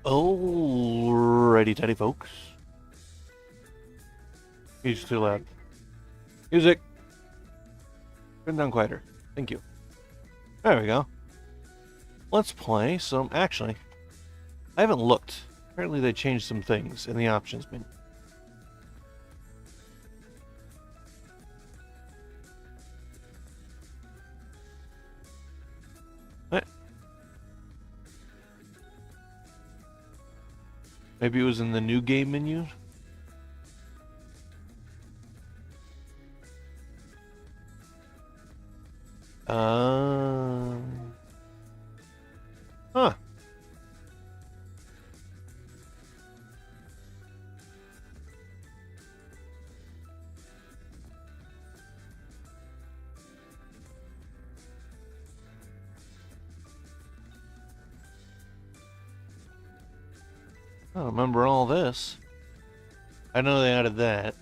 Alrighty, teddy folks. Music's too loud. Music! Turn down quieter. Thank you. There we go. Let's play some... Actually, I haven't looked. Apparently they changed some things in the options menu. What? Maybe it was in the new game menu? Huh. I don't remember all this. I know they added that.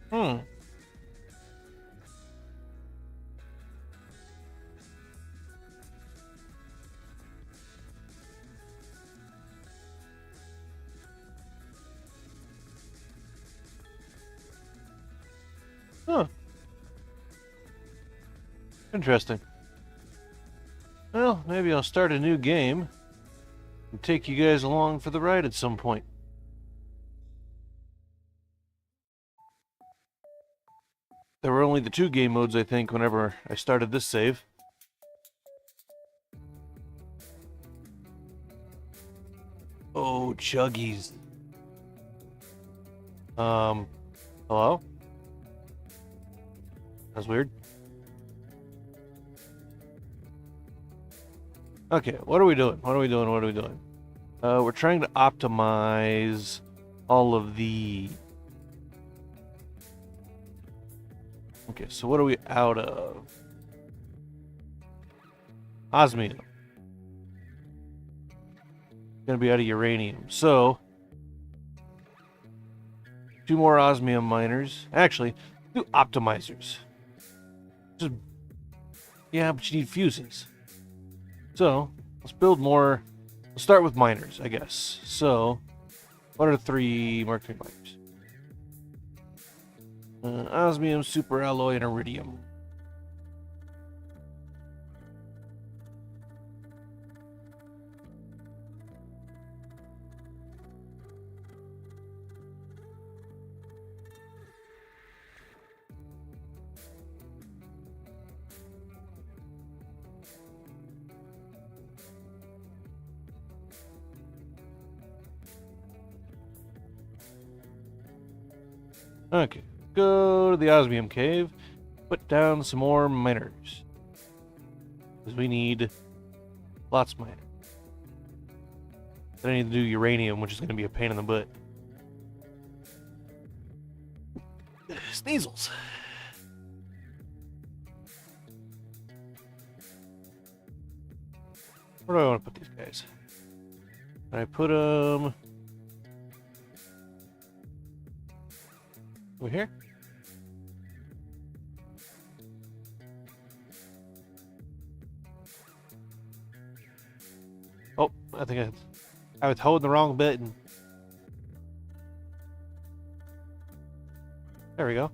Hmm. Huh. Interesting. Well, maybe I'll start a new game and take you guys along for the ride at some point. There were only the 2 game modes, I think, whenever I started this save. Oh, chuggies. Hello? That's weird. Okay, what are we doing? What are we doing? What are we doing? We're trying to optimize all of the... Okay, so what are we out of? Osmium. Gonna be out of uranium. So, 2 more osmium miners. Actually, 2 optimizers. Just... Yeah, but you need fuses. So, let's build more. Let's start with miners, I guess. So, what are 3 Mark III miners? Osmium, superalloy, and iridium. Okay, go to the osmium cave. Put down some more miners. Because we need lots of miners. Then I need to do uranium, which is going to be a pain in the butt. Sneasels. Where do I want to put these guys? Can I put them over here? Oh, I think I was holding the wrong button. There we go.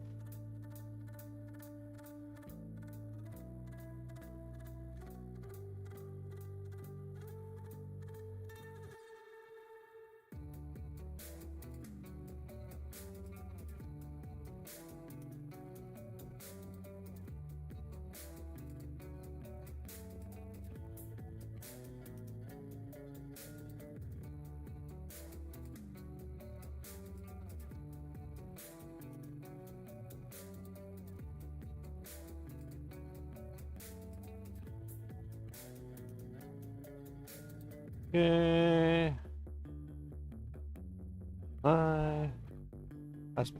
Okay. Bye. That's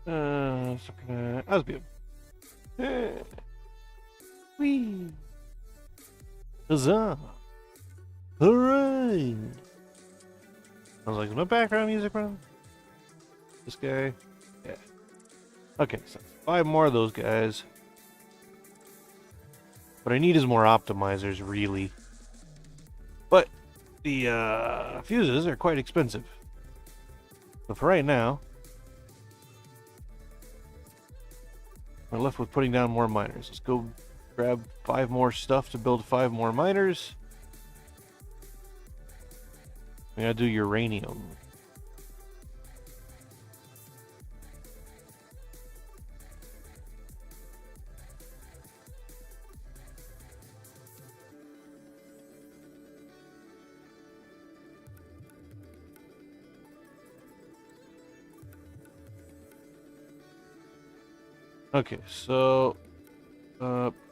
Osmium. Whee! Huzzah! Hooray! I was like, is my background music running? This guy? Yeah. Okay, so 5 more of those guys. What I need is more optimizers, really. But the fuses are quite expensive. But for right now, we're left with putting down more miners. Let's go grab 5 more stuff to build 5 more miners. We gotta do uranium. Okay, so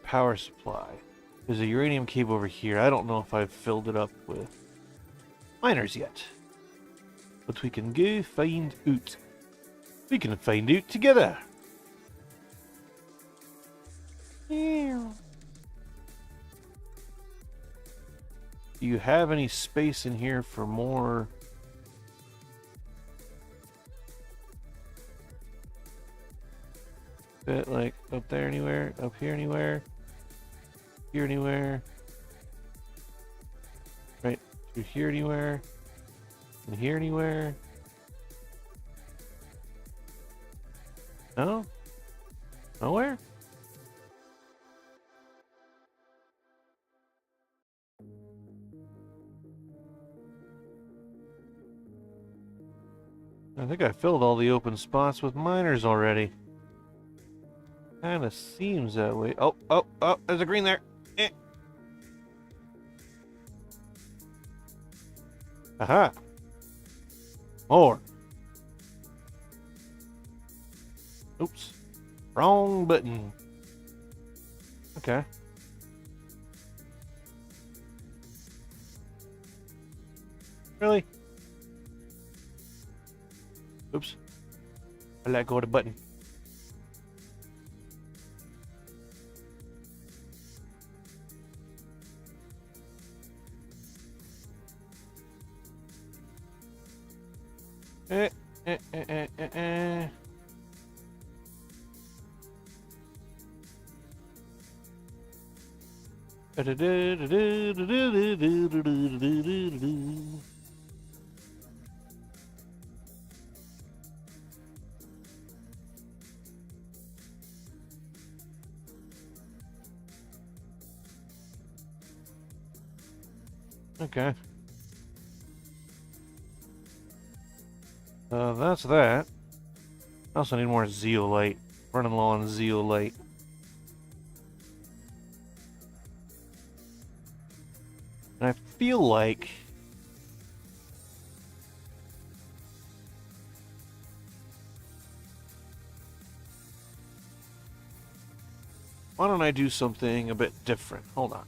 power supply. There's a uranium cave over here. I don't know if I've filled it up with miners yet. But we can go find out. We can find out together. Yeah. Do you have any space in here for more? Bit like up there anywhere? Up here anywhere? Here anywhere? Right through here anywhere? And here anywhere? No? Nowhere? I think I filled all the open spots with miners already. Kinda seems that way. Oh, oh, oh, there's a green there. Eh. Aha. More. Oops. Wrong button. Okay. Really? Oops. I let go of the button. Eh, eh, eh, eh, eh, eh. Okay. That's that. I also need more zeolite. Running low on zeolite. And I feel like why don't I do something a bit different? Hold on.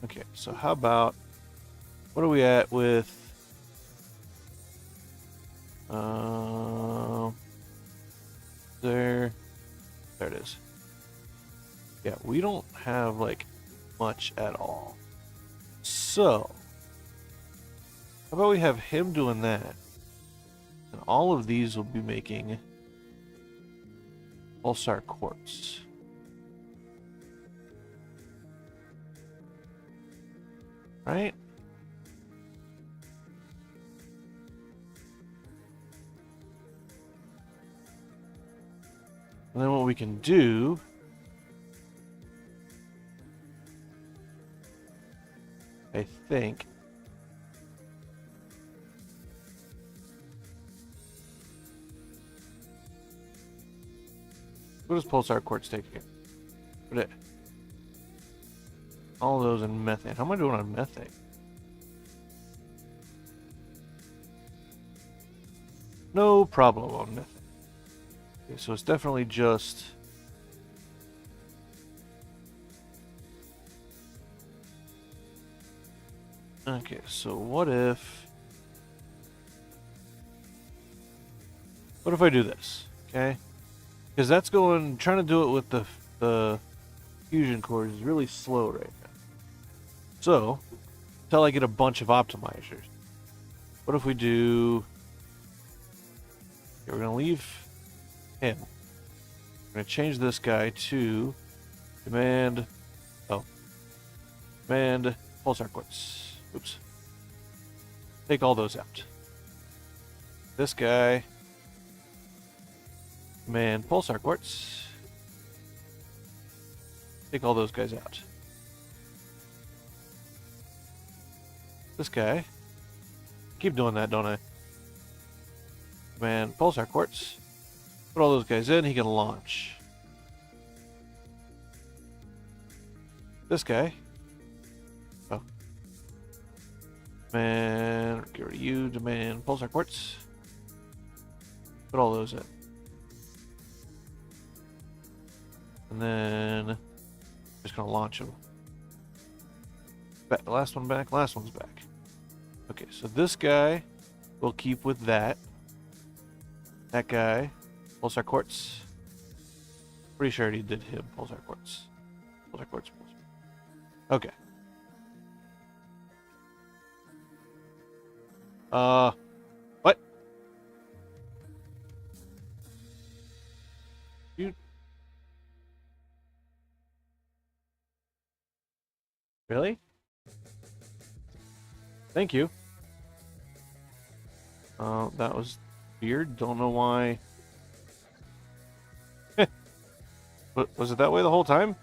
Okay, so how about what are we at with there it is. Yeah, we don't have like much at all. So how about we have him doing that? And all of these will be making pulsar quartz. Right? And then what we can do I think what does pulsar quartz take again? Put it all those in methane. How am I doing on methane? No problem on methane. Okay, so it's definitely just okay, so what if I do this? Okay. Because that's trying to do it with the fusion cores is really slow right now. So, until I get a bunch of optimizers. What if we do... Okay, we're going to leave him. We're going to change this guy to Demand Pulsar Quartz. Oops. Take all those out. This guy, Demand Pulsar Quartz. Take all those guys out. This guy. Keep doing that, don't I? Demand Pulsar Quartz. Put all those guys in, he can launch. This guy. Oh. Man, get rid of you. Demand Pulsar Quartz. Put all those in. And then just gonna launch them. Back, the last one back, last one's back. Okay, so this guy we'll keep with that. That guy, Pulsar Quartz. Pretty sure I already did him, Pulsar Quartz. Pulsar Quartz, Pulsar. Okay. What? You... Really? Thank you. That was weird. Don't know why. But was it that way the whole time?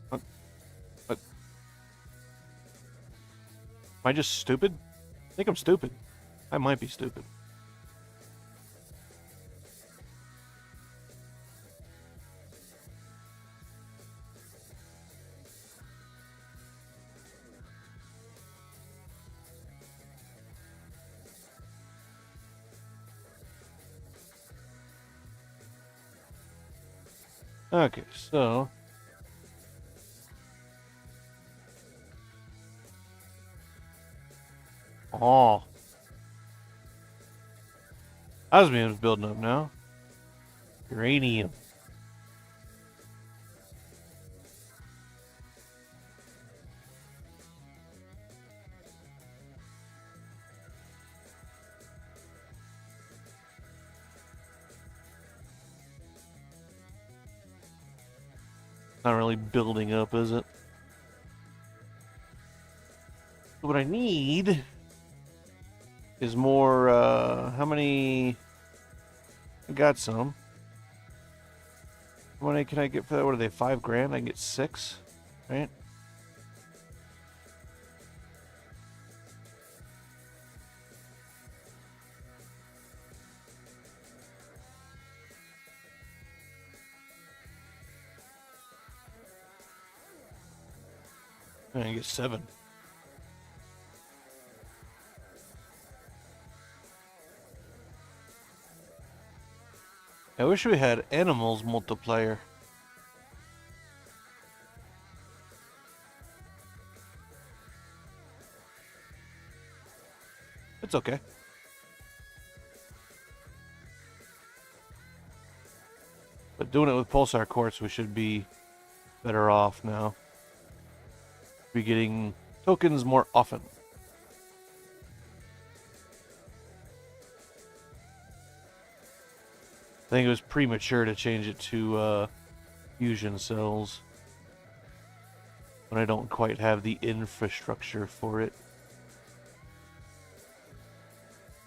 What? Am I just stupid? I think I'm stupid. I might be stupid. Okay, so... Oh. Osmium's building up now. Uranium. Not really building up, is it? What I need is more, how many... I got some. How many can I get for that? What are they, 5 grand? I can get 6, right? I can get 7. I wish we had animals multiplayer. It's okay. But doing it with Pulsar Quartz, we should be better off now. Be getting tokens more often. I think it was premature to change it to fusion cells when I don't quite have the infrastructure for it.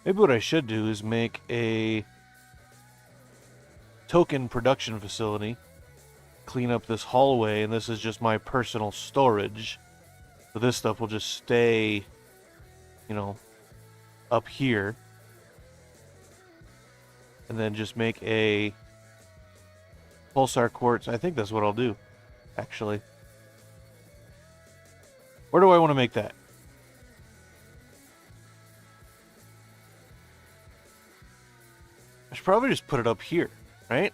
Maybe what I should do is make a token production facility, clean up this hallway, and this is just my personal storage. So this stuff will just stay, you know, up here. And then just make a Pulsar Quartz. I think that's what I'll do, actually. Where do I want to make that? I should probably just put it up here, right?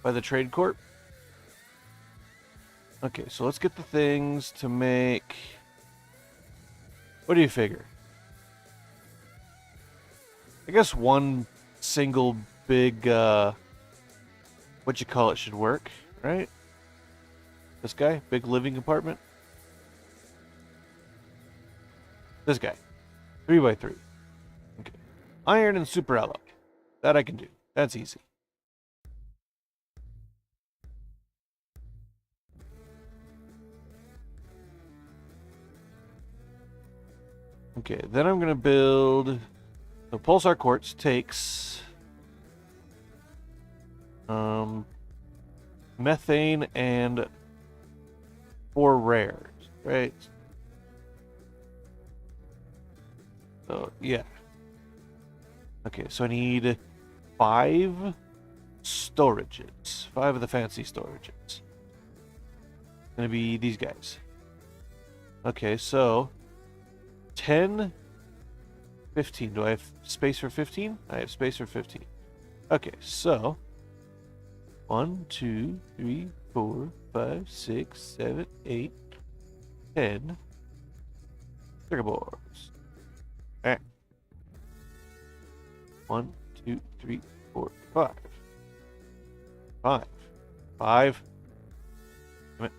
By the Trade Corp. Okay, so let's get the things to make... What do you figure? I guess one single big what you call it should work, right? This guy, big living apartment. This guy, 3x3. Okay. Iron and super alloy. That I can do. That's easy. Okay, then I'm gonna build. The pulsar quartz takes methane and 4 rares, right? So yeah. Okay, so I need 5 storages. 5 of the fancy storages. Gonna be these guys. Okay, so 10, 15. Do I have space for 15? I have space for 15. Okay, so 1, 2, 3, 4, 5, 6, 7, 8, 10 circuit boards. Alright. 1, 2, 3, 4, 5. 5. 5. Damn it.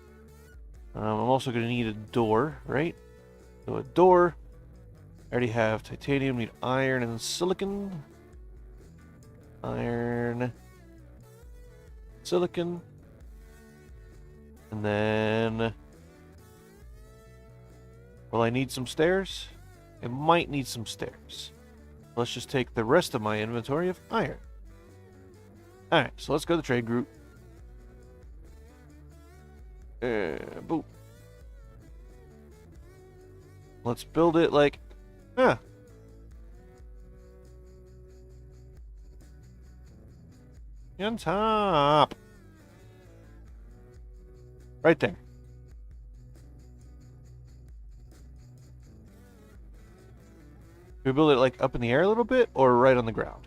I'm also going to need a door, right? So a door. I already have titanium, need iron and silicon. Iron. Silicon. And then... will I need some stairs? It might need some stairs. Let's just take the rest of my inventory of iron. Alright, so let's go to the trade group. Boop. Let's build it like... on top. Right there. Do we build it like up in the air a little bit or right on the ground?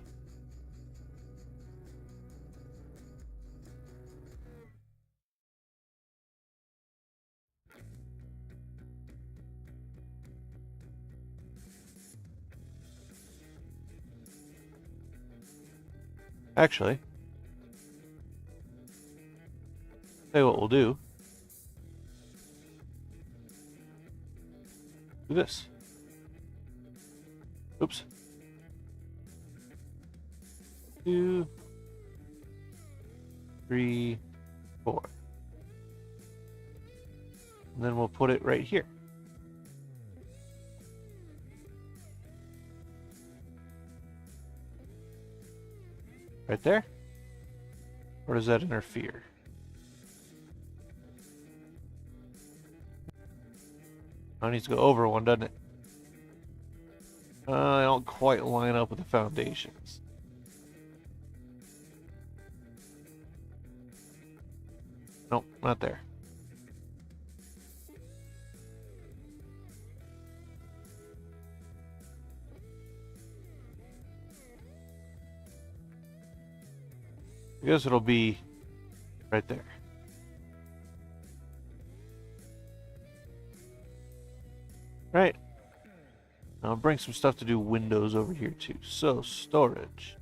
Actually, tell you what we'll do. Do this. Oops. 2, 3, 4. And then we'll put it right here. Right there? Or does that interfere? Oh, it needs to go over one, doesn't it? I don't quite line up with the foundations. Nope, not there. I guess it'll be right there. Right. I'll bring some stuff to do windows over here too. So, storage.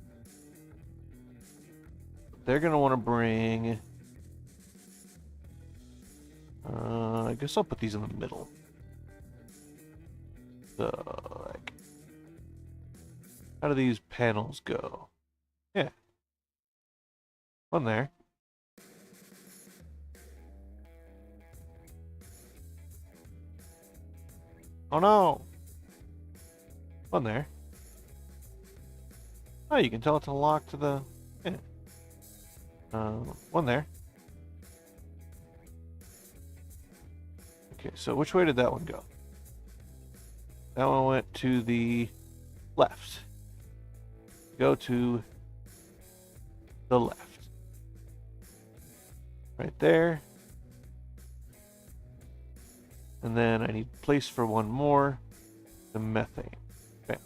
They're going to want to bring... I guess I'll put these in the middle. So, like... how do these panels go? Yeah. One there. Oh no! One there. Oh, you can tell it to lock to the... yeah. One there. Okay, so which way did that one go? That one went to the left. Go to the left. Right there. And then I need place for one more. The methane. Okay.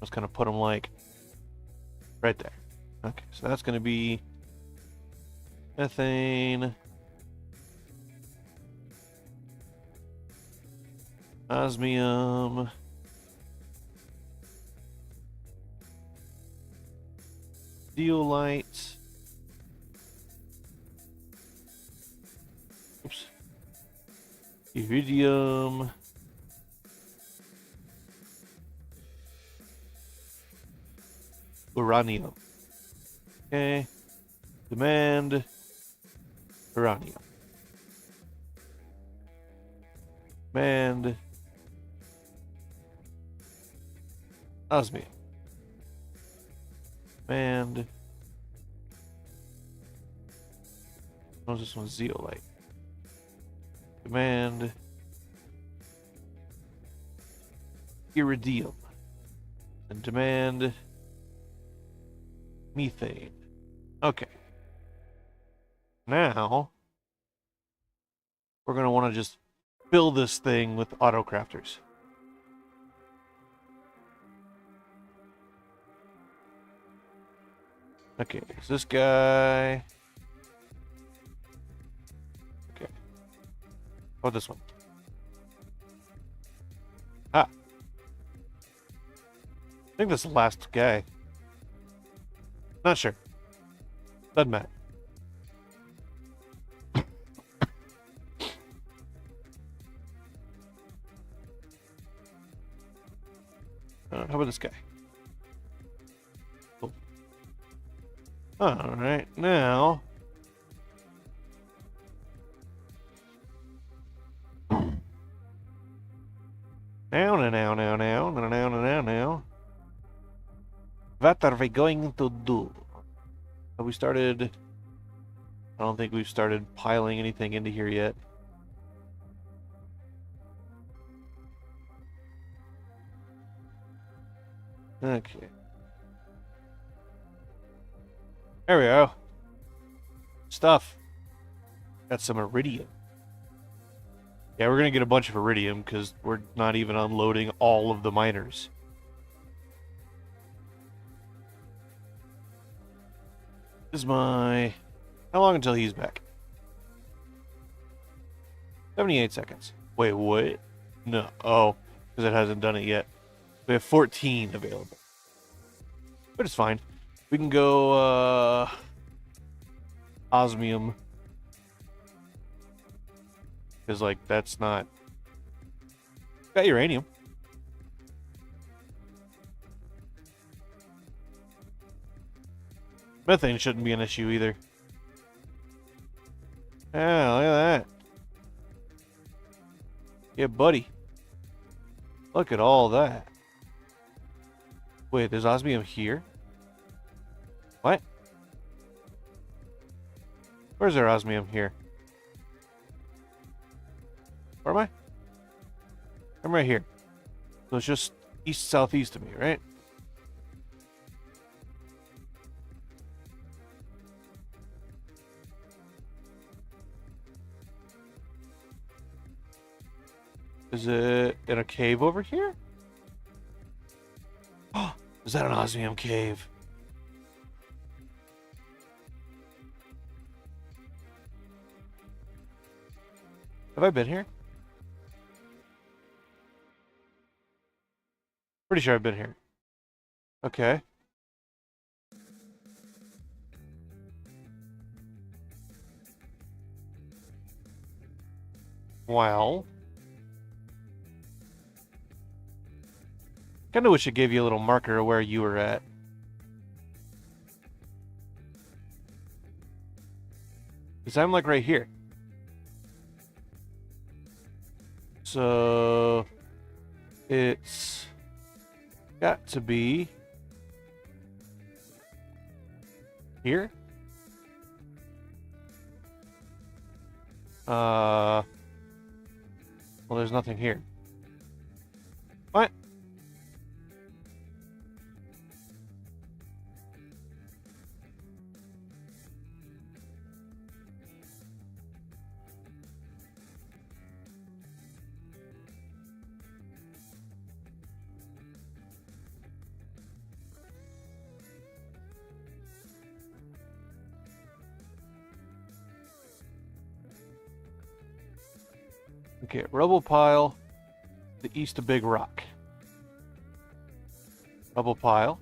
Just kind of put them like right there. Okay, so that's going to be methane, osmium, zeolite, Iridium. Uranium. Okay. Demand. Uranium. Demand. Osmium. Demand. What's this one? Zeolite. Demand. Iridium. And demand. Methane. Okay. Now, we're going to want to just fill this thing with auto-crafters. Okay, is this guy... Okay. Oh, this one. Ah. I think that's the last guy. Not sure. Doesn't matter. How about this guy? Cool. Alright, now... Now. What are we going to do? Have we started... I don't think we've started piling anything into here yet. Okay. There we go. Stuff. Got some iridium. Yeah, we're going to get a bunch of iridium because we're not even unloading all of the miners. This is my... How long until he's back? 78 seconds. Wait, what? No. Oh, because it hasn't done it yet. We have 14 available. But it's fine. We can go, osmium. Because, like, that's not... Got uranium. Methane shouldn't be an issue either. Yeah, look at that. Yeah, buddy. Look at all that. Wait, there's osmium here? What? Where's there osmium here? Where am I? I'm right here. So it's just east-southeast of me, right? Is it in a cave over here? Oh, is that an osmium cave? Have I been here? Pretty sure I've been here. Okay. Well. Kinda wish it gave you a little marker of where you were at. Because I'm like right here. So it's got to be here. Well, there's nothing here. What? Okay, rubble pile, the east of Big Rock. Rubble pile.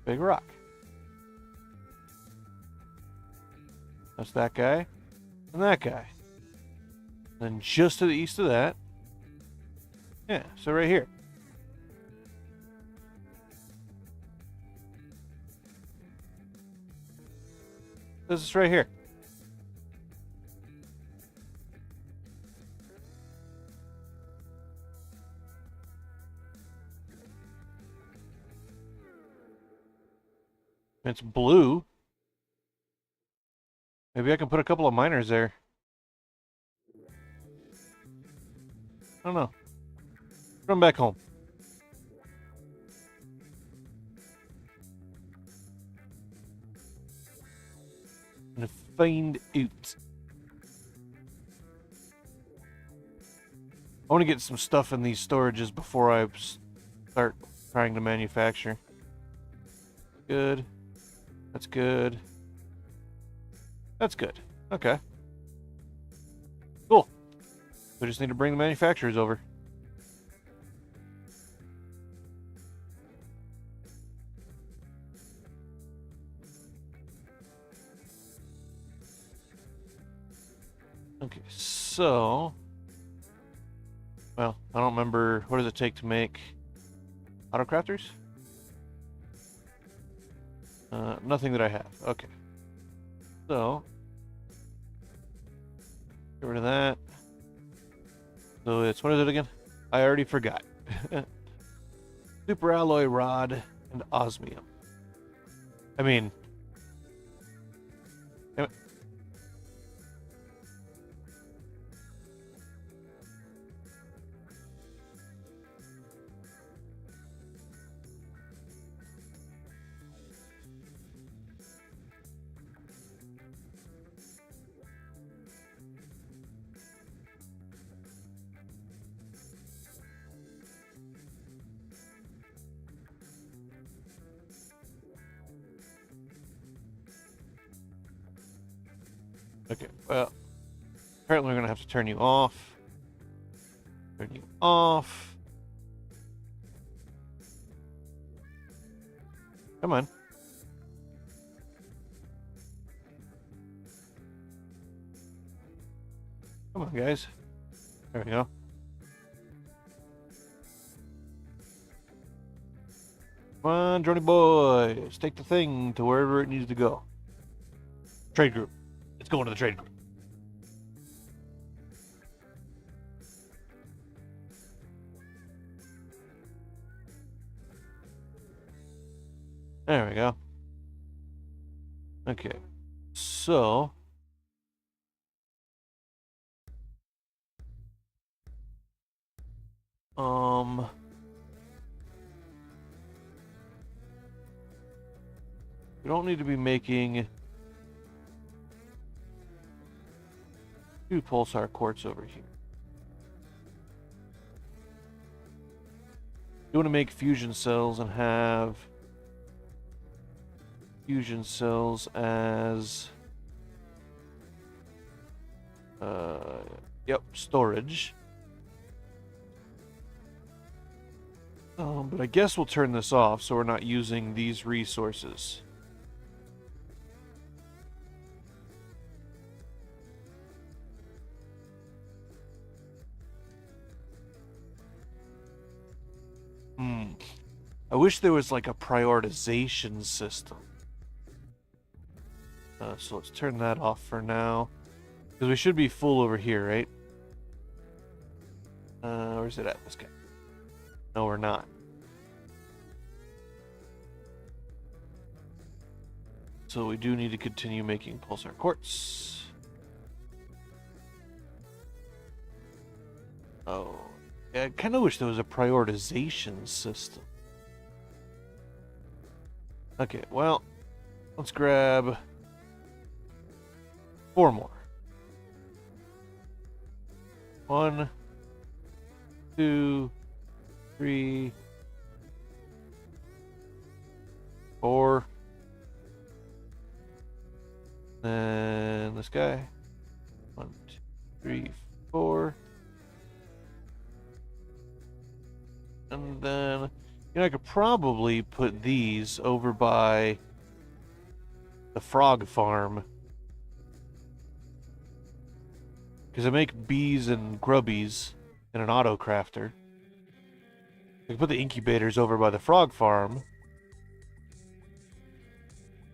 Big Rock. That's that guy and that guy. Then just to the east of that, yeah, so right here. This is right here. It's blue. Maybe I can put a couple of miners there. I don't know. Run back home. And find out. I want to get some stuff in these storages before I start trying to manufacture. Good. That's good. That's good. Okay. Cool. We just need to bring the manufacturers over. Okay, so... Well, I don't remember... What does it take to make autocrafters? Nothing that I have. Okay. So... Get rid of that. So it's... What is it again? I already forgot. Super alloy rod and osmium. I mean... Damn it. Okay, well, apparently we're going to have to turn you off. Turn you off. Come on. Come on, guys. There we go. Come on, Johnny boys. Take the thing to wherever it needs to go. Trade group. It's going to the trade group. There we go. Okay. So... We don't need to be making 2 pulsar quartz over here. You want to make fusion cells and have fusion cells as yep, storage. But I guess we'll turn this off so we're not using these resources. I wish there was like a prioritization system. So let's turn that off for now. Because we should be full over here, right? Where's it at, this guy? No, we're not. So we do need to continue making pulsar quartz. Oh, yeah, I kind of wish there was a prioritization system. Okay, well, let's grab 4 more. 1, 2, 3, 4. Then this guy. 1, 2, 3, 4. And then, I could probably put these over by the frog farm. Because I make bees and grubbies in an auto crafter. I can put the incubators over by the frog farm.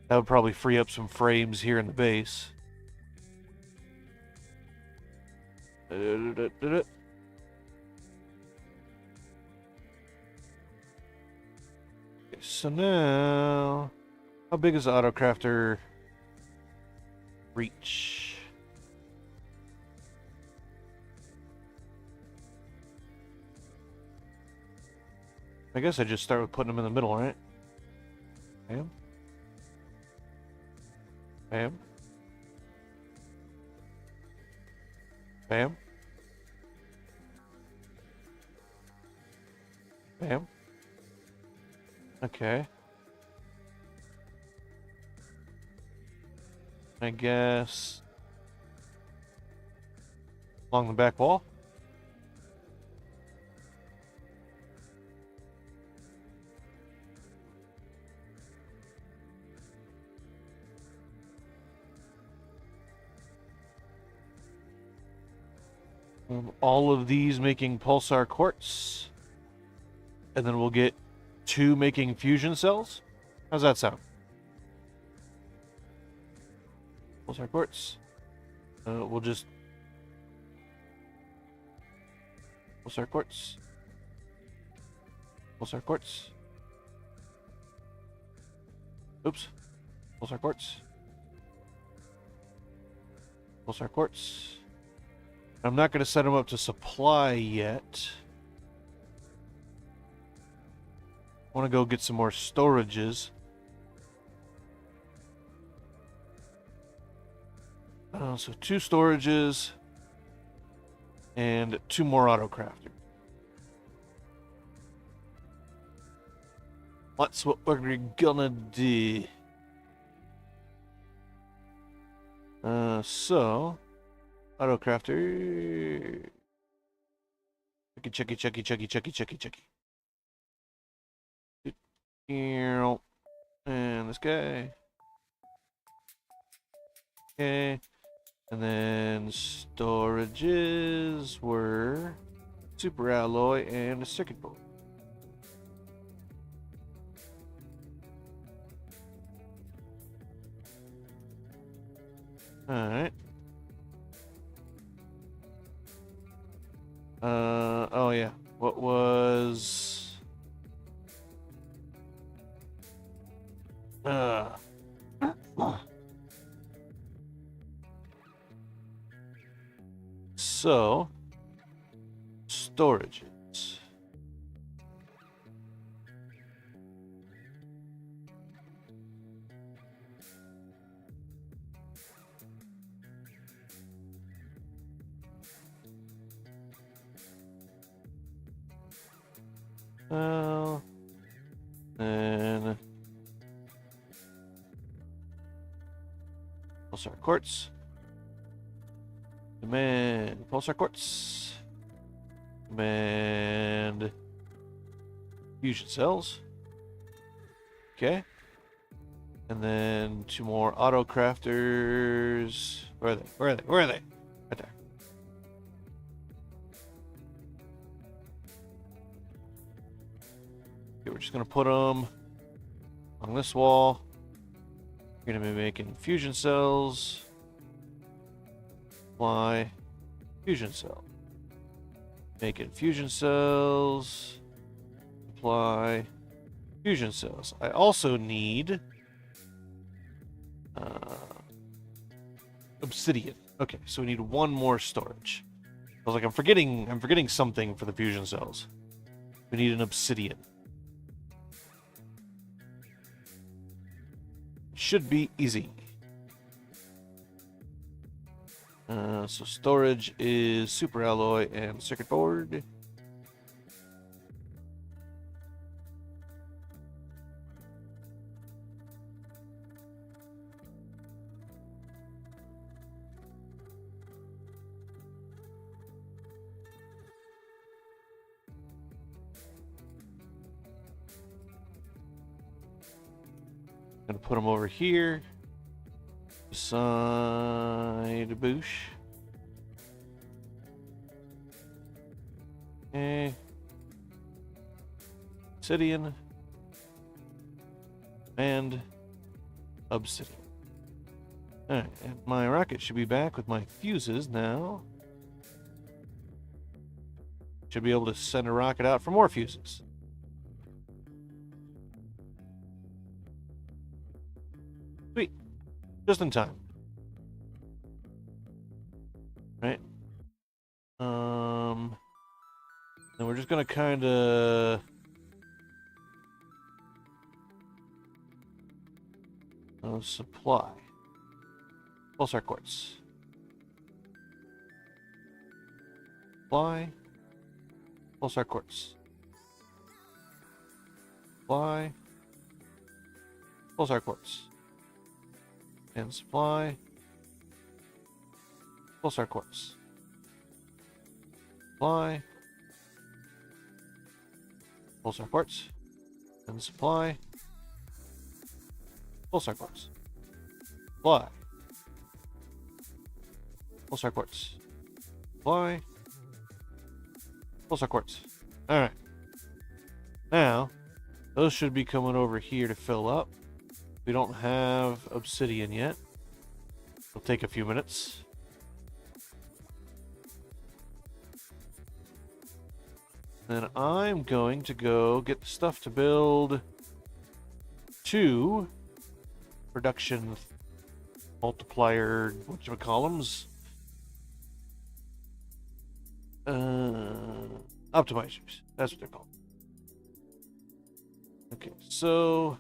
That would probably free up some frames here in the base. Okay, so now, how big is the auto crafter reach? I guess I just start with putting them in the middle, right? Bam. Bam. Bam. Bam. Okay. I guess along the back wall. All of these making pulsar quartz. And then we'll get 2 making fusion cells. How's that sound? Pulsar quartz. We'll just... Pulsar quartz. Pulsar quartz. Oops. Pulsar quartz. Pulsar quartz. I'm not going to set them up to supply yet. I want to go get some more storages. So 2 storages and 2 more auto crafters. That's what we're gonna do. So auto crafter. Checky. And this guy. Okay. And then storages were super alloy and a circuit board. Alright. Oh yeah. What was... So, storages. Well, then pulsar quartz. Demand pulsar quartz. Demand fusion cells. Okay. And then 2 more auto crafters. Where are they? Where are they? Where are they? Right there. Okay, we're just gonna put them on this wall. We're gonna be making fusion cells. Apply fusion cell. Making fusion cells. Apply fusion cells. I also need obsidian. Okay, so we need 1 more storage. I was like, I'm forgetting something for the fusion cells. We need an obsidian. Should be easy. So storage is super alloy and circuit board. Gonna put them over here. Beside Boosh. Okay. Obsidian. And obsidian. Alright, and my rocket should be back with my fuses now. Should be able to send a rocket out for more fuses. Sweet. Just in time. Right? And we're just gonna kinda supply. Pulsar quartz. Supply. Pulsar quartz. Supply. Pulsar quartz. And supply. Pulsar quartz. Supply. Pulsar quartz. And supply. Pulsar quartz. Supply. Pulsar quartz. Supply. Pulsar quartz. Alright. Now, those should be coming over here to fill up. We don't have obsidian yet. It'll take a few minutes. Then I'm going to go get the stuff to build 2 production multiplier, whatchamacallums? Optimizers. That's what they're called. Okay, so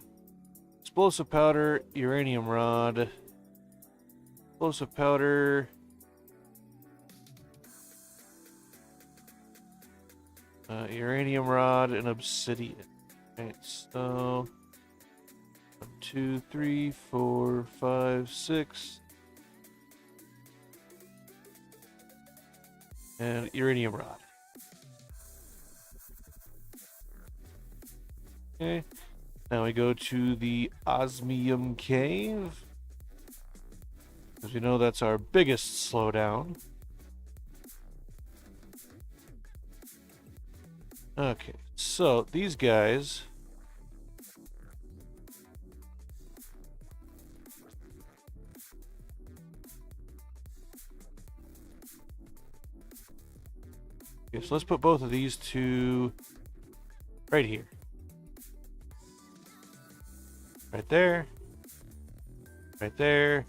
explosive powder, uranium rod, explosive powder, uranium rod, and obsidian. Okay, so 1, 2, 3, 4, 5, 6, and uranium rod. Okay, now we go to the osmium cave, because we know that's our biggest slowdown. Okay, so these guys okay, so let's put both of these to right here. Right there. Right there.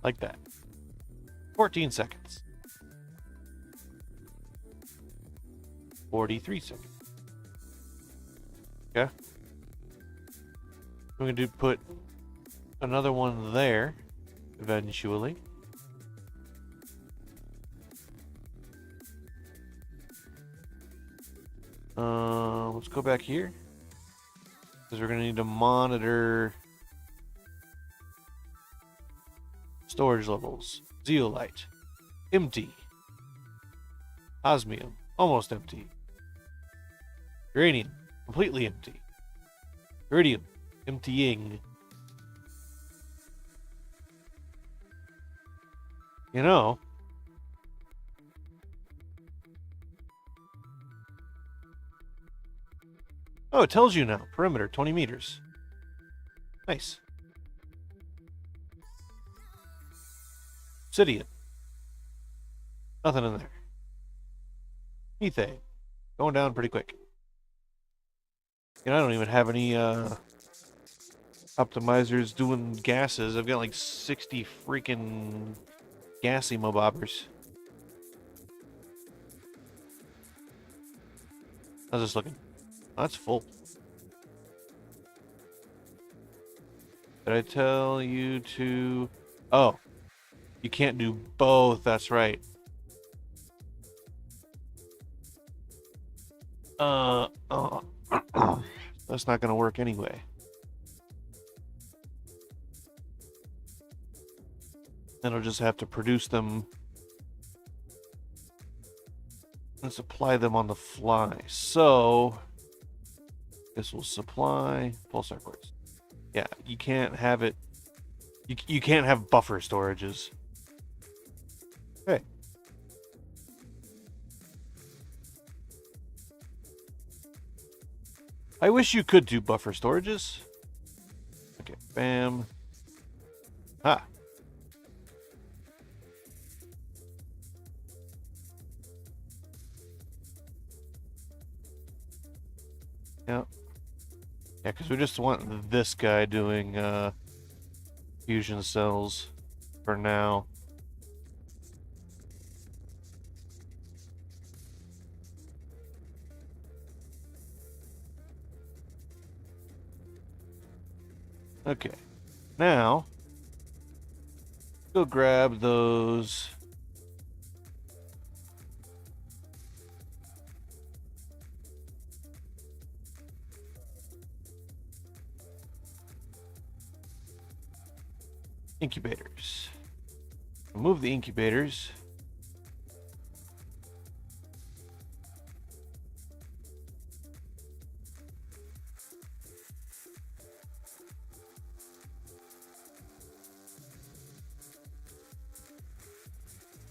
Like that. 14 seconds. 43 seconds. Okay. We're going to put another one there eventually. Let's go back here, because we're going to need to monitor storage levels. Zeolite, empty. Osmium, almost empty. Uranium, completely empty. Iridium, emptying. You know, oh, it tells you now. Perimeter, 20 meters. Nice. Obsidian. Nothing in there. Methane. Going down pretty quick. You know, I don't even have any optimizers doing gases. I've got like 60 freaking gassy mobobbers. How's this looking? Oh, that's full. Did I tell you to... Oh. You can't do both. That's right. That's not going to work anyway. Then I'll just have to produce them and supply them on the fly. So this will supply pulsar quartz. Yeah, you can't have it You can't have buffer storages. Hey. I wish you could do buffer storages. Okay, bam. Ah. Yeah. Yeah, because we just want this guy doing fusion cells for now. Okay. Now, go grab those. Incubators. Remove the incubators.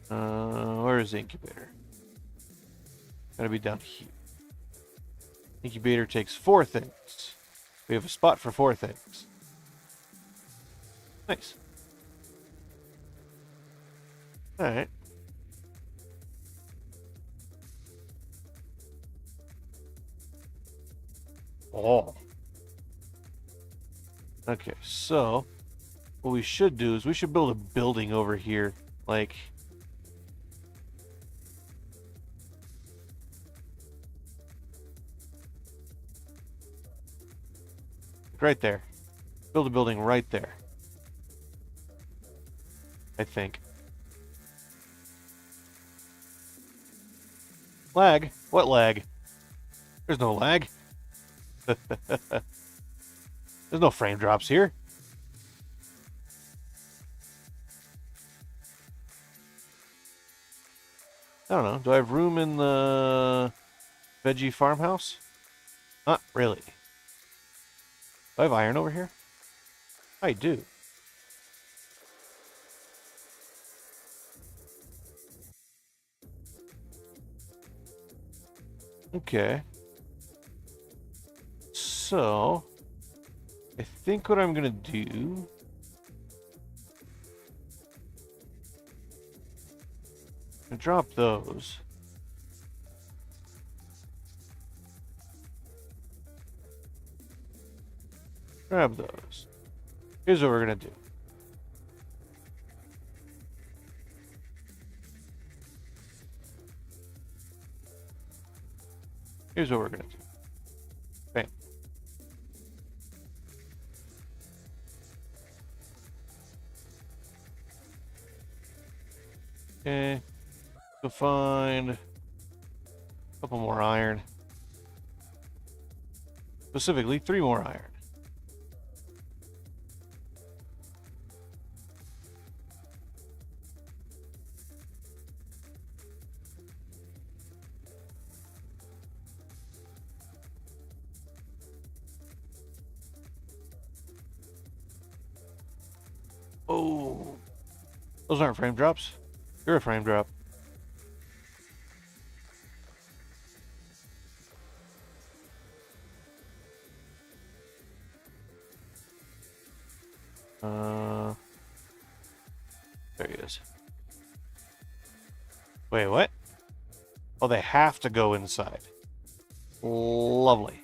Where is the incubator? Gotta be down here. Incubator takes 4 things. We have a spot for 4 things. Nice. Alright. Oh. Okay, so what we should do is we should build a building over here. Like, right there. Build a building right there. I think. Lag? What lag? There's no lag. There's no frame drops here. I don't know. Do I have room in the veggie farmhouse? Not really. Do I have iron over here? I do. Okay. So, I think what I'm gonna do... I'm gonna drop those. Grab those. Here's what we're gonna do. Here's what we're gonna do. Bam. Okay. Go find a couple more iron. Specifically, 3 more iron. Oh, those aren't frame drops. You're a frame drop. There he is. Wait, what? Oh, they have to go inside. Lovely.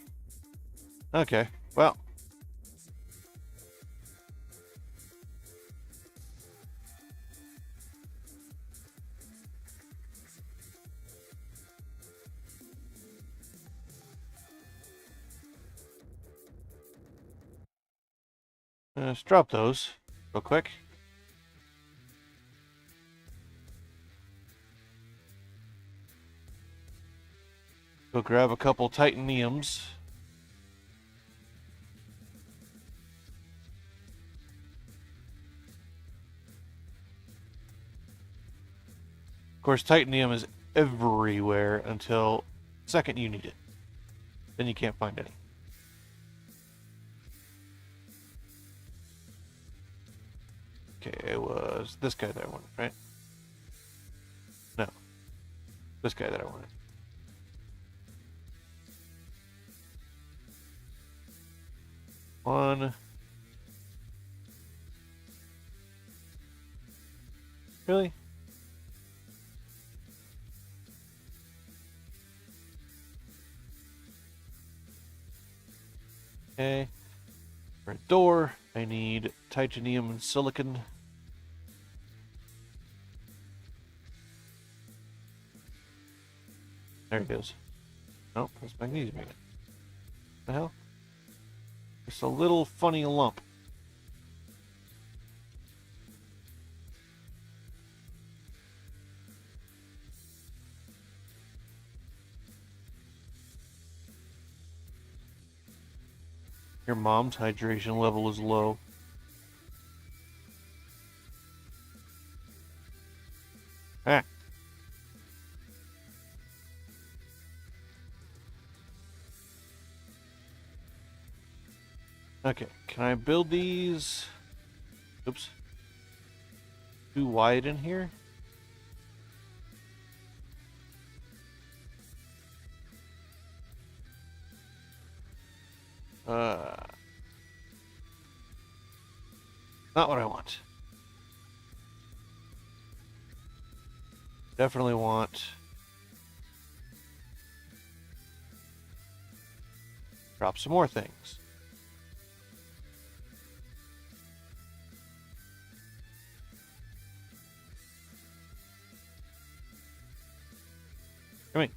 Okay, well. Let's drop those real quick. Go grab a couple titaniums. Of course, titanium is everywhere until the second you need it. Then you can't find any. Okay, it was this guy that I wanted, right? No. This guy that I wanted. One. Really? Okay. For a door, I need titanium and silicon. There it goes. Nope, that's magnesium again. What the hell? Just a little funny lump. Your mom's hydration level is low. Ah. Okay, can I build these? Oops. Too wide in here? Not what I want. Definitely want. Drop some more things. Come in.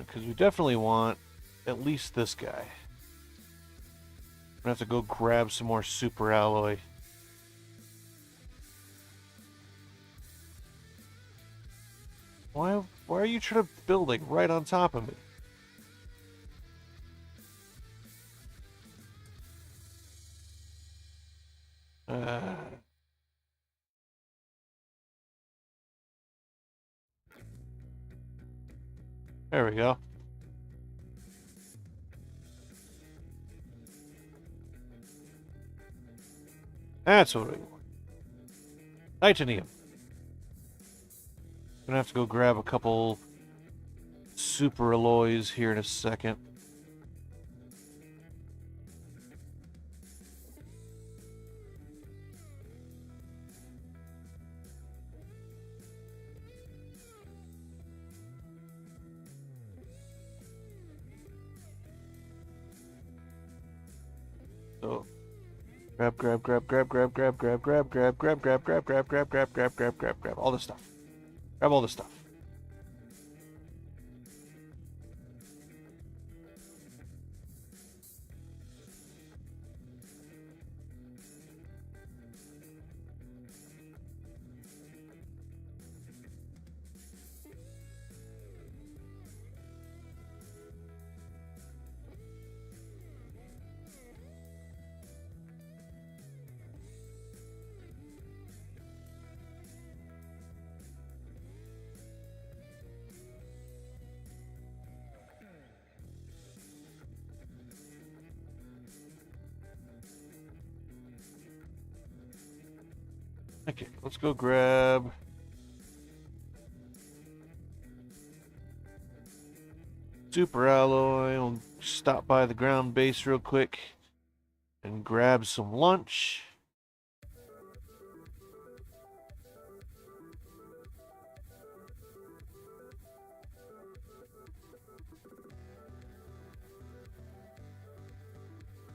Because we definitely want at least this guy. I'm gonna have to go grab some more super alloy. Why are you trying to build like right on top of me? There we go. That's what we want. Titanium. Gonna have to go grab a couple super alloys here in a second. So grab all this stuff. Grab all this stuff. Okay, let's go grab super alloy. We'll stop by the ground base real quick and grab some lunch.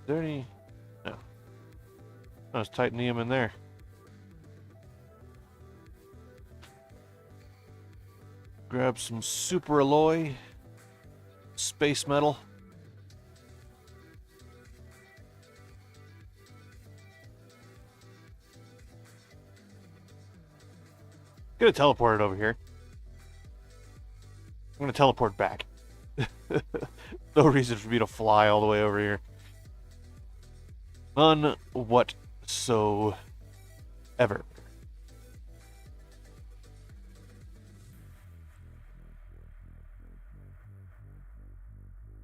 Is there any? No. There's titanium in there. Grab some super alloy, space metal. I'm gonna teleport it over here. I'm gonna teleport back. No reason for me to fly all the way over here. None whatsoever.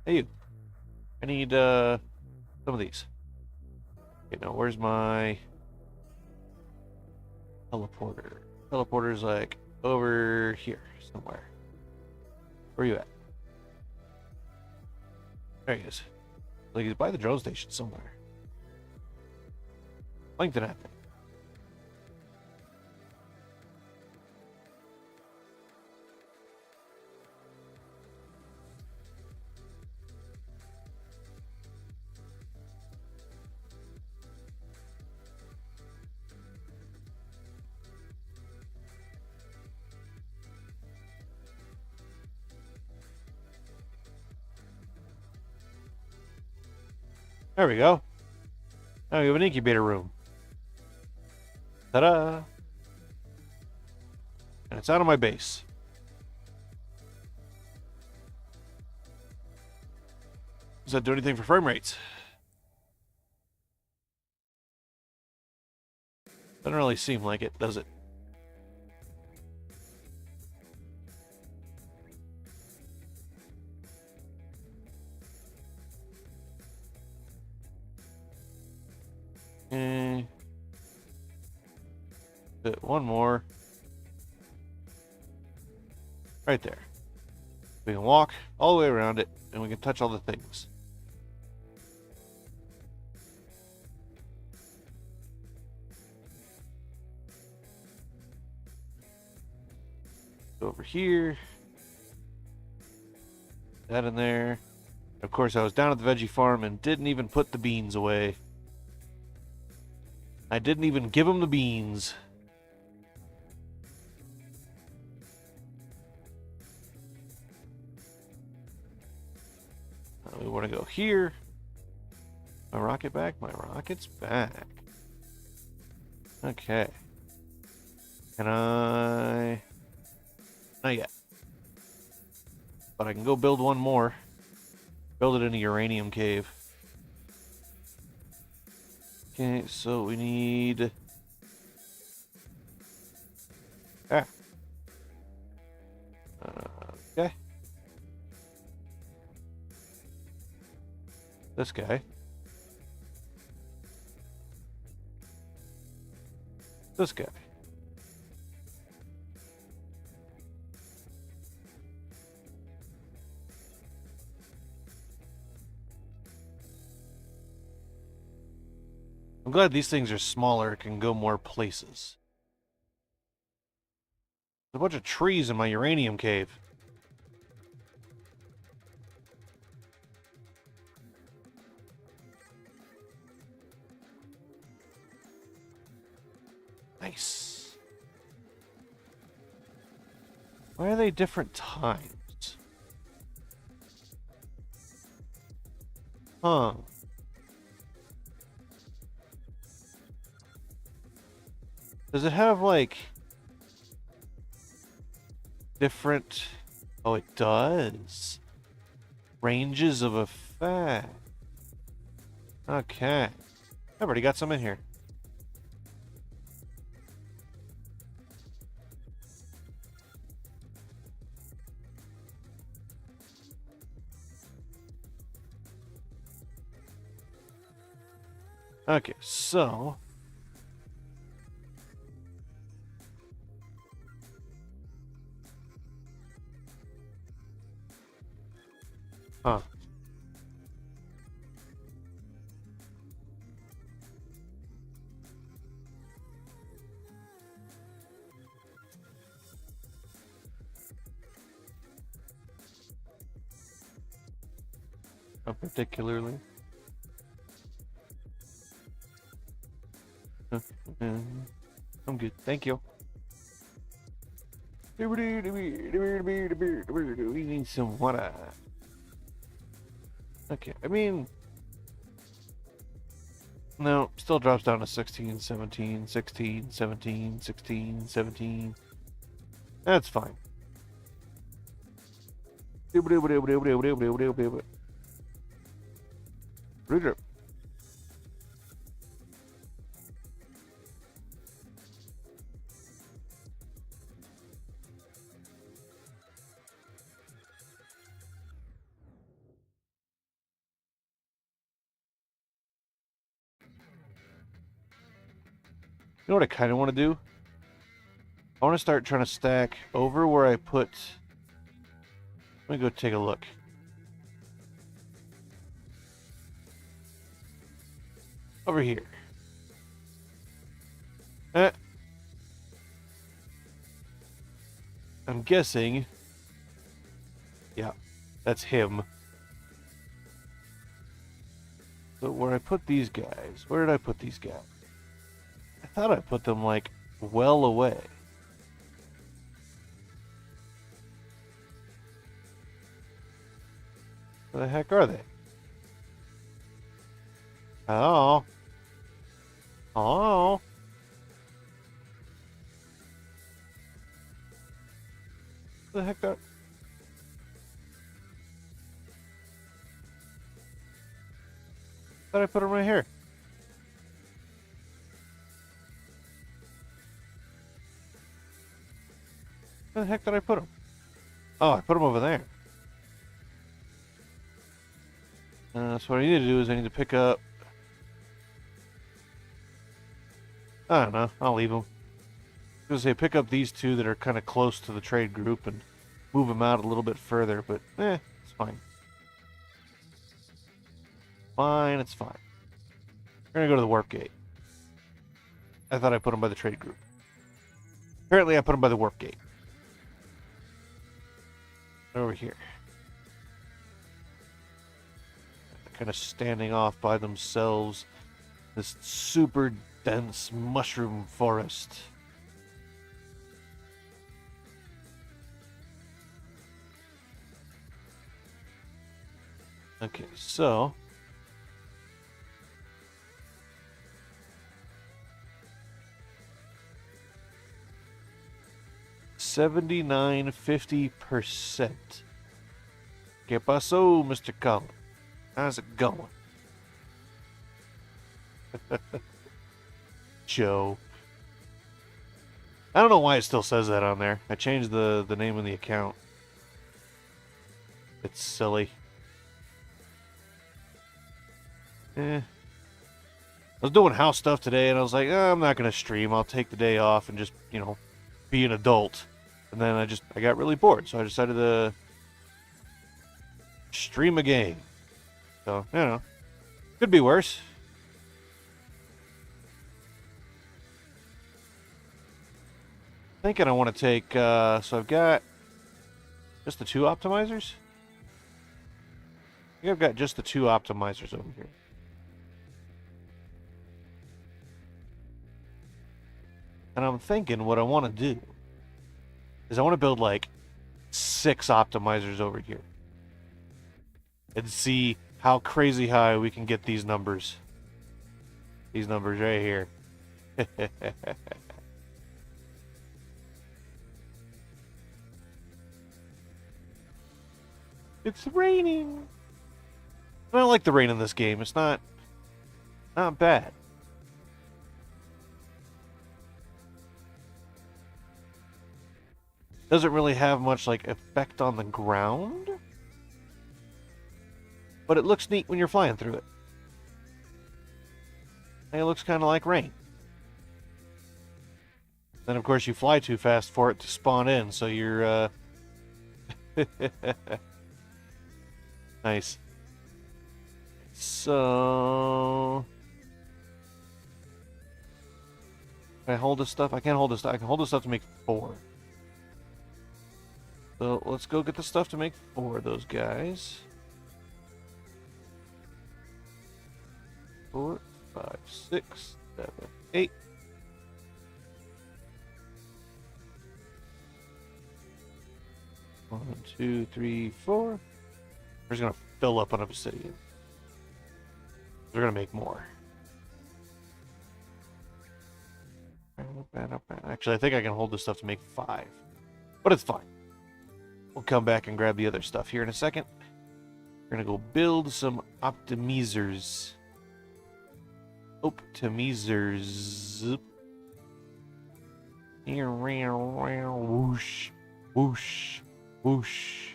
Hey, you. I need some of these. Okay, now where's my Teleporter. Teleporter's like over here somewhere. Where are you at? There he is. Like he's by the drone station somewhere. Plankton happened. There we go. Now we have an incubator room. Ta-da! And it's out of my base. Does that do anything for frame rates? Doesn't really seem like it, does it? One more. Right there. We can walk all the way around it, and we can touch all the things. Over here. That in there. Of course, I was down at the veggie farm and didn't even put the beans away. I didn't even give them the beans. We want to go here. My rocket back? My rocket's back. Okay. Can I... Not yet. But I can go build one more. Build it in a uranium cave. Okay, so we need... Okay. This guy. This guy. I'm glad these things are smaller, can go more places. There's a bunch of trees in my uranium cave. Nice. Why are they different times? Huh. Does it have, like, different... Oh, it does. Ranges of effect. Okay. I've already got some in here. Okay, so... Huh. Not particularly. I'm good, thank you. We need some water. Okay, I mean... No, still drops down to 16, 17, 16, 17, 16, 17. That's fine. Redrip. You know what I kind of want to do? I want to start trying to stack over where I put... Let me go take a look. Over here. I'm guessing... Yeah, that's him. So where I put these guys... Where did I put these guys? I thought I put them, like, well away. Where the heck are they? Oh. Oh. Where the heck are... Thought I put them right here. Where the heck did I put them? Oh, I put them over there. So what I need to do is I need to pick up... I don't know. I'll leave them. I was going to say pick up these two that are kind of close to the trade group and move them out a little bit further, but it's fine. Fine, it's fine. We're going to go to the warp gate. I thought I put them by the trade group. Apparently I put them by the warp gate. Over here. Kind of standing off by themselves. This super dense mushroom forest. Okay, so... $79.50%. ¿Qué pasó, Mr. Cullen? How's it going? Joe. I don't know why it still says that on there. I changed the name of the account. It's silly. I was doing house stuff today and I was like, I'm not going to stream. I'll take the day off and just, you know, be an adult. And then I got really bored. So I decided to stream a game. So, you know, could be worse. Thinking I want to take, so I've got just the 2 optimizers. I think I've got just the 2 optimizers over here. And I'm thinking what I want to do is I want to build like 6 optimizers over here. And see how crazy high we can get these numbers. These numbers right here. It's raining. I don't like the rain in this game. It's not bad. Doesn't really have much like effect on the ground. But it looks neat when you're flying through it. And it looks kind of like rain. Then of course you fly too fast for it to spawn in, so you're nice. So can I hold this stuff? I can't hold this stuff. I can hold this stuff to make 4. So let's go get the stuff to make 4 of those guys. 4, 5, 6, 7, 8. One, 2, 3, 4. We're just gonna fill up on obsidian. We're gonna make more. Actually, I think I can hold this stuff to make 5. But it's fine. We'll come back and grab the other stuff here in a second. We're gonna go build some optimizers. Optimizers. Whoosh, whoosh, whoosh.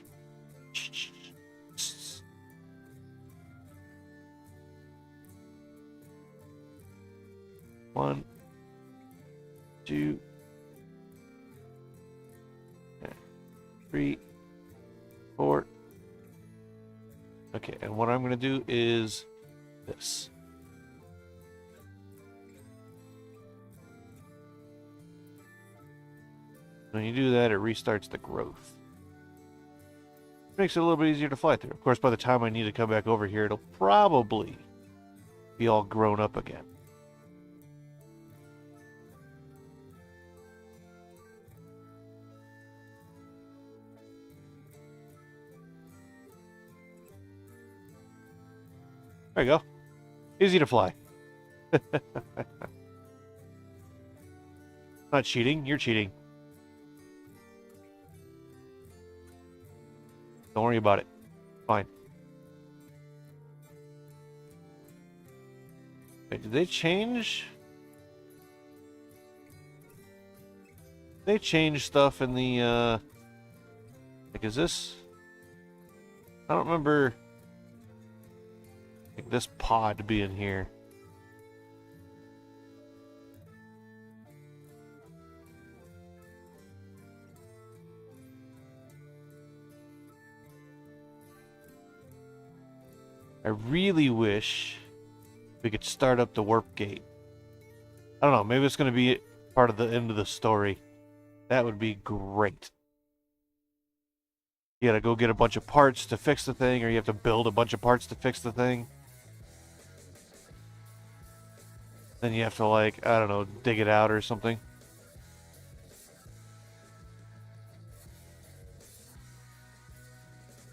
1, 2, 3, 4. Okay, and what I'm going to do is this. When you do that, it restarts the growth. Makes it a little bit easier to fly through. Of course, by the time I need to come back over here, it'll probably be all grown up again. There you go. Easy to fly. Not cheating, you're cheating. Don't worry about it. Fine. Wait, did they change? They changed stuff in the, like, is this? I don't remember, like, this pod being here. I really wish we could start up the warp gate. I don't know, maybe it's going to be part of the end of the story. That would be great. You gotta go get a bunch of parts to fix the thing, or you have to build a bunch of parts to fix the thing. Then you have to, like, I don't know, dig it out or something.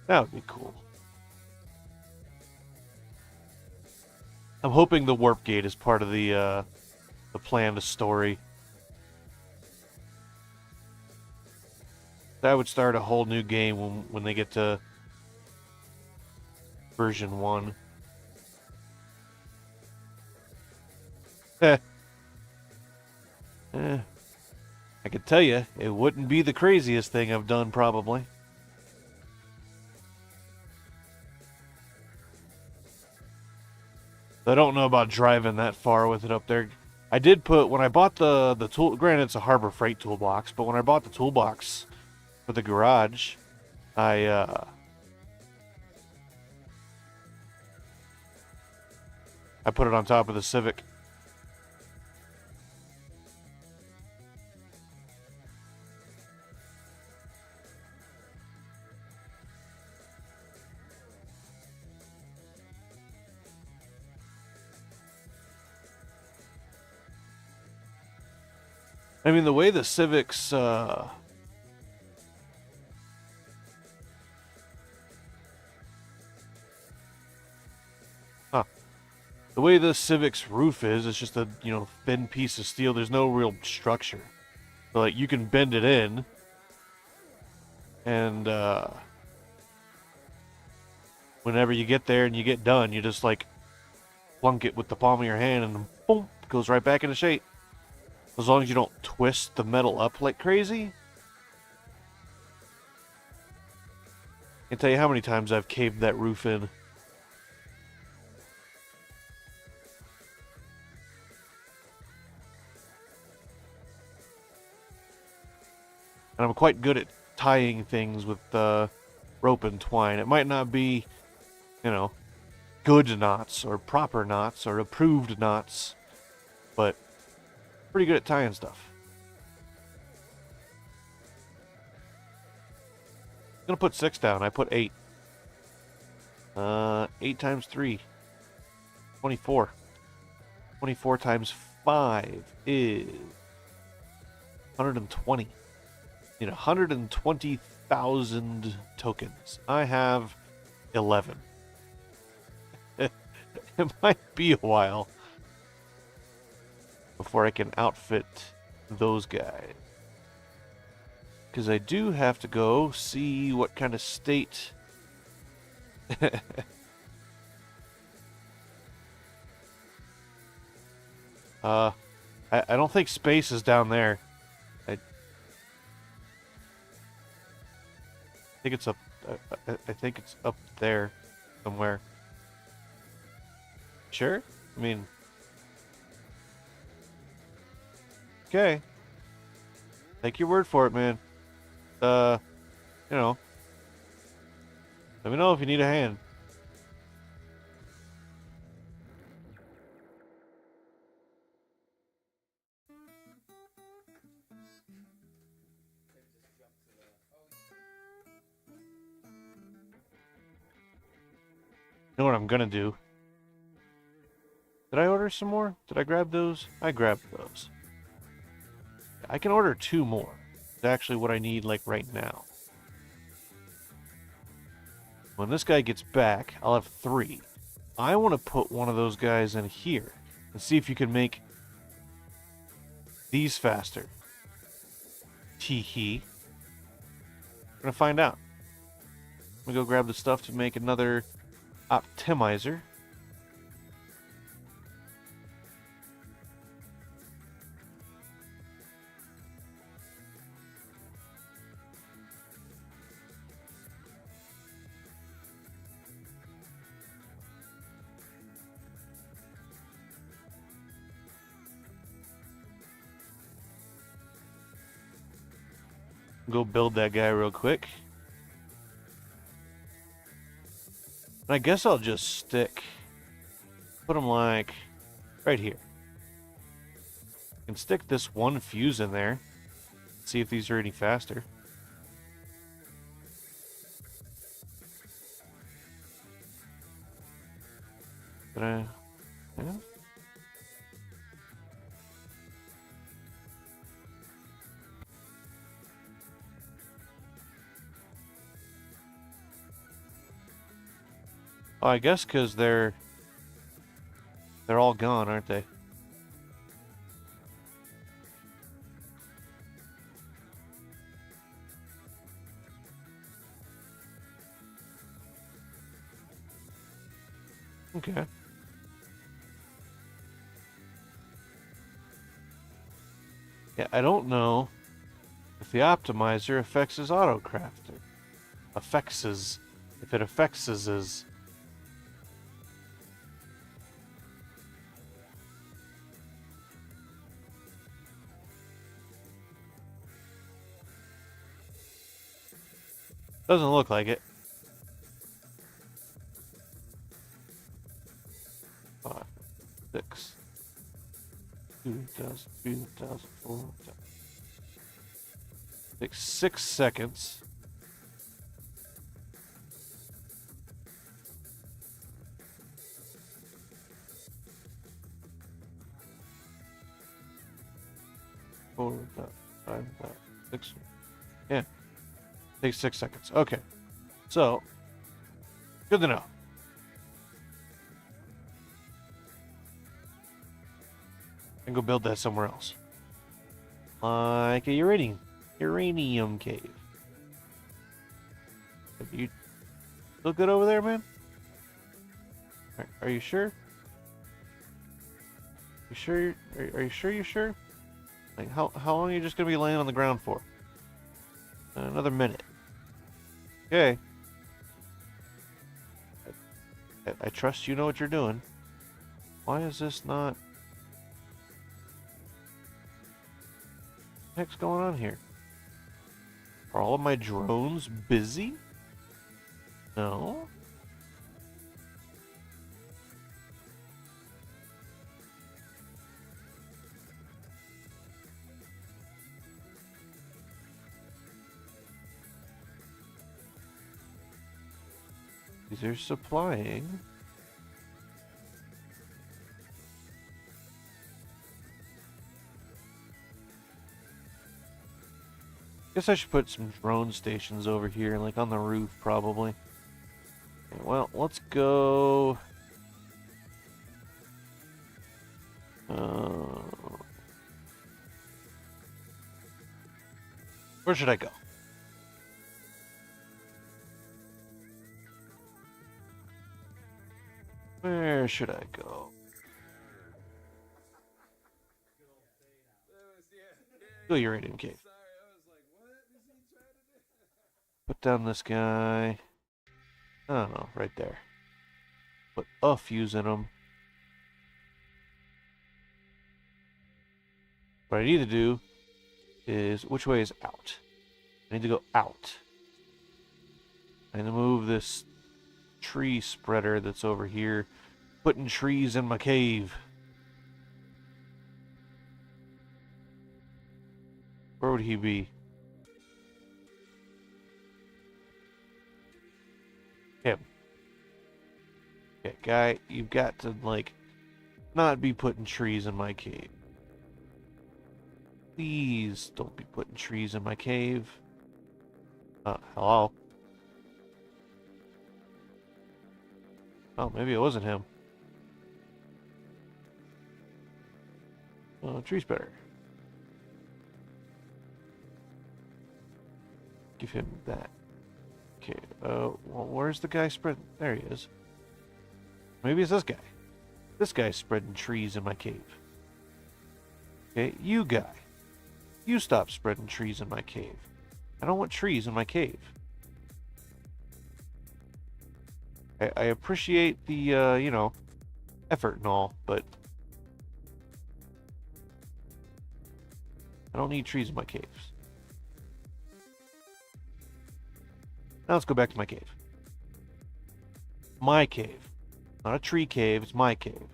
That would be cool. I'm hoping the warp gate is part of the planned story. That would start a whole new game when they get to version 1. I can tell you, it wouldn't be the craziest thing I've done, probably. I don't know about driving that far with it up there. I did put, when I bought the tool, granted it's a Harbor Freight toolbox, but when I bought the toolbox for the garage, I put it on top of the Civic. I mean, the way the Civics, the way the Civic's roof is, it's just a, you know, thin piece of steel. There's no real structure. So, like, you can bend it in, and, whenever you get there and you get done, you just, like, plunk it with the palm of your hand, and boom, it goes right back into shape. As long as you don't twist the metal up like crazy. I can tell you how many times I've caved that roof in. And I'm quite good at tying things with rope and twine. It might not be, you know, good knots or proper knots or approved knots, but pretty good at tying stuff. I'm gonna put 6 down. I put 8. 8 times 3. 24. 24 times 5 is 120. Need 120,000 tokens. I have 11. It might be a while before I can outfit those guys. Because I do have to go see what kind of state... I don't think space is down there. I think it's up... I think it's up there somewhere. Sure? I mean... Okay. Take your word for it, man. You know, let me know if you need a hand. You know what I'm gonna do? Did I order some more? Did I grab those? I grabbed those. I can order 2 more. It's actually what I need, like, right now. When this guy gets back, I'll have 3. I want to put one of those guys in here and see if you can make these faster. Tee-hee. We're gonna find out. Let me go grab the stuff to make another optimizer. Go build that guy real quick. And I guess I'll just put him like right here. I can stick this one fuse in there. See if these are any faster. Did I? Yeah. Oh, I guess because they're all gone, aren't they? Okay. Yeah, I don't know if the optimizer affects his auto crafting. If it affects his. Doesn't look like it. 5, 6, 2,000, 3,000, 4,000. Takes 6 seconds. Four, 5, 6. Yeah. Takes 6 seconds. Okay. So, good to know. And go build that somewhere else. Like a uranium cave. You look good over there, man? Are you sure? You sure? Are you sure you're sure? Like, how long are you just gonna be laying on the ground for? Another minute. Okay. I trust you know what you're doing. Why is this not... What the heck's going on here? Are all of my drones busy? No. These are supplying. Guess I should put some drone stations over here, like on the roof, probably. Okay, well, let's go. Where should I go? Where should I go? Go uranium cave. Put down this guy. I don't know, right there. Put a fuse in him. What I need to do is, which way is out? I need to go out. And to move this tree spreader that's over here, putting trees in my cave. Where would he be? Him. Okay, guy, you've got to, like, not be putting trees in my cave. Please don't be putting trees in my cave. Hello? Oh, maybe it wasn't him. Tree spreader. Give him that. Okay, well, where's the guy spreading? There he is. Maybe it's this guy. This guy's spreading trees in my cave. Okay, you guy. You stop spreading trees in my cave. I don't want trees in my cave. I appreciate the, you know, effort and all, but I don't need trees in my caves. Now let's go back to my cave. My cave. Not a tree cave, it's my cave.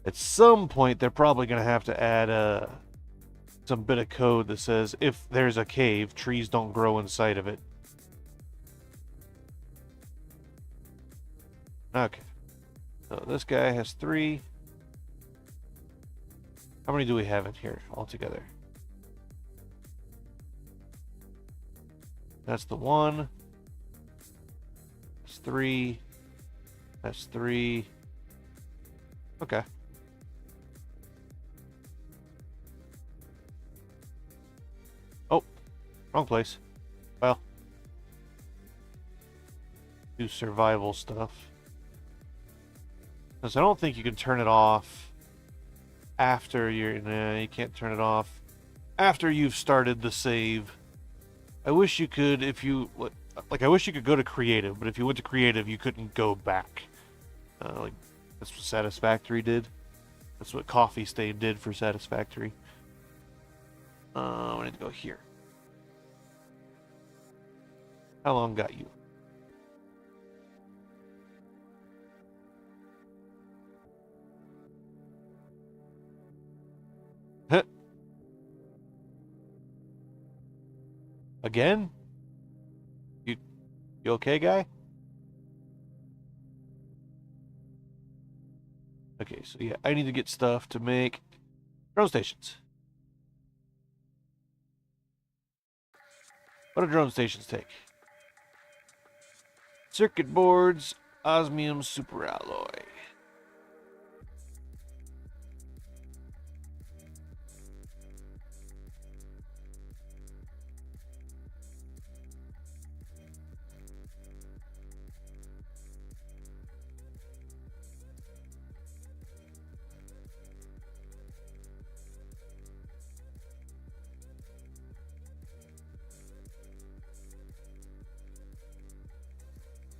At some point, they're probably going to have to add some bit of code that says if there's a cave, trees don't grow inside of it. Okay. So this guy has 3. How many do we have in here altogether? That's the 1. That's 3. That's 3. Okay. Oh, wrong place. Well, do survival stuff. Because I don't think you can turn it off after you're... Nah, you can't turn it off after you've started the save. I wish you could, if you... Like, I wish you could go to creative, but if you went to creative, you couldn't go back. Like, that's what Satisfactory did. That's what Coffee Stain did for Satisfactory. I need to go here. How long got you? Huh. Again? You okay, guy? Okay, so yeah, I need to get stuff to make drone stations. What do drone stations take? Circuit boards, osmium superalloy.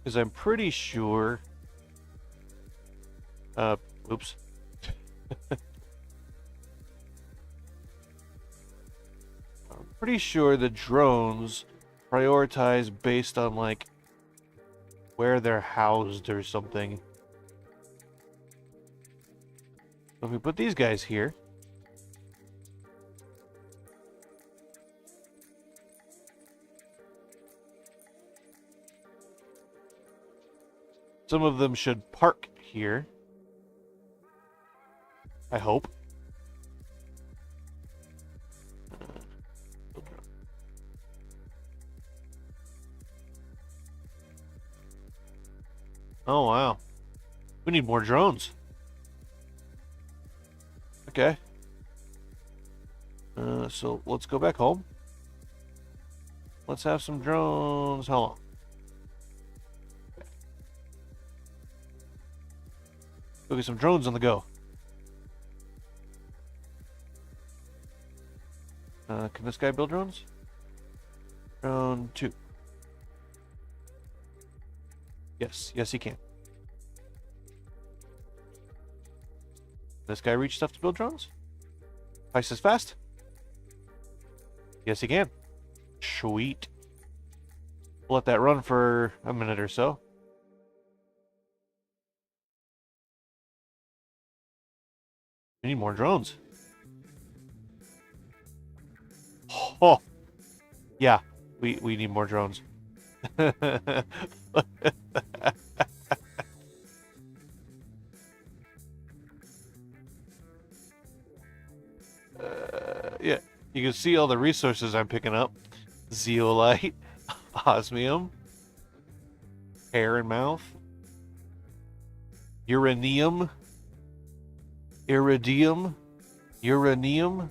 Because I'm pretty sure... oops. I'm pretty sure the drones prioritize based on, like, where they're housed or something. So if we put these guys here... Some of them should park here. I hope. Oh, wow. We need more drones. Okay. So let's go back home. Let's have some drones. How long? Go get some drones on the go. Can this guy build drones? Drone 2. Yes, yes he can. This guy reach stuff to build drones? Twice as fast? Yes he can. Sweet. We'll let that run for a minute or so. We need more drones. Oh, yeah, we need more drones. Yeah, you can see all the resources I'm picking up. Zeolite, osmium, hair and mouth, uranium, iridium, uranium. What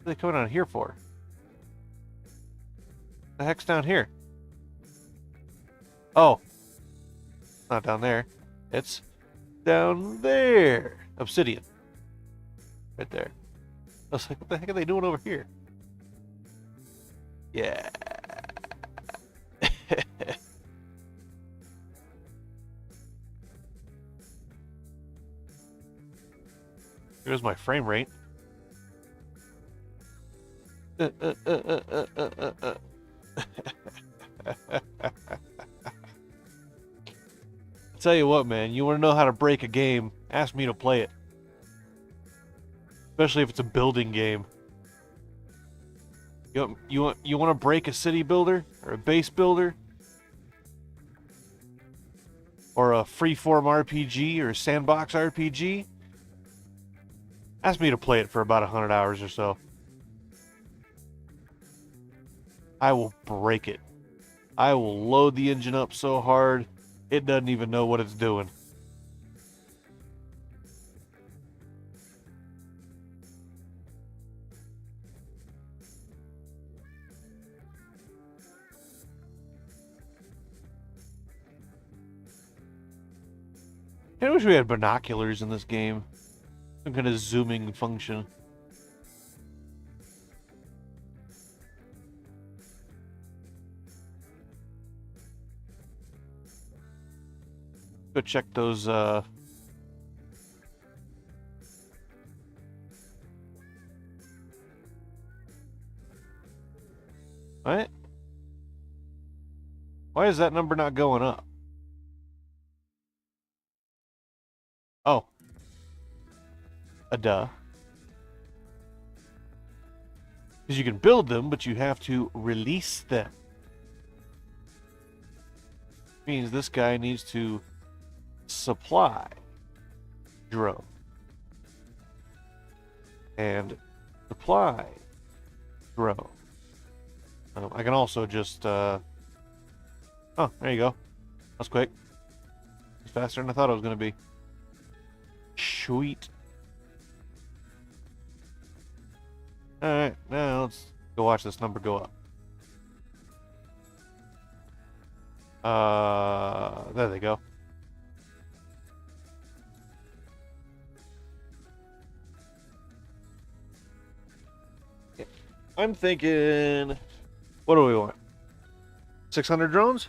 are they coming out here for? The heck's down here? Oh, not down there. It's down there. Obsidian. Right there. I was like, what the heck are they doing over here? Yeah. Here's my frame rate. Tell you what, man, you want to know how to break a game, ask me to play it. Especially if it's a building game. You want to break a city builder or a base builder or a freeform RPG or a sandbox RPG? Ask me to play it for about 100 hours or so. I will break it. I will load the engine up so hard it doesn't even know what it's doing. I wish we had binoculars in this game. Some kind of zooming function. Go check those, What? Why is that number not going up? Oh. Duh. Because you can build them, but you have to release them. Means this guy needs to supply drone. And supply drone. I can also just, Oh, there you go. That's quick. It's faster than I thought it was going to be. Sweet. Alright, now let's go watch this number go up. There they go. Yeah. I'm thinking... What do we want? 600 drones?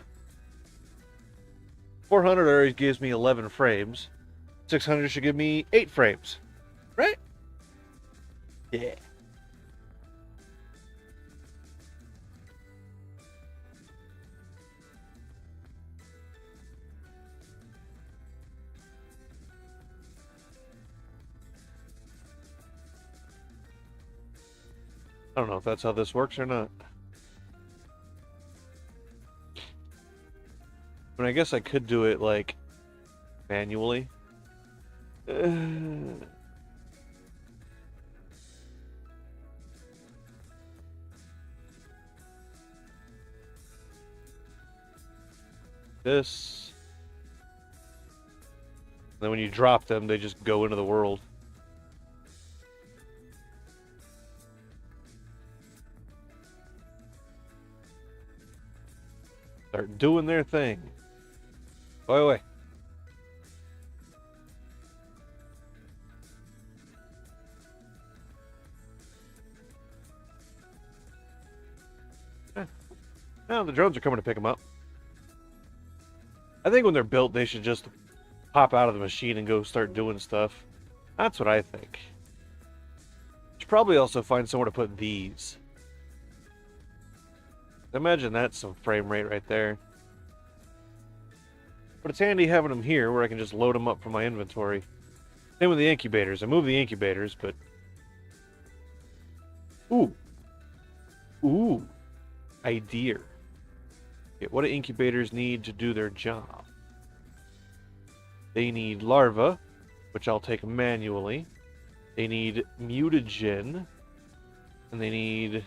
400 already gives me 11 frames. 600 should give me 8 frames. Right? Yeah. I don't know if that's how this works or not. I mean, I guess I could do it, like, manually. This. Then when you drop them, they just go into the world. Start doing their thing. Go away. Well, the drones are coming to pick them up. I think when they're built, they should just pop out of the machine and go start doing stuff. That's what I think. Should probably also find somewhere to put these. Imagine that's some frame rate right there. But it's handy having them here where I can just load them up from my inventory. Same with the incubators. I moved the incubators, but... Ooh. Ooh. Idea. Okay, what do incubators need to do their job? They need larvae, which I'll take manually. They need mutagen. And they need...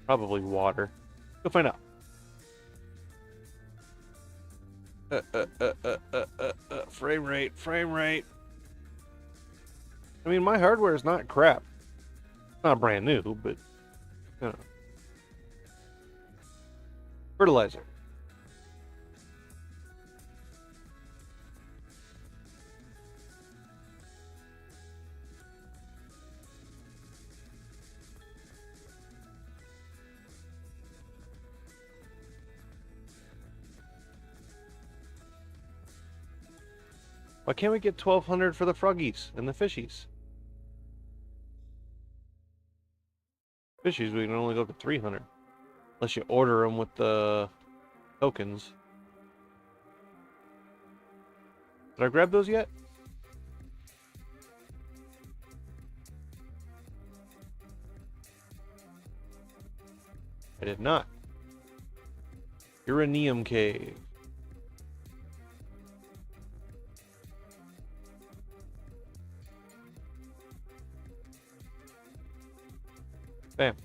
probably water. Go find out. Frame rate, frame rate. I mean, my hardware is not crap. It's not brand new, but, you know. Fertilizer. Why can't we get 1,200 for the froggies and the fishies? Fishies, we can only go up to 300. Unless you order them with the tokens. Did I grab those yet? I did not. Uranium cave. Bam.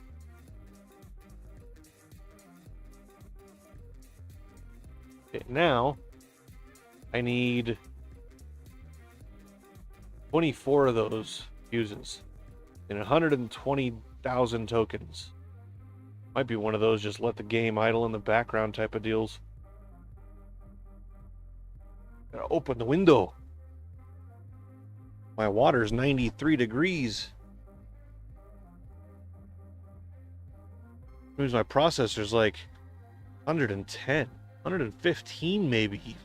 Okay, now I need 24 of those fuses and 120,000 tokens. Might be one of those just let the game idle in the background type of deals. Gotta open the window. My water's 93 degrees. Means my processor's like 110, 115 maybe even.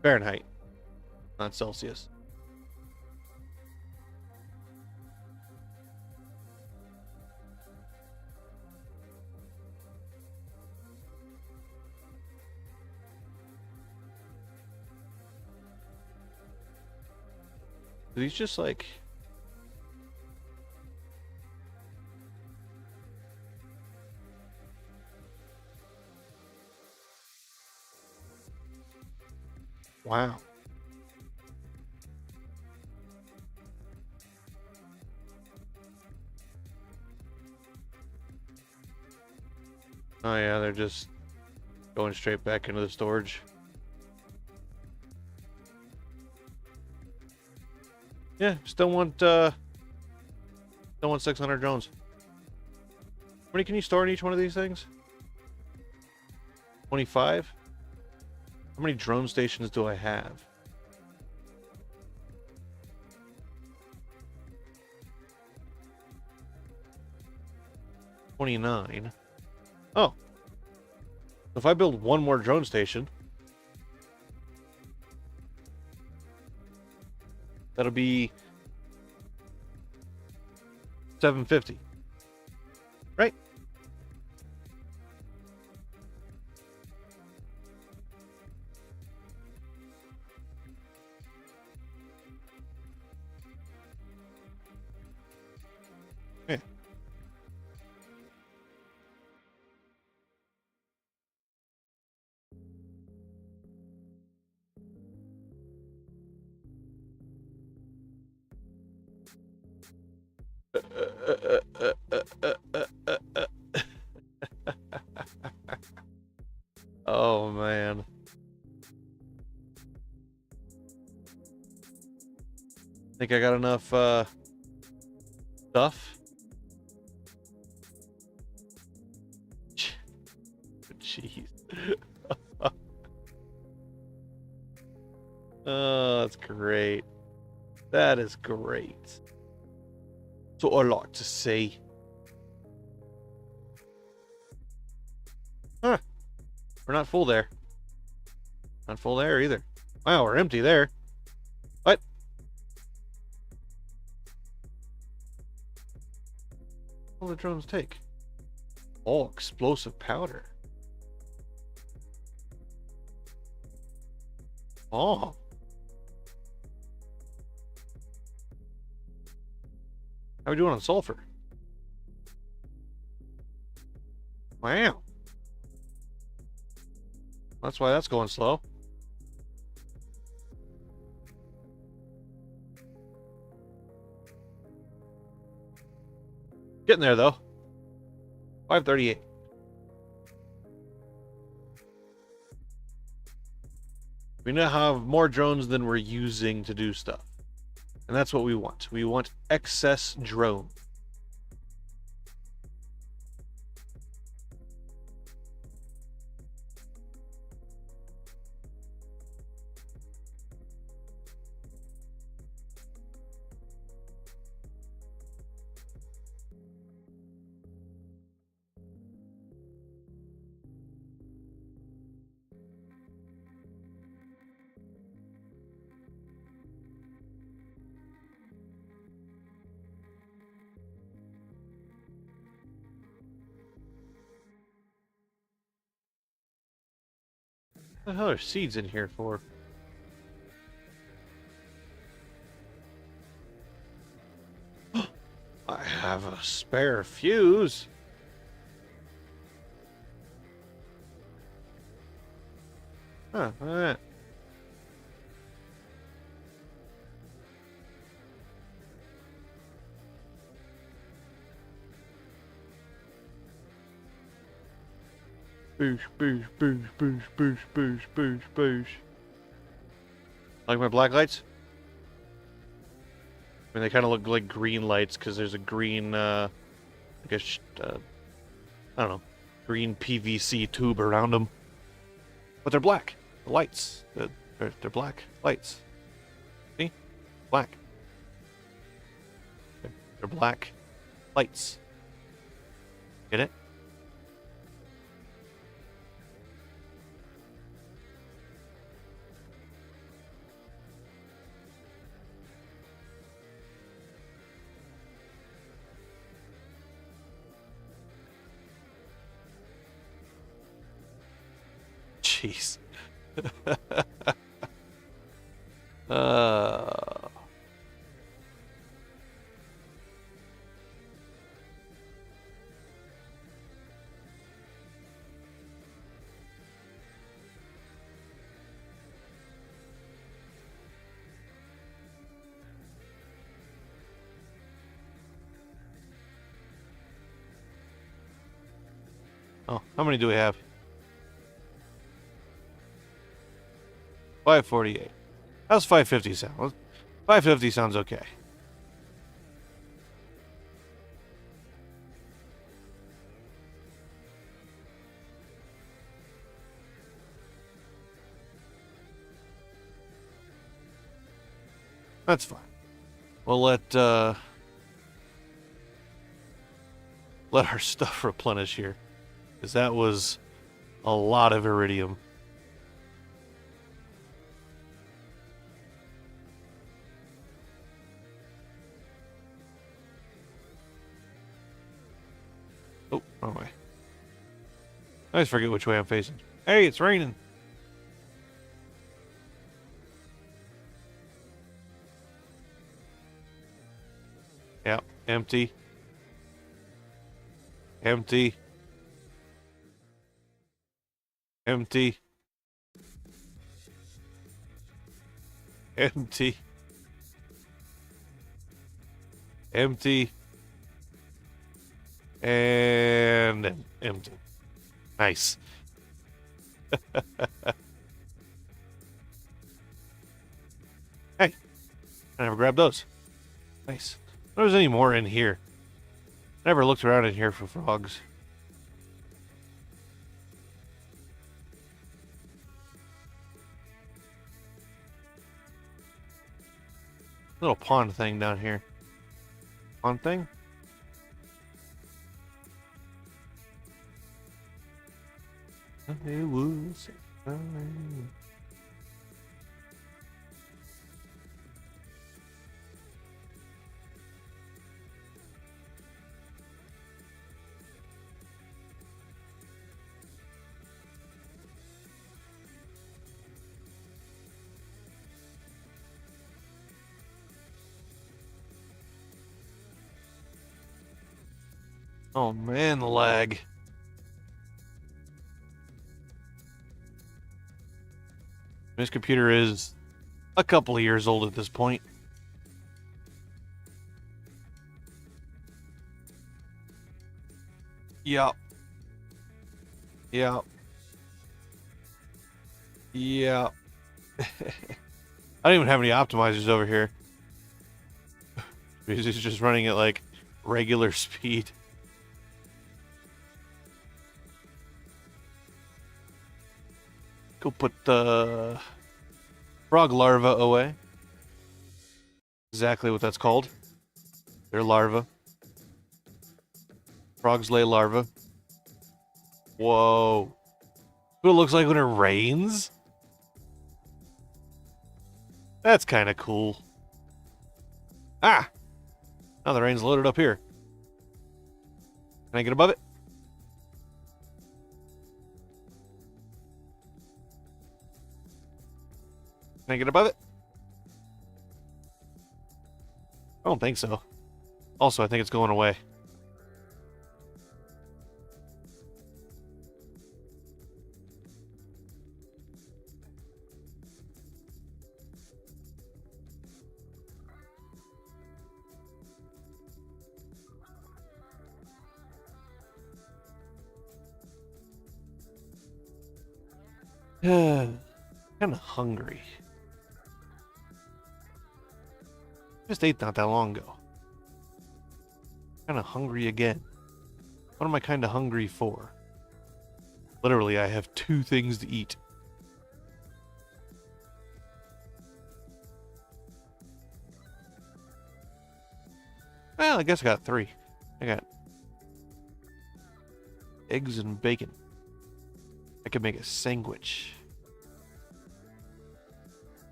Fahrenheit, not Celsius. He's just like... Wow. Oh yeah, they're just going straight back into the storage. Yeah, still want 600 drones. How many can you store in each one of these things? 25? How many drone stations do I have? $29. Oh. If I build one more drone station, that'll be $750. Right? Yeah. Oh man. Think I got enough stuff? Jeez. Oh, that's great. That is great. So a lot to see. Huh. We're not full there. Not full there either. Wow, we're empty there. What? What will the drones take? Oh, explosive powder. Oh. How are we doing on sulfur? Wow. That's why that's going slow. Getting there, though. 538. We now have more drones than we're using to do stuff. And that's what we want. We want excess drone. What the hell are seeds in here for? I have a spare fuse. Huh, look at that. Boosh, boosh, boosh, boosh, boosh, boosh, boosh, boosh. Like my black lights? I mean, they kind of look like green lights because there's a green, I guess, I don't know, green PVC tube around them. But they're black. The lights. They're black lights. See? Black. They're black lights. Get it? Jeez. uh... Oh, how many do we have? 548. How's 550 sound? 550 sounds okay. That's fine. We'll let our stuff replenish here, because that was a lot of iridium. Oh, wrong way. I always forget which way I'm facing. Hey, it's raining. Yeah, empty. Empty. Empty. Empty. Empty. And empty. Nice. Hey, I never grabbed those. Nice. If there's any more in here. Never looked around in here for frogs. Little pond thing down here. Pond thing? It was. Oh man, the lag. This computer is a couple of years old at this point. Yep. Yep. Yep. I don't even have any optimizers over here. He's just running at like regular speed. Go put the frog larva away. Exactly what that's called. They're larvae. Frogs lay larvae. Whoa. What it looks like when it rains? That's kind of cool. Ah! Now the rain's loaded up here. Can I get above it? Can I get above it? I don't think so. Also, I think it's going away. Kind of hungry. Just ate not that long ago. Kind of hungry again. What am I kind of hungry for? Literally, I have 2 things to eat. Well, I guess I got 3. I got eggs and bacon. I could make a sandwich.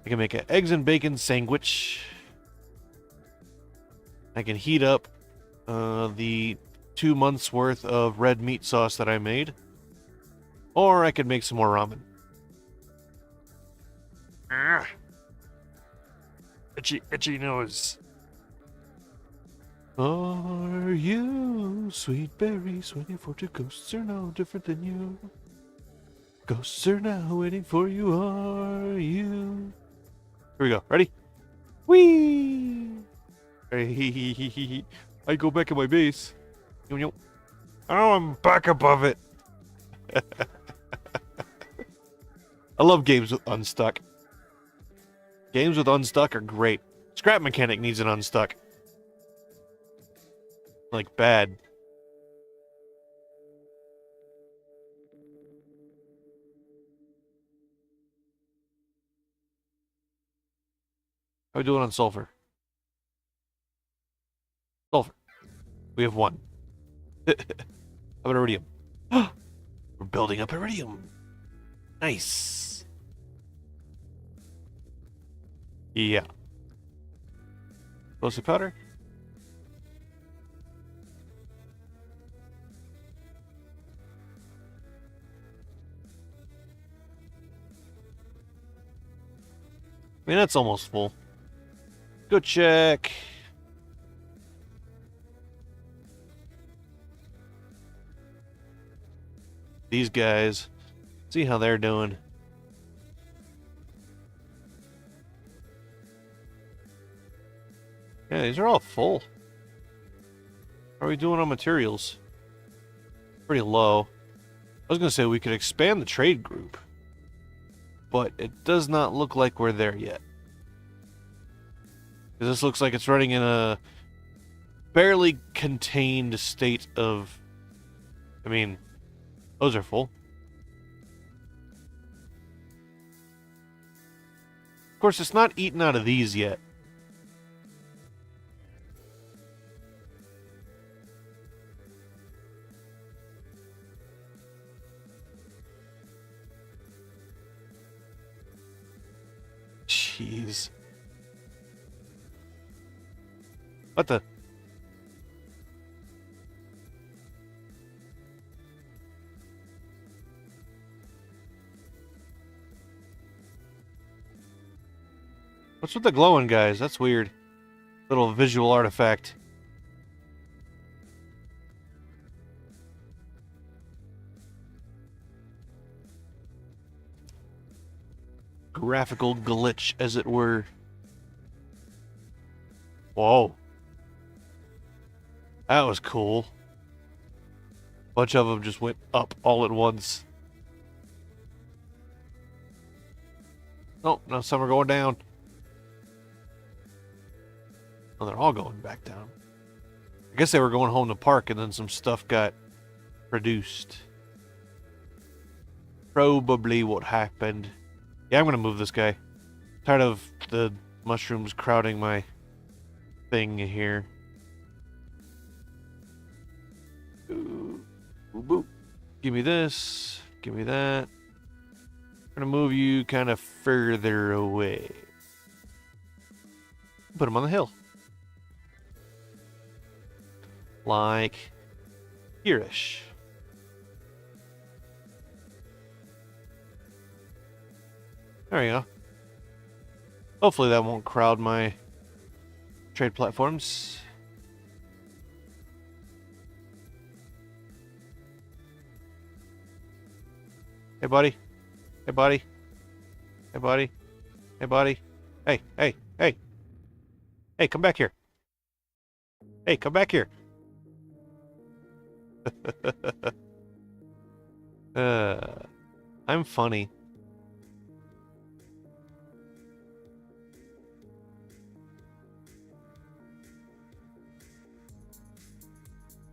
I can make an eggs and bacon sandwich. I can heat up the 2 months worth of red meat sauce that I made. Or I could make some more ramen. Itchy nose. Are you sweet berries waiting for 2 ghosts are no different than you? Ghosts are now waiting for you, are you? Here we go. Ready? Whee! I go back in my base. Oh, I'm back above it. I love games with unstuck. Games with unstuck are great. Scrap Mechanic needs an unstuck. Like, bad. How are we doing on sulfur? Sulfur. We have 1. How about iridium? We're building up iridium. Nice. Yeah. Explosive powder. I mean, that's almost full. Go check. These guys. See how they're doing. Yeah, these are all full. How are we doing on materials? Pretty low. I was going to say we could expand the trade group. But it does not look like we're there yet. This looks like it's running in a barely contained state of... I mean, those are full. Of course, it's not eating out of these yet. Jeez. What the? What's with the glowing guys? That's weird. Little visual artifact. graphical glitch, as it were. Whoa. That was cool. Bunch of them just went up all at once. Oh, no, some are going down. Oh, they're all going back down. I guess they were going home to park and then some stuff got produced. Probably what happened. Yeah, I'm going to move this guy. Tired of the mushrooms crowding my thing here. Ooh, boop, boop. Give me this. Give me that. I'm going to move you kind of further away. Put him on the hill. Like here-ish. There we go. Hopefully that won't crowd my trade platforms. Hey, buddy. Hey, buddy. Hey, buddy. Hey, buddy. Hey, hey, hey. Hey, come back here. Hey, come back here. I'm funny.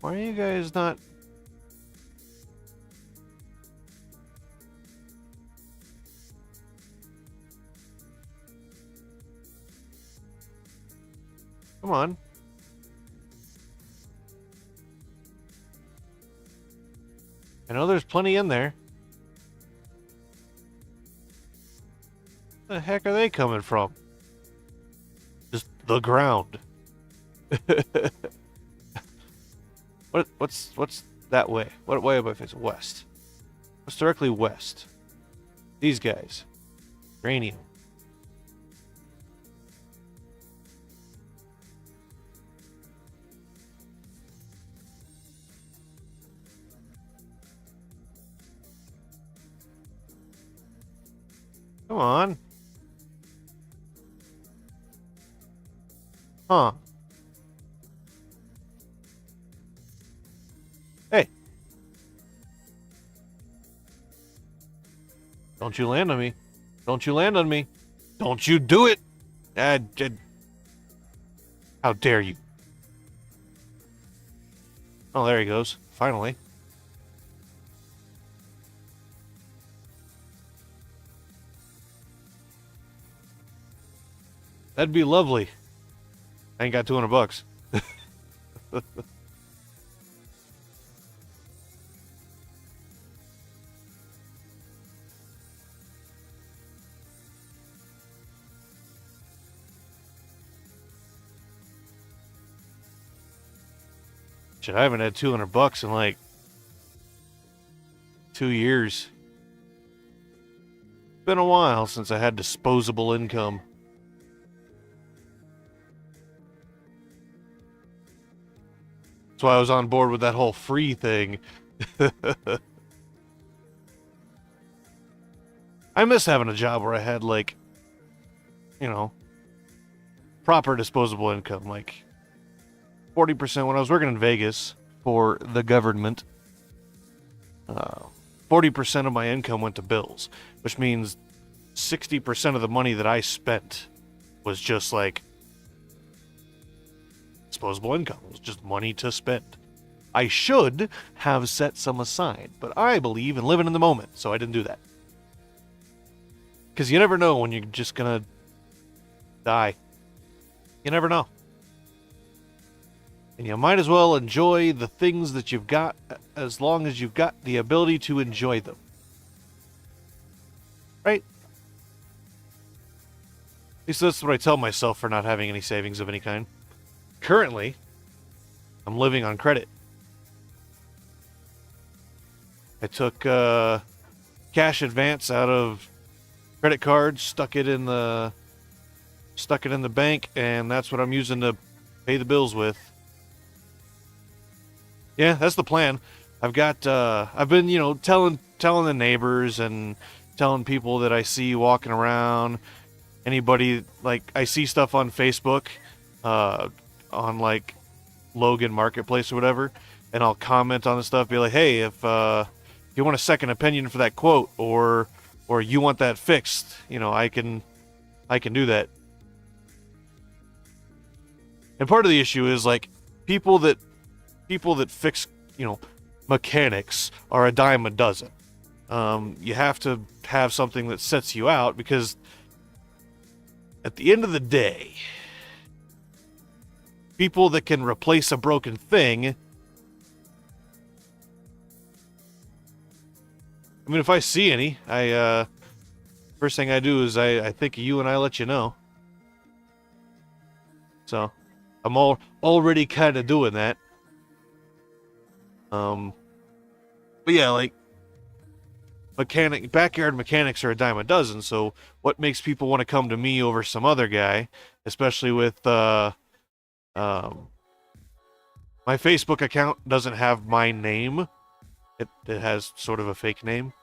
Why are you guys not... Come on. I know there's plenty in there. Where the heck are they coming from? Just the ground. What's that way? What way am I facing? West. What's directly west? These guys. Uranium. Come on. Huh. Hey. Don't you land on me. Don't you land on me. Don't you do it. How dare you. Oh, there he goes. Finally. That'd be lovely. I ain't got $200. Shit, I haven't had $200 in like 2 years. Been a while since I had disposable income. That's why I was on board with that whole free thing. I miss having a job where I had, like, you know, proper disposable income. Like, 40% when I was working in Vegas for the government, 40% of my income went to bills, which means 60% of the money that I spent was just, like, disposable income. It was just money to spend. I should have set some aside, but I believe in living in the moment, so I didn't do that. Because you never know when you're just gonna die. You never know. And you might as well enjoy the things that you've got as long as you've got the ability to enjoy them. Right? At least that's what I tell myself for not having any savings of any kind. Currently, I'm living on credit. I took cash advance out of credit cards, stuck it in the bank, and that's what I'm using to pay the bills with. Yeah, that's the plan. I've got I've been, telling the neighbors and telling people that I see walking around. Anybody, like, I see stuff on Facebook, on like Logan Marketplace or whatever, and I'll comment on the stuff, be like, hey, if you want a second opinion for that quote, or you want that fixed, you know, I can do that. And part of the issue is like people that fix, you know, mechanics are a dime a dozen. You have to have something that sets you out, because at the end of the day, people that can replace a broken thing, I mean, if I see any, first thing I do is I think of you and I let you know. So I'm already kind of doing that. But yeah, like, backyard mechanics are a dime a dozen, so what makes people want to come to me over some other guy, especially with my Facebook account doesn't have my name. It has sort of a fake name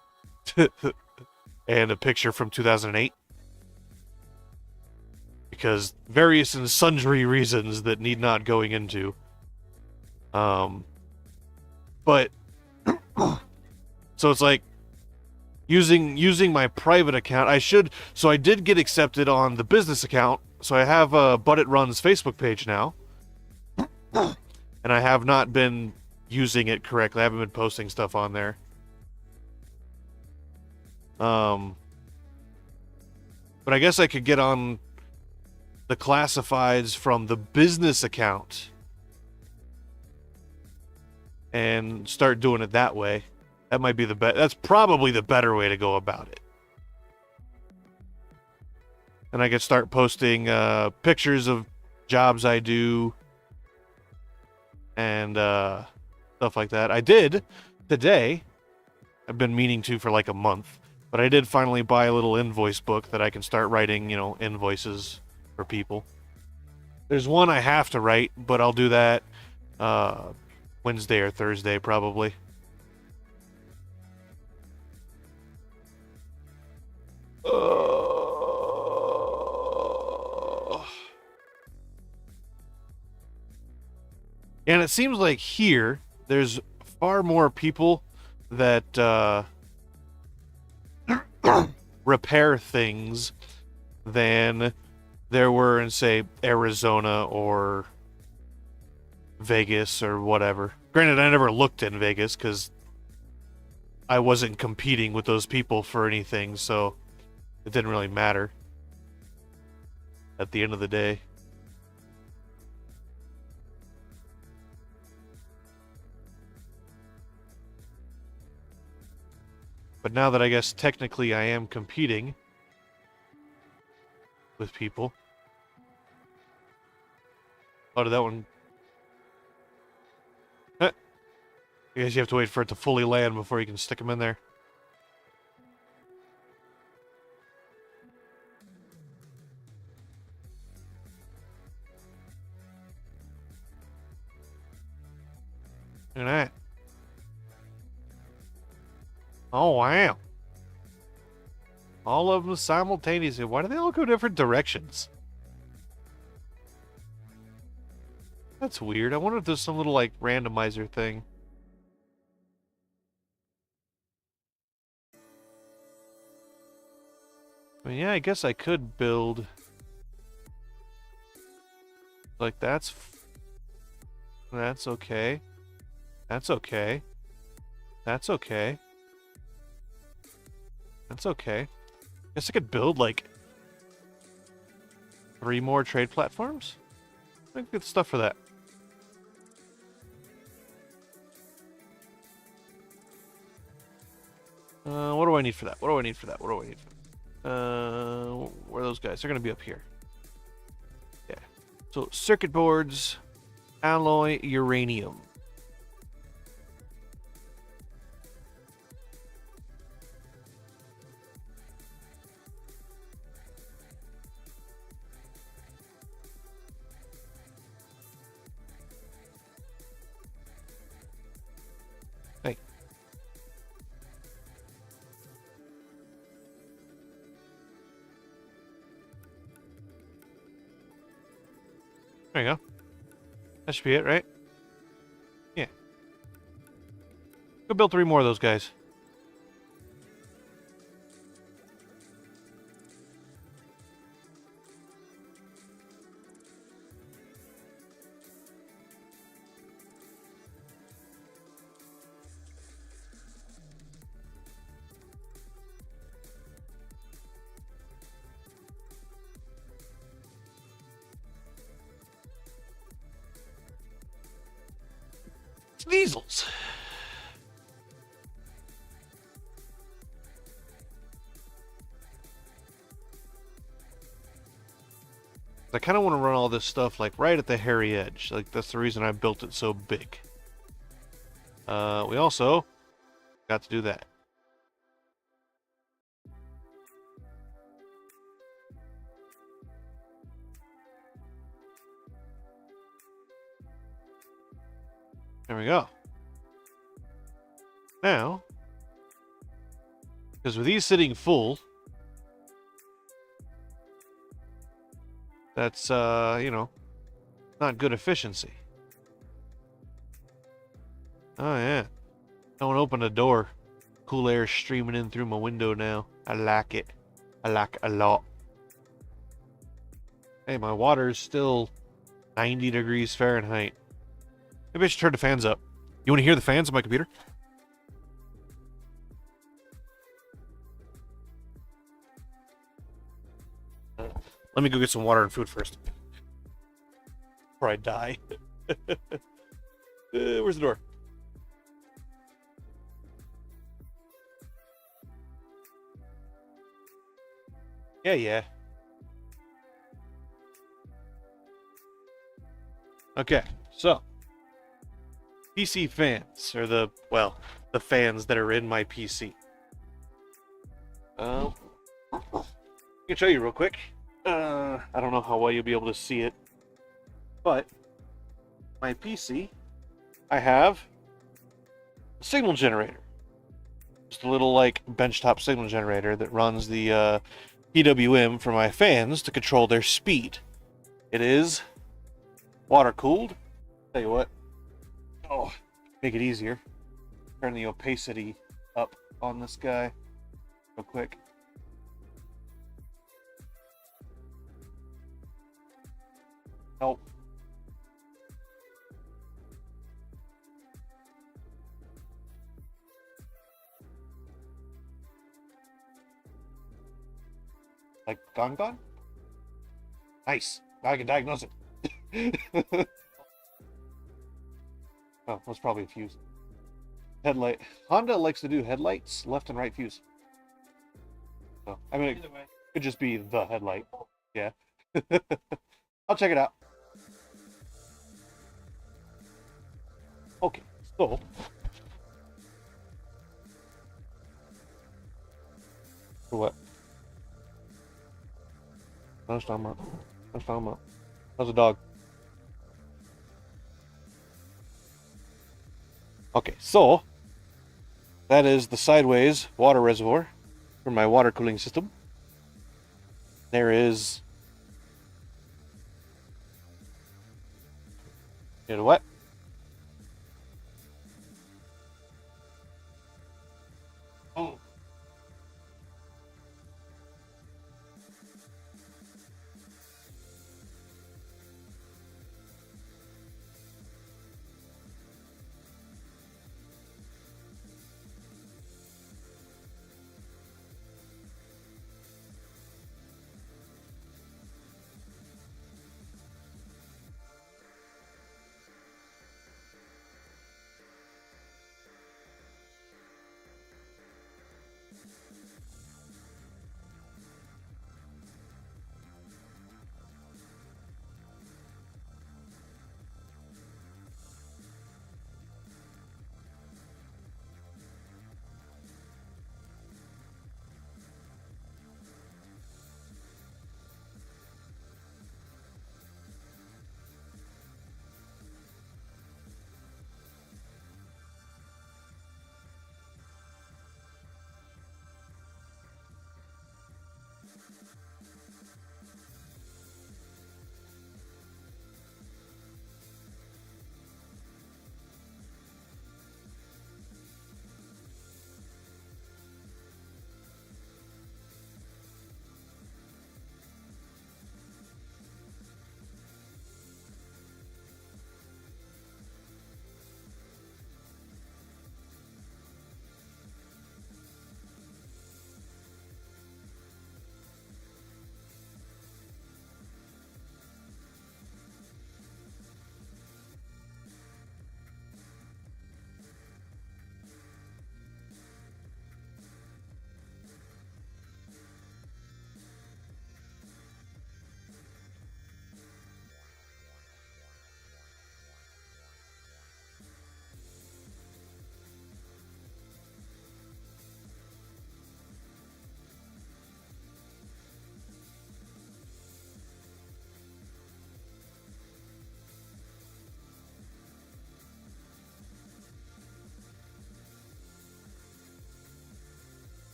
and a picture from 2008, because various and sundry reasons that need not going into. But so it's like using my private account. I did get accepted on the business account, so I have a But It Runs Facebook page now. And I have not been using it correctly. I haven't been posting stuff on there. But I guess I could get on the classifieds from the business account and start doing it that way. That might be that's probably the better way to go about it. And I could start posting pictures of jobs I do and stuff like that. I did today. I've been meaning to for like a month, but I did finally buy a little invoice book that I can start writing, you know, invoices for people. There's one I have to write, but I'll do that Wednesday or Thursday probably. And it seems like here there's far more people that repair things than there were in, say, Arizona or Vegas or whatever. Granted, I never looked in Vegas because I wasn't competing with those people for anything, so it didn't really matter at the end of the day. But now that I guess technically I am competing with people. Oh, did that one... I guess you have to wait for it to fully land before you can stick them in there. Look at that. Oh, wow. All of them simultaneously. Why do they all go different directions? That's weird. I wonder if there's some little, like, randomizer thing. I mean, yeah, I guess I could build... Like, that's okay. That's okay. That's okay. That's okay. I guess I could build, like, 3 more trade platforms? I think good stuff for that. What do I need for that? What do I need for that? What do I need for that? Where are those guys? They're going to be up here. Yeah. So, circuit boards, alloy, uranium. There you go. That should be it, right? Yeah. Go build 3 more of those guys. Diesels. I kind of want to run all this stuff like right at the hairy edge. Like that's the reason I built it so big. We also got to do that. There we go. Now, because with these sitting full, that's, you know, not good efficiency. Oh, yeah. Someone opened a door. Cool air streaming in through my window now. I like it. I like it a lot. Hey, my water's still 90 degrees Fahrenheit. Maybe I should turn the fans up. You want to hear the fans on my computer? Let me go get some water and food first. Before I die. Where's the door? Yeah. Okay, so PC fans, or the fans that are in my PC. I can show you real quick. I don't know how well you'll be able to see it, but my PC, I have a signal generator. Just a little like benchtop signal generator that runs the PWM for my fans to control their speed. It is water cooled. Tell you what. Oh, make it easier. Turn the opacity up on this guy real quick. Nope. Like gone? Nice. Now I can diagnose it. Oh, that's probably a fuse. Headlight. Honda likes to do headlights, left and right fuse. So, I mean, it could just be the headlight. Yeah. I'll check it out. Okay, so for what? How's the dog? Okay, so that is the sideways water reservoir for my water cooling system. There is, you know what? Oh.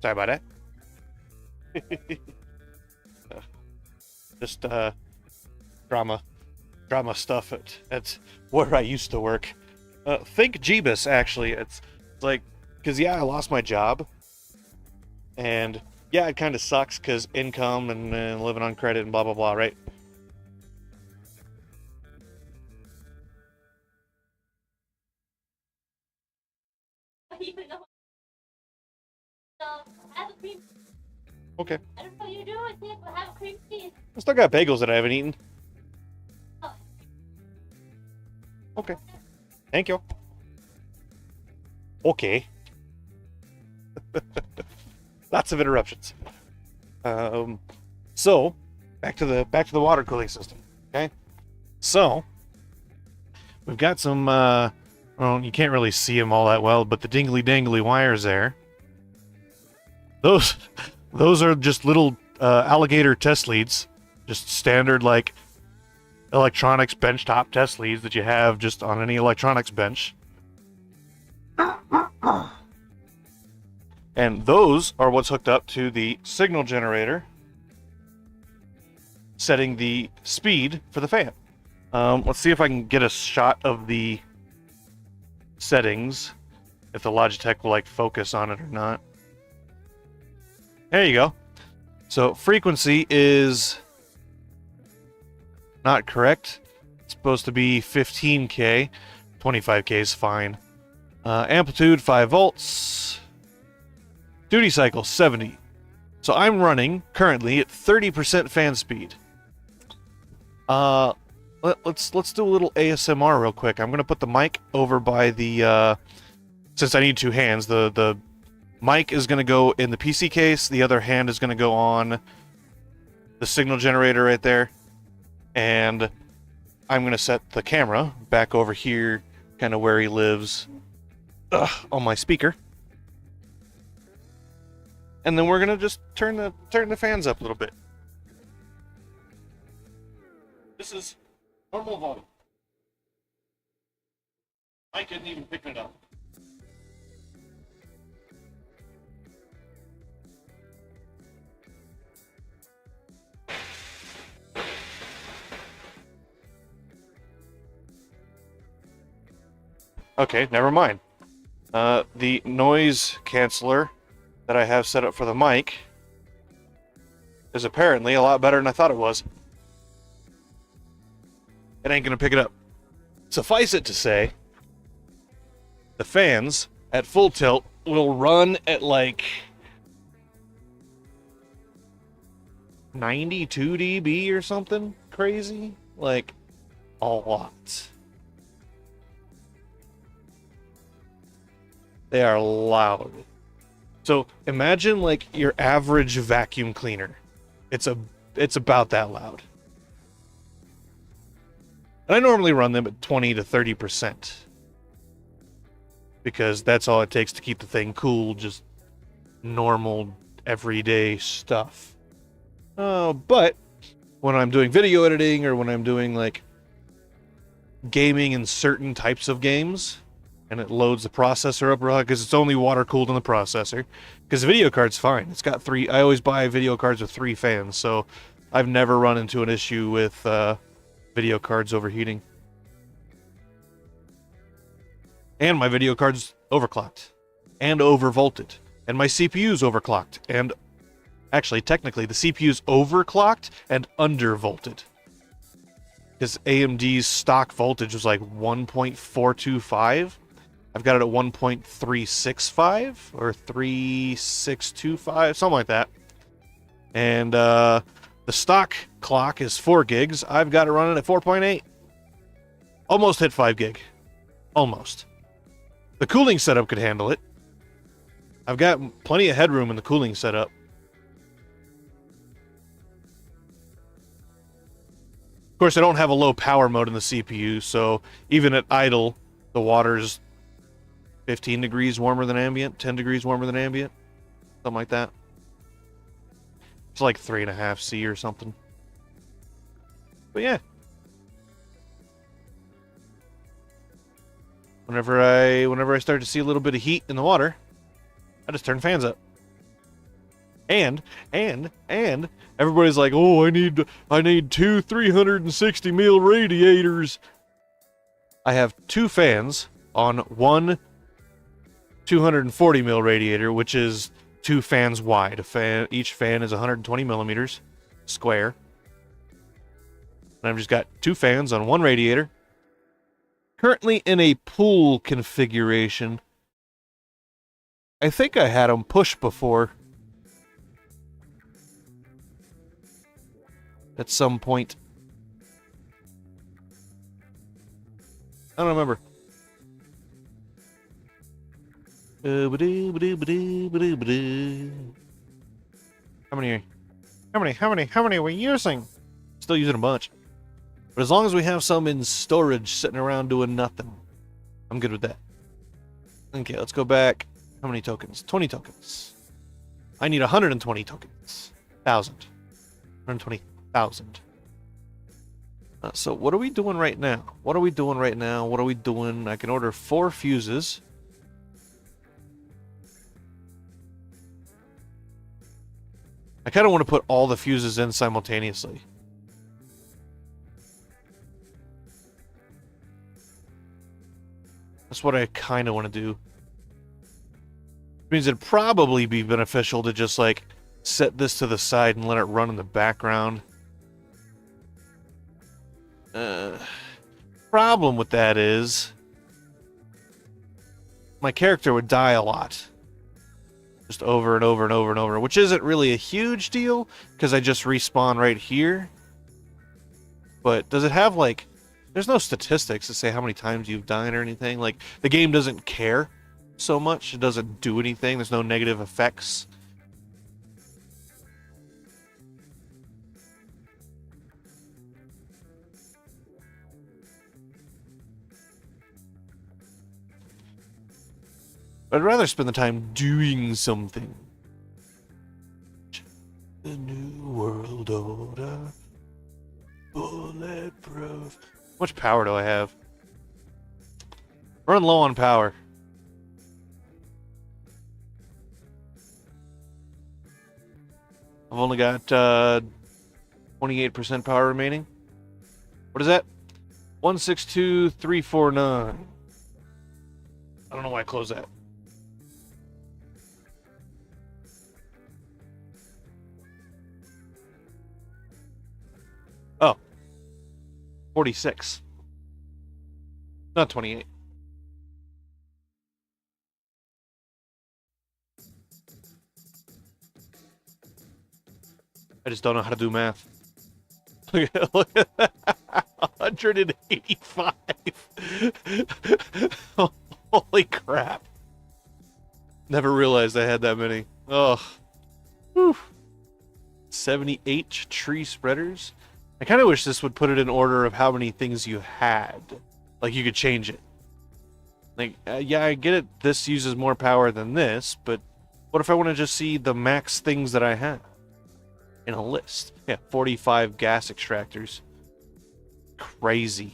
Sorry about that. Just drama stuff at where I used to work. Think Jeebus, actually. It's like, because yeah, I lost my job, and yeah, it kind of sucks because income and living on credit and blah blah blah, right? Okay. I don't know what you're doing with it, but have cream cheese. I still got bagels that I haven't eaten. Okay. Thank you. Okay. Lots of interruptions. So back to the water cooling system. Okay. So we've got some. Well, you can't really see them all that well, but the dingly dangly wires there. Those are just little alligator test leads, just standard like electronics benchtop test leads that you have just on any electronics bench. And those are what's hooked up to the signal generator, setting the speed for the fan. Let's see if I can get a shot of the settings, if the Logitech will like focus on it or not. There you go. So frequency is not correct. It's supposed to be 15K. 25K is fine. Amplitude 5 volts. Duty cycle 70. So I'm running currently at 30% fan speed. Let's do a little ASMR real quick. I'm gonna put the mic over by the since I need two hands, the mic is going to go in the PC case. The other hand is going to go on the signal generator right there. And I'm going to set the camera back over here, kind of where he lives, on my speaker. And then we're going to just turn the fans up a little bit. This is normal volume. I couldn't even pick it up. Okay, never mind. The noise canceller that I have set up for the mic is apparently a lot better than I thought it was. It ain't gonna pick it up. Suffice it to say, the fans at full tilt will run at like 92 dB or something crazy. Like, a lot. They are loud. So imagine like your average vacuum cleaner. It's about that loud. And I normally run them at 20 to 30%. Because that's all it takes to keep the thing cool, just normal, everyday stuff. But when I'm doing video editing or when I'm doing like gaming in certain types of games, and it loads the processor up because it's only water cooled in the processor. Because the video card's fine. It's got 3. I always buy video cards with 3 fans, so I've never run into an issue with video cards overheating. And my video card's overclocked and overvolted, and my CPU's overclocked, and actually, technically, the CPU's overclocked and undervolted. Because AMD's stock voltage was like 1.425. I've got it at 1.365 or 3625, something like that. And the stock clock is 4 gigs. I've got it running at 4.8. Almost hit 5 gig. Almost. The cooling setup could handle it. I've got plenty of headroom in the cooling setup. Of course, I don't have a low power mode in the CPU, so even at idle, the water's 15 degrees warmer than ambient, 10 degrees warmer than ambient, something like that. It's like 3.5 C or something. But yeah. Whenever I start to see a little bit of heat in the water, I just turn fans up. And everybody's like, oh, I need two 360 mil radiators. I have two fans on one 240 mil radiator, which is two fans wide. Each fan is 120 millimeters square. And I've just got two fans on one radiator. Currently in a pool configuration. I think I had them push before. At some point. I don't remember. How many are we using? Still using a bunch. But as long as we have some in storage sitting around doing nothing, I'm good with that. Okay, let's go back. How many tokens? 20 tokens. I need 120 tokens. 1,000. 120,000. So what are we doing right now? What are we doing? I can order 4 fuses. I kind of want to put all the fuses in simultaneously. That's what I kind of want to do. Which means it'd probably be beneficial to just, like, set this to the side and let it run in the background. Problem with that is my character would die a lot. Just over and over and over and over, which isn't really a huge deal because I just respawn right here. But does it have, like, there's no statistics to say how many times you've died or anything. Like, the game doesn't care so much. It doesn't do anything. There's no negative effects. I'd rather spend the time doing something. The New World Order. Bulletproof. How much power do I have? Run low on power. I've only got 28% power remaining. What is that? 162,349. I don't know why I closed that. Oh. 46. Not 28. I just don't know how to do math. Look at that. 185. Holy crap. Never realized I had that many. Oh. Whew. 78 tree spreaders. I kind of wish this would put it in order of how many things you had. Like, you could change it. Like, yeah, I get it. This uses more power than this, but what if I want to just see the max things that I have in a list? Yeah, 45 gas extractors. Crazy.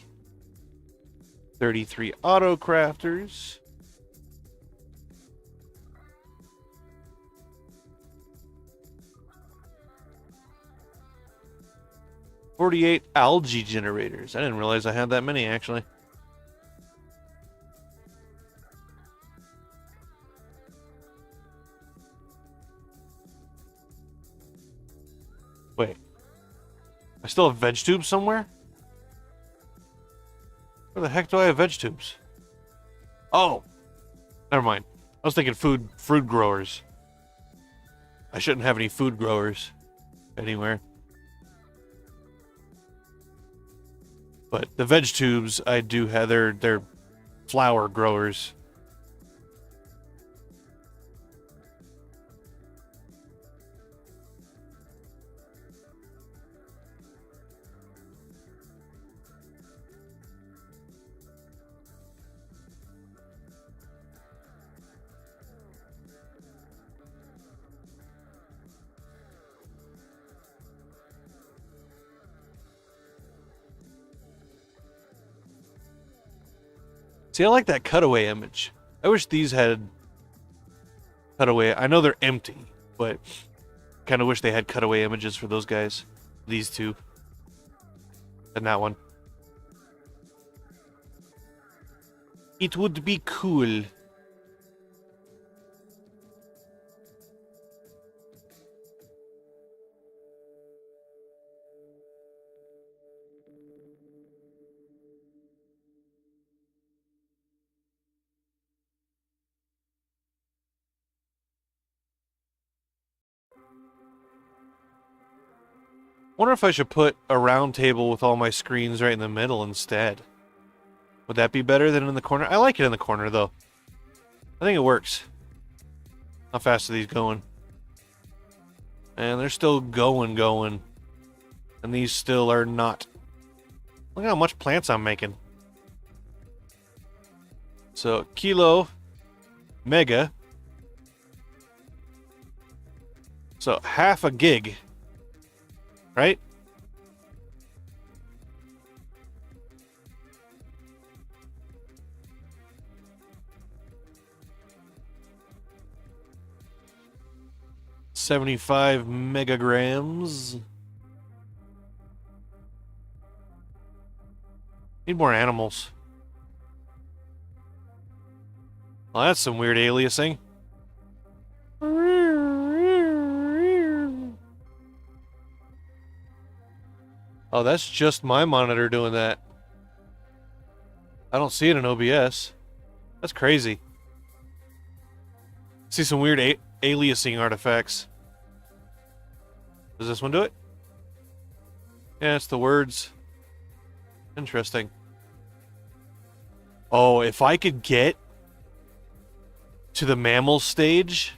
33 auto crafters. $48 algae generators. I didn't realize I had that many, actually. Wait. I still have veg tubes somewhere? Where the heck do I have veg tubes? Oh! Never mind. I was thinking fruit growers. I shouldn't have any food growers anywhere. But the veg tubes, I do have, they're flower growers. See, I like that cutaway image. I wish these had cutaway. I know they're empty, but Kind of wish they had cutaway images for those guys. These two. And that one. It would be cool. Wonder if I should put a round table with all my screens right in the middle instead. Would that be better than in the corner? I like it in the corner, though. I think it works. How fast are these going? And they're still going. And these still are not. Look how much plants I'm making. So, kilo, mega. So, half a gig. Right? $75 megagrams. Need more animals. Well, that's some weird aliasing. Oh, that's just my monitor doing that. I don't see it in OBS. That's crazy. See some weird aliasing artifacts. Does this one do it? Yeah, it's the words. Interesting. Oh, if I could get to the mammal stage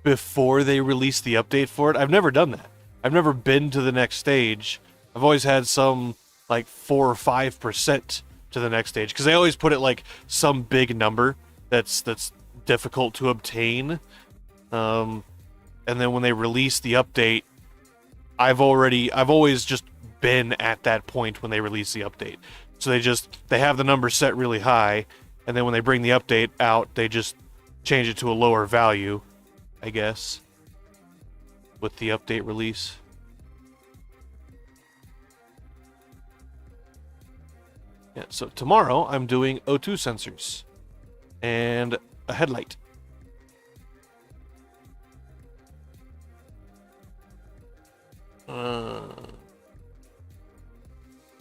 before they release the update for it. I've never done that. I've never been to the next stage. I've always had some like 4 or 5% to the next stage because they always put it like some big number that's difficult to obtain. And then when they release the update, I've always just been at that point when they release the update. So they have the number set really high, and then when they bring the update out, they just change it to a lower value, I guess, with the update release. Yeah, so tomorrow I'm doing O2 sensors and a headlight.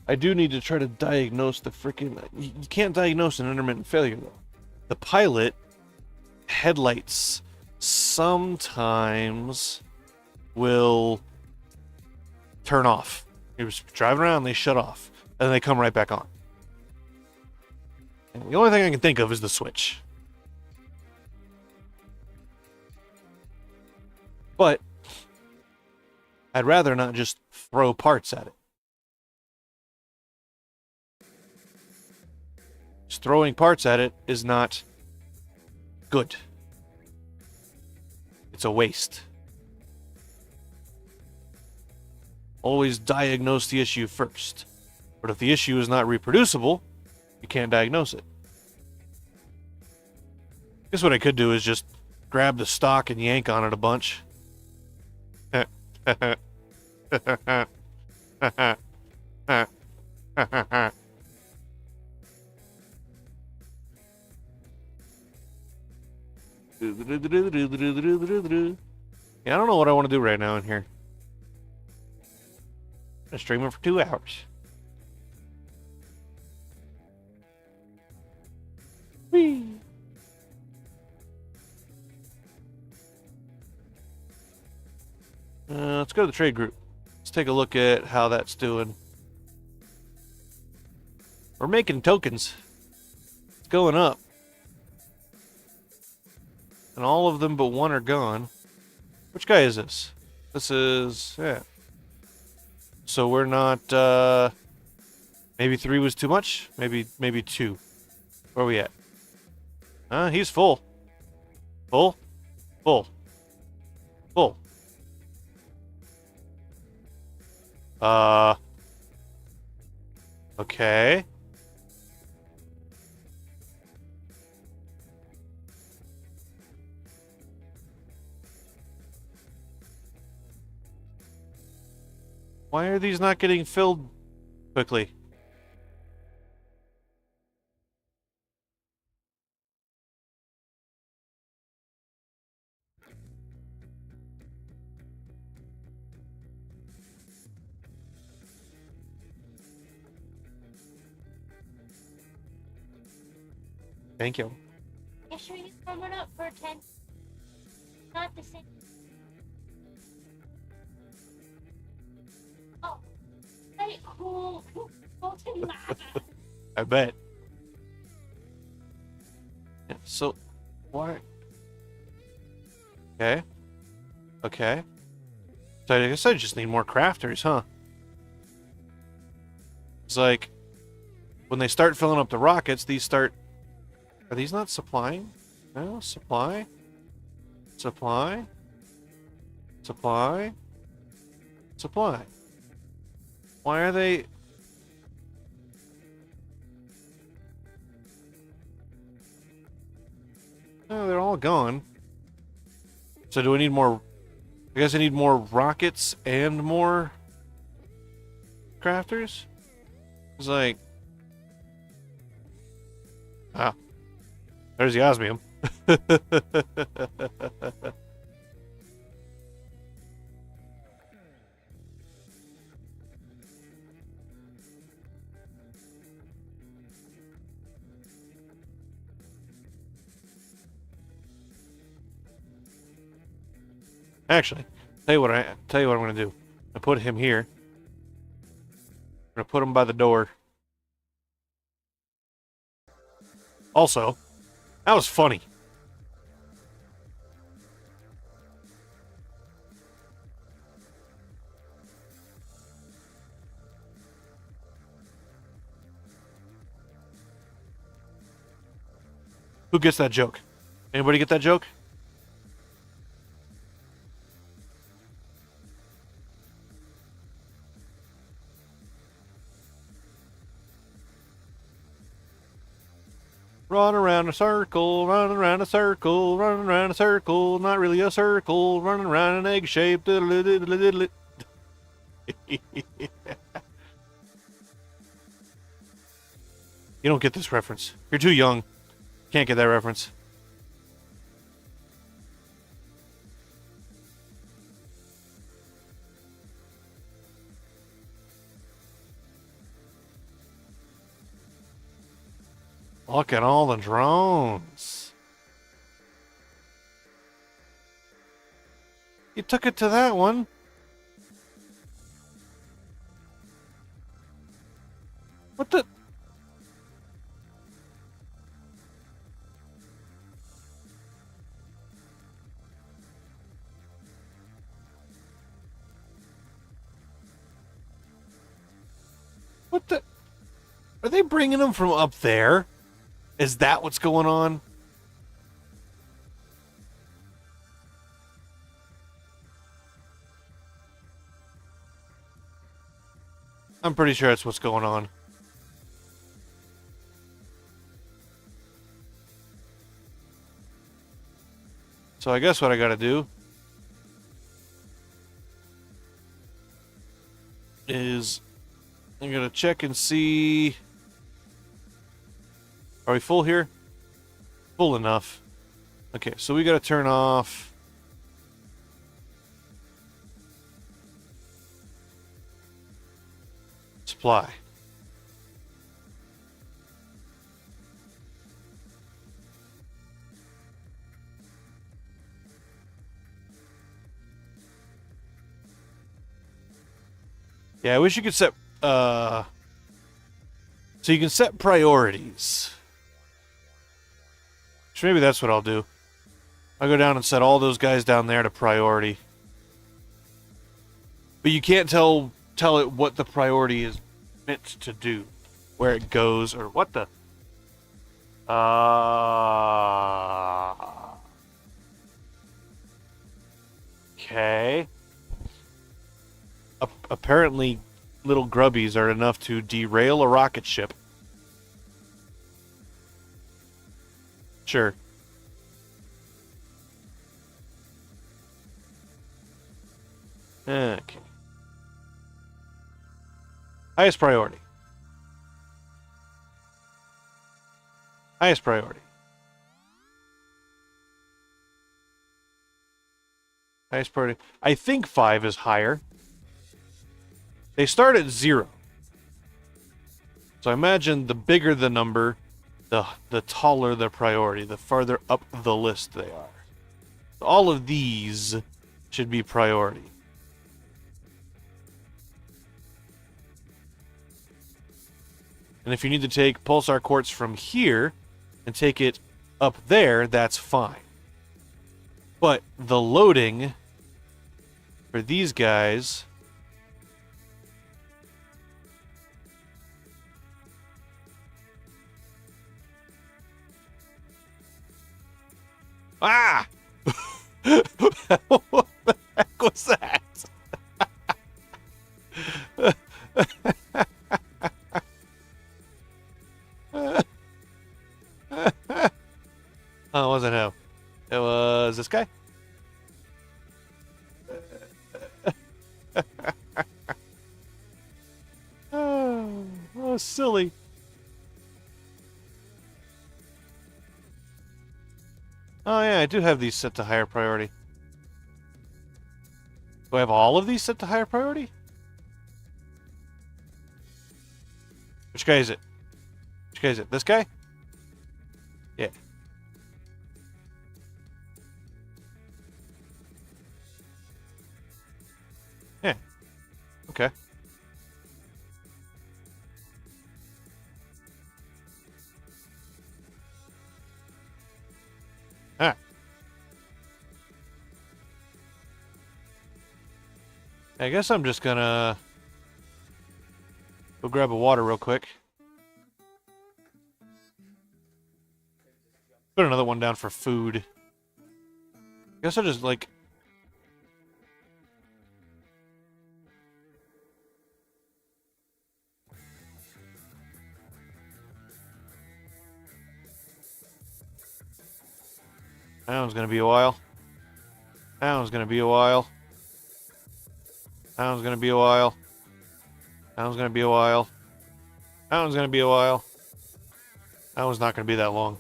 I do need to try to diagnose the freaking... You can't diagnose an intermittent failure, though. The pilot headlights sometimes will turn off. You're driving around, they shut off, and then they come right back on. And the only thing I can think of is the switch. But I'd rather not just throw parts at it. Just throwing parts at it is not good. It's a waste. Always diagnose the issue first. But if the issue is not reproducible, you can't diagnose it. I guess what I could do is just grab the stock and yank on it a bunch. Yeah, I don't know what I want to do right now in here. I'm gonna stream it for 2 hours. Whee! Let's go to the trade group. Let's take a look at how that's doing. We're making tokens. It's going up. And all of them but one are gone. Which guy is this? This is... yeah. So we're not... maybe 3 was too much? Maybe 2. Where are we at? He's full. Full? Full. Full. Okay. Why are these not getting filled quickly? Thank you. You sure you warm it up for 10? Not the same. Oh, very cool. Molten lava. I bet. Yeah, so, why? Okay. Okay. So I guess I just need more crafters, huh? It's like, when they start filling up the rockets, these start... Are these not supplying? No? Supply? Supply? Supply? Supply. Why are they... Oh, they're all gone. So do I need more... I guess I need more rockets and more crafters? It's like... Ah. There's the osmium. Actually, tell you what I'm gonna do. I put him here. I'm gonna put him by the door. Also, that was funny. Who gets that joke? Anybody get that joke? Run around a circle, running around a circle, running around a circle, not really a circle, running around an egg shape. You don't get this reference. You're too young. Can't get that reference. Look at all the drones. You took it to that one. What the? What the? Are they bringing them from up there? Is that what's going on? I'm pretty sure that's what's going on. So I guess what I gotta do is I'm gonna check and see. Are we full here? Full enough. Okay, so we gotta turn off. Supply. Yeah, I wish you could set so you can set priorities. So maybe that's what I'll do. I'll go down and set all those guys down there to priority. But you can't tell it what the priority is meant to do. Where it goes or what the okay. Apparently little grubbies are enough to derail a rocket ship. Sure. Okay. Highest priority. Highest priority. Highest priority. I think 5 is higher. They start at 0. So I imagine the bigger the number, the taller the priority, the farther up the list they are. So all of these should be priority. And if you need to take pulsar quartz from here and take it up there, that's fine. But the loading for these guys... Ah! What the heck was that? Oh, it wasn't him. It was this guy? Oh, silly. Oh yeah, I do have these set to higher priority. Do I have all of these set to higher priority? Which guy is it? Which guy is it? This guy? Yeah. Yeah. Okay. Ah. I guess I'm just gonna go grab a water real quick. Put another one down for food. I guess I'll just like... That one's gonna be a while. That one's gonna be a while. That one's gonna be a while. That one's gonna be a while. That one's gonna be a while. That one's not gonna be that long.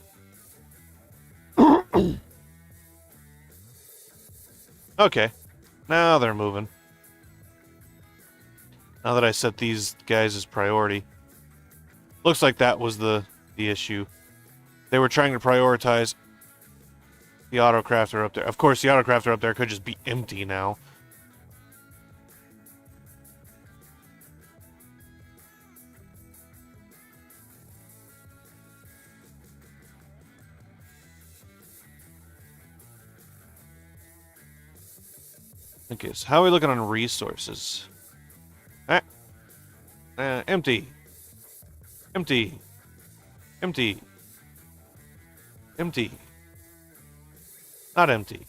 Okay. Now they're moving. Now that I set these guys as priority. Looks like that was the issue. They were trying to prioritize the autocrafter up there. Of course, the autocrafter up there could just be empty now. Okay, so how are we looking on resources? Empty. Empty. Empty. Empty. Not empty.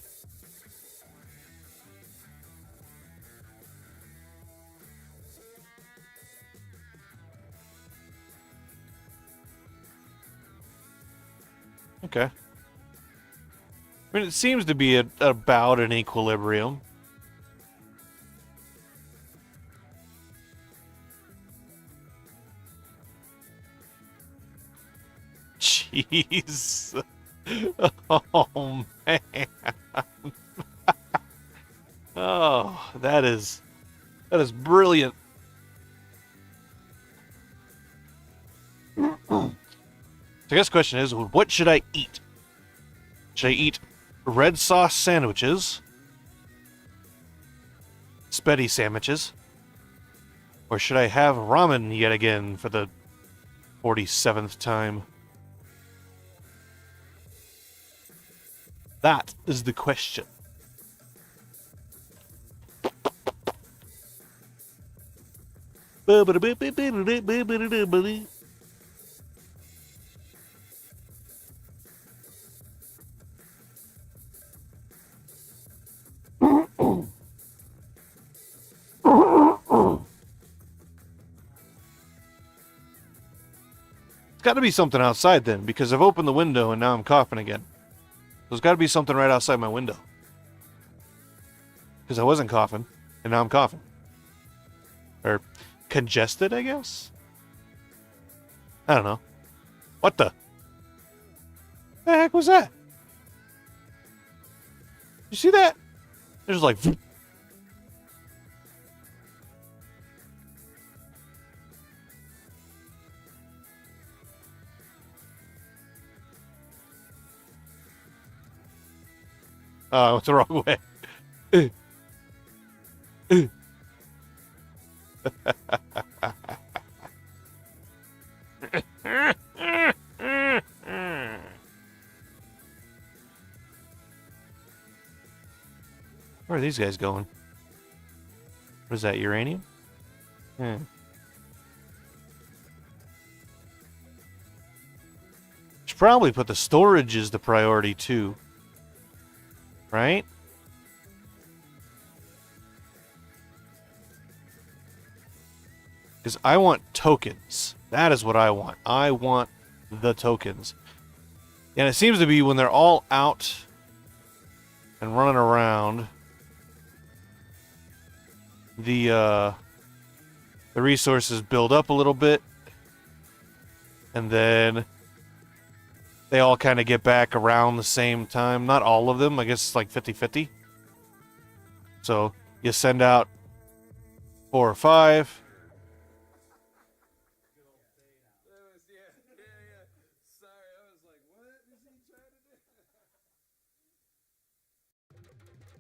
Okay. I mean, it seems to be about an equilibrium. Jeez. Oh, man. Oh, that is brilliant. So I guess the question is, what should I eat? Should I eat red sauce sandwiches, spaghetti sandwiches, or should I have ramen yet again for the 47th time? That is the question. It's got to be something outside then, because I've opened the window and now I'm coughing again. There's got to be something right outside my window. Because I wasn't coughing, and now I'm coughing. Or congested, I guess? I don't know. What the heck was that? You see that? There's like... Oh, it's the wrong way. Where are these guys going? What is that, uranium? Should probably put the storage as the priority too. Right? Because I want tokens. That is what I want. I want the tokens. And it seems to be when they're all out and running around, the resources build up a little bit, and then they all kind of get back around the same time. Not all of them. I guess it's like 50-50. So you send out 4 or 5.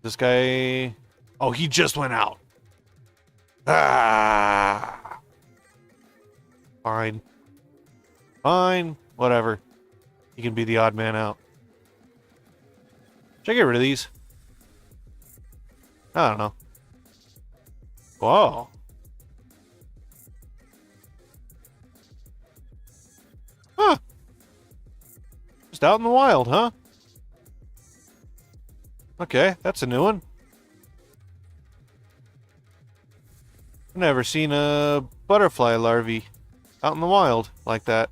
This guy... Oh, he just went out. Ah! Fine. Fine. Whatever. He can be the odd man out. Should I get rid of these? I don't know. Whoa. Huh. Just out in the wild, huh? Okay, that's a new one. I've never seen a butterfly larvae out in the wild like that.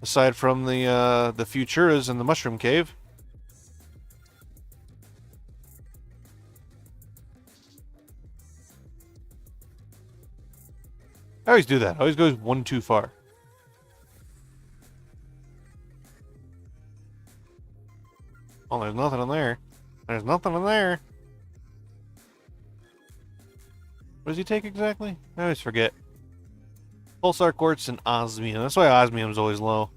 Aside from the Futuras in the Mushroom Cave. I always do that. I always goes one too far. Oh, there's nothing in there. There's nothing in there. What does he take exactly? I always forget. Pulsar Quartz and Osmium. That's why Osmium's always low.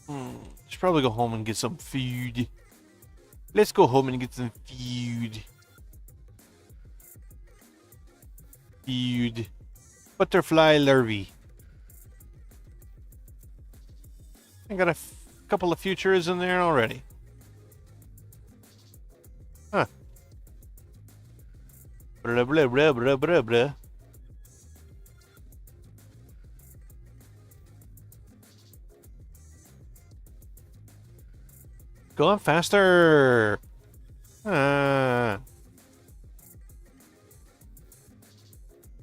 Should probably go home and get some food. Let's go home and get some food. Food. Butterfly larvae. I got a couple of Futuras in there already. Huh. Blah, blah, blah, blah, blah, blah. Going faster. I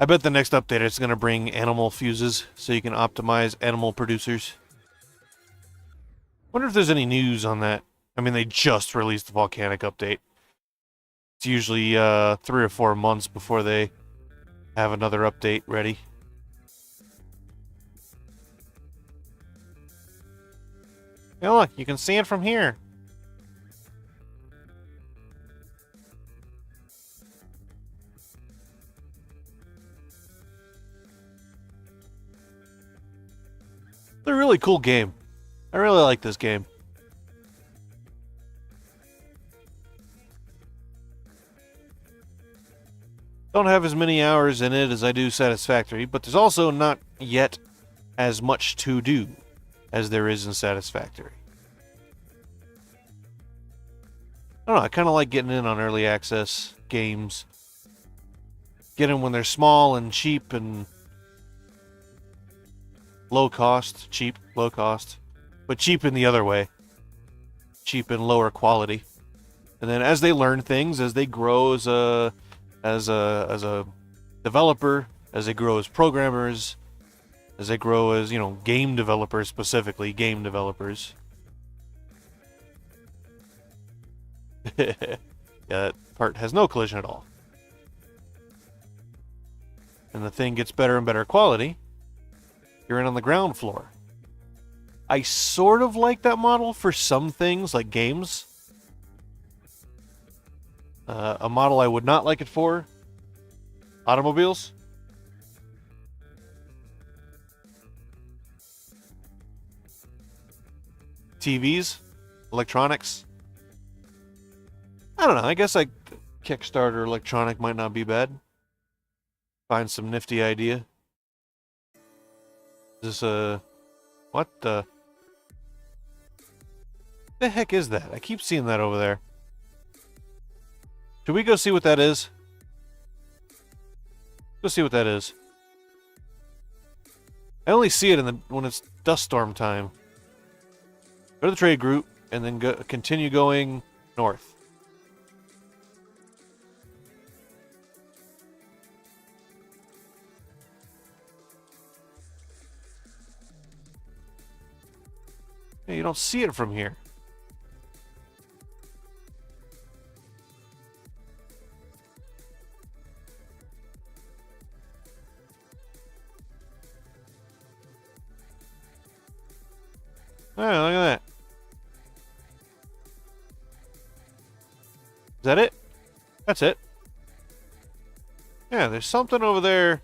bet the next update is going to bring animal fuses so you can optimize animal producers. Wonder if there's any news on that. I mean, they just released the volcanic update. It's usually 3 or 4 months before they have another update ready. Hey, look, you can see it from here. It's a really cool game. I really like this game. Don't have as many hours in it as I do Satisfactory, but there's also not yet as much to do as there is in Satisfactory. I don't know, I kind of like getting in on early access games. Get them when they're small and cheap and low cost. Cheap, low cost. But cheap in the other way. Cheap and lower quality. And then as they learn things, as they grow as a developer, as they grow as programmers, as they grow as, you know, game developers, specifically game developers, Yeah, that part has no collision at all. And the thing gets better and better quality. You're in on the ground floor. I sort of like that model for some things, like games. A model I would not like it for, automobiles. TVs, electronics. I don't know, I guess Kickstarter electronic might not be bad. Find some nifty idea. Is this what the heck is that? I keep seeing that over there. Should we go see what that is? Go see what that is. I only see it when it's dust storm time. Go to the trade group and then continue going north. Yeah, you don't see it from here. Oh, look at that. Is that it? That's it. Yeah, there's something over there.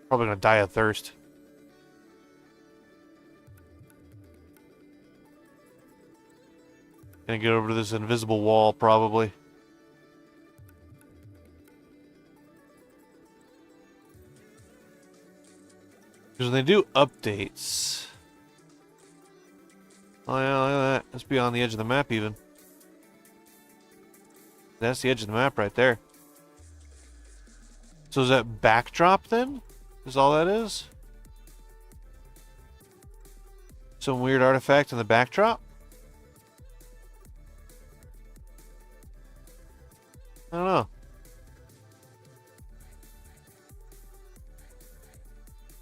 Probably gonna die of thirst. Gonna get over to this invisible wall, probably. Because when they do updates... Oh yeah, look at that. That's beyond the edge of the map, even. That's the edge of the map right there. So is that backdrop, then? Is all that is? Some weird artifact in the backdrop? I don't know.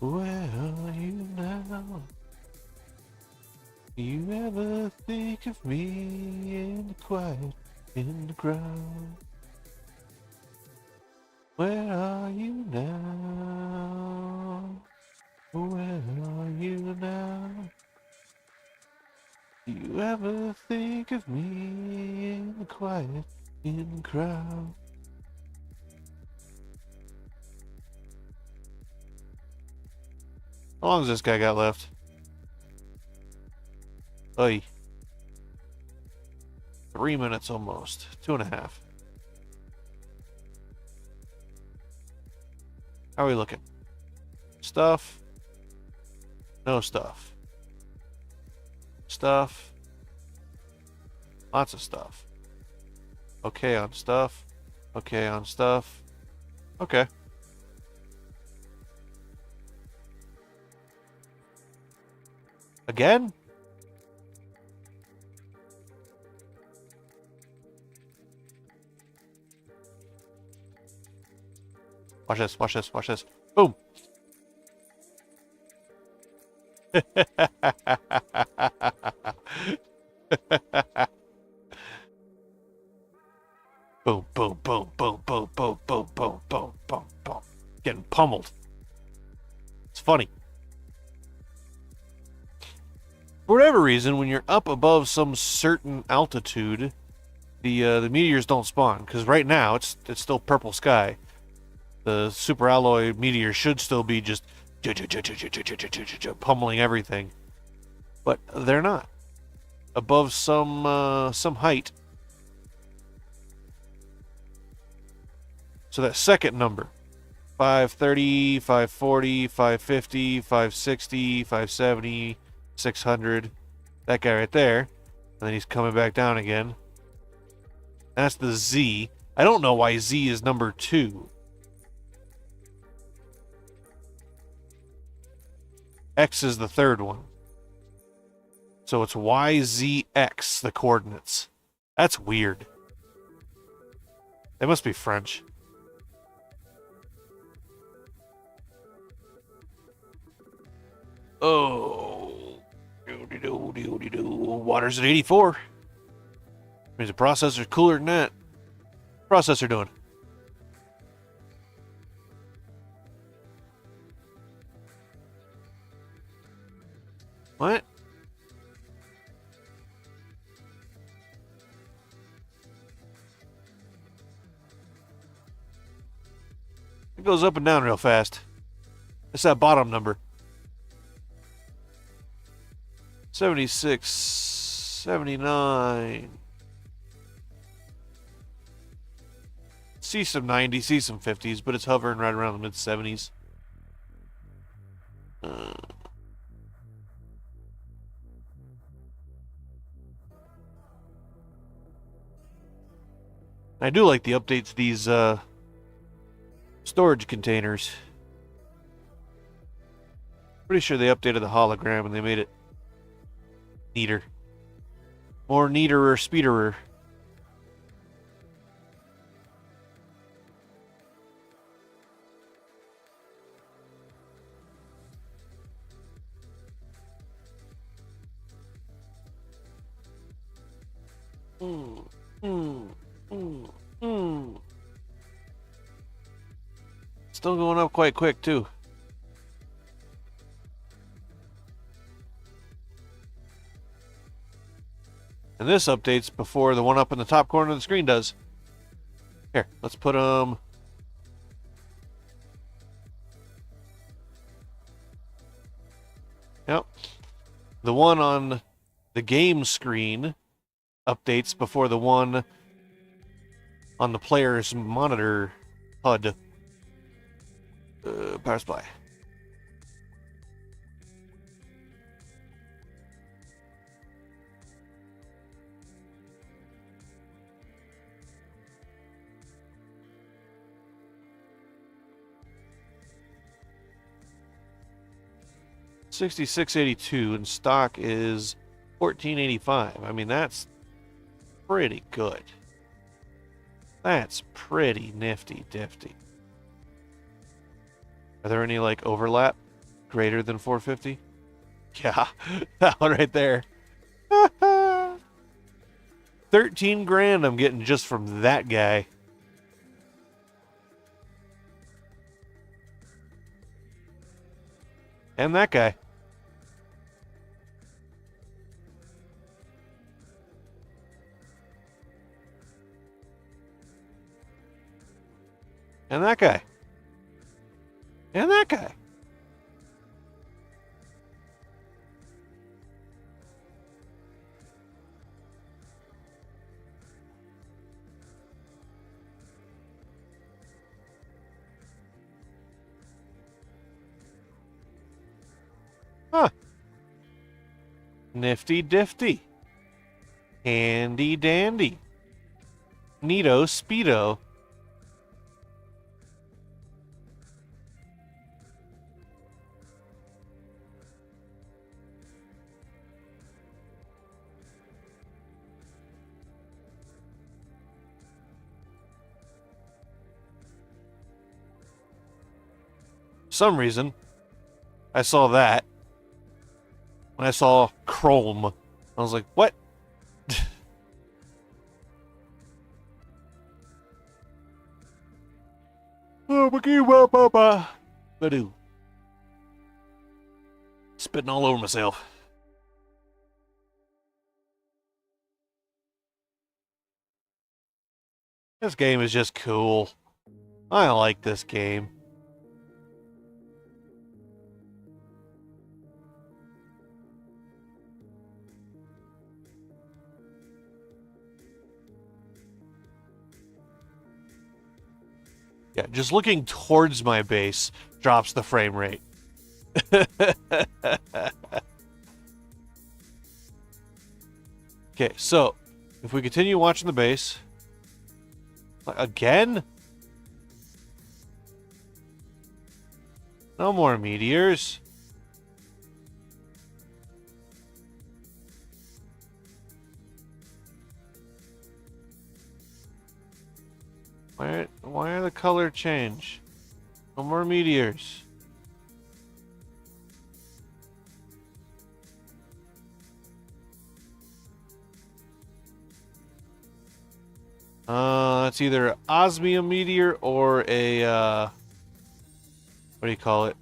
Where are you now? You ever think of me in the quiet, in the ground? Where are you now? Where are you now? You ever think of me in the quiet, in the crowd? How long has this guy got left? Oy. 3 minutes almost. 2.5. How are we looking? Stuff. No stuff. Stuff. Lots of stuff. Okay on stuff. Okay on stuff. Okay. Again? Watch this, watch this, watch this. Boom! Boom, boom, boom, boom, boom, boom, boom, boom, boom, boom, boom. Getting pummeled. It's funny. For whatever reason, when you're up above some certain altitude, the meteors don't spawn. Because right now, it's still purple sky. The super alloy meteor should still be just pummeling everything, but they're not. Above some height. So that second number, 530, 540, 550, 560, 570, 600, that guy right there, and then he's coming back down again. That's the Z. I don't know why Z is number 2. X is the third one. So it's YZX, the coordinates. That's weird. They must be French. Oh. Water's at 84. Means the processor's cooler than that. Processor doing? What? It goes up and down real fast. It's that bottom number. 76, 79. See some 90s, see some 50s, but it's hovering right around the mid 70s. I do like the updates to these storage containers. Pretty sure they updated the hologram and they made it neater. More neaterer, speederer. Still going up quite quick, too. And this updates before the one up in the top corner of the screen does. Here, let's put them... Yep. The one on the game screen updates before the one on the player's monitor HUD. Power supply. $66.82 and stock is $14.85. I mean, that's pretty good. That's pretty nifty difty. Are there any like overlap greater than 450? Yeah, that one right there. 13 grand I'm getting just from that guy. And that guy. And that guy. And that guy. Huh. Nifty difty. Handy dandy. Neato speedo. Some reason I saw that when I saw Chrome. I was like, what? Oh, Badoo. Spitting all over myself. This game is just cool. I like this game. Yeah, just looking towards my base drops the frame rate. Okay, so if we continue watching the base again, no more meteors. Why are the color change? No more meteors. It's either osmium meteor or a what do you call it?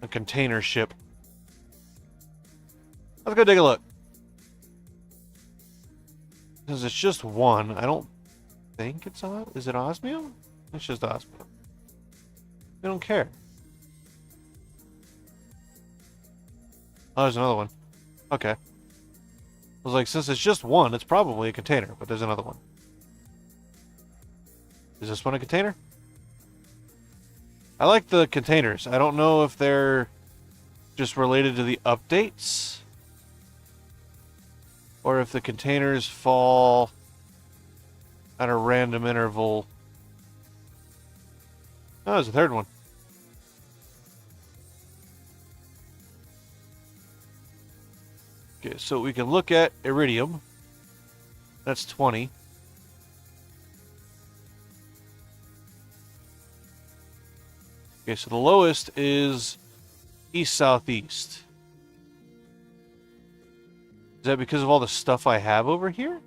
A container ship. Let's go take a look. Because it's just one. I don't think it's is it osmium? It's just osmium. They don't care. Oh, there's another one. Okay. I was like, since it's just one, it's probably a container, but there's another one. Is this one a container? I like the containers. I don't know if they're just related to the updates, or if the containers fall at a random interval. Oh, there's a third one. Okay, so we can look at iridium. That's 20. Okay, so the lowest is east-southeast. Is that because of all the stuff I have over here?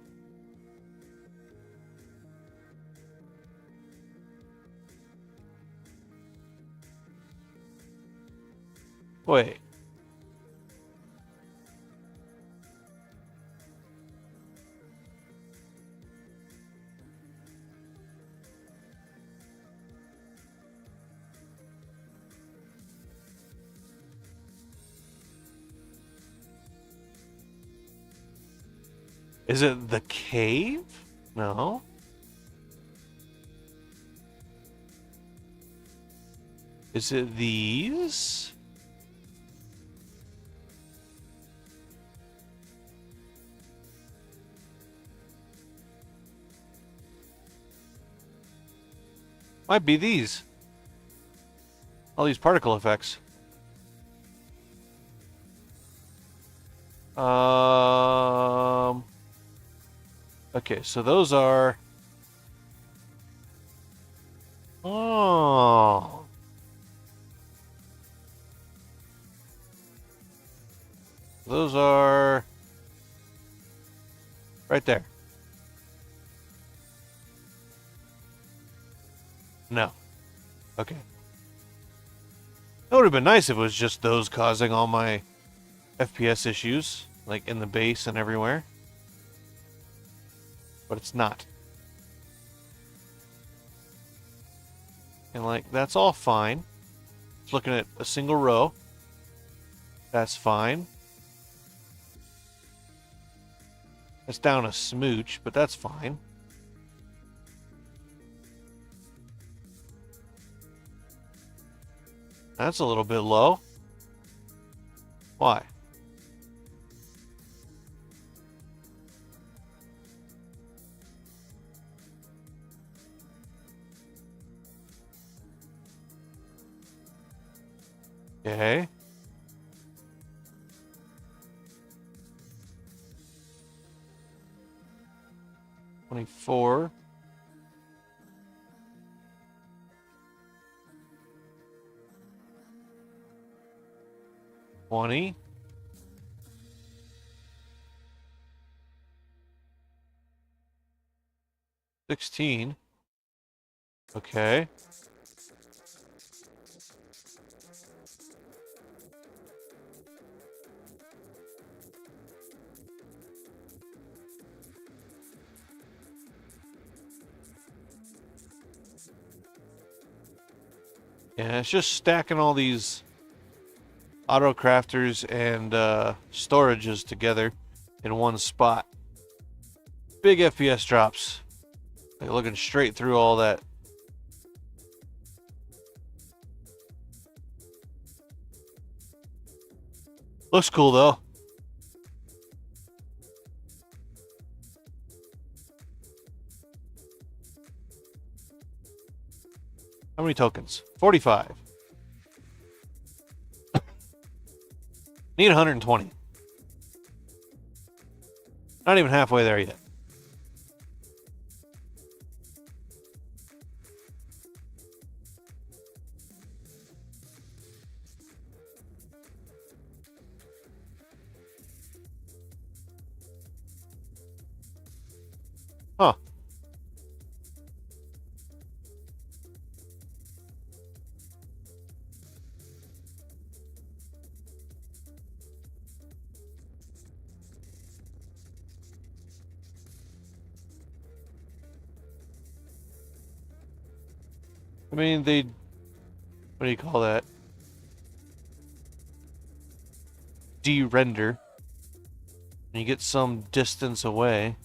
Wait. Is it the cave? No. Is it these? Might be these. All these particle effects. Okay, so those are... Oh. Those are... right there. No. Okay. That would have been nice if it was just those causing all my FPS issues, like in the base and everywhere. But it's not. And like, that's all fine. Just looking at a single row. That's fine. It's down a smooch, but that's fine. That's a little bit low. Why? Okay. $24. 20. $16. Okay. Yeah, it's just stacking all these auto crafters and storages together in one spot. Big FPS drops. Like looking straight through all that. Looks cool though. How many tokens? 45. Need 120. Not even halfway there yet. Huh. I mean, they... What do you call that? De-render. And you get some distance away.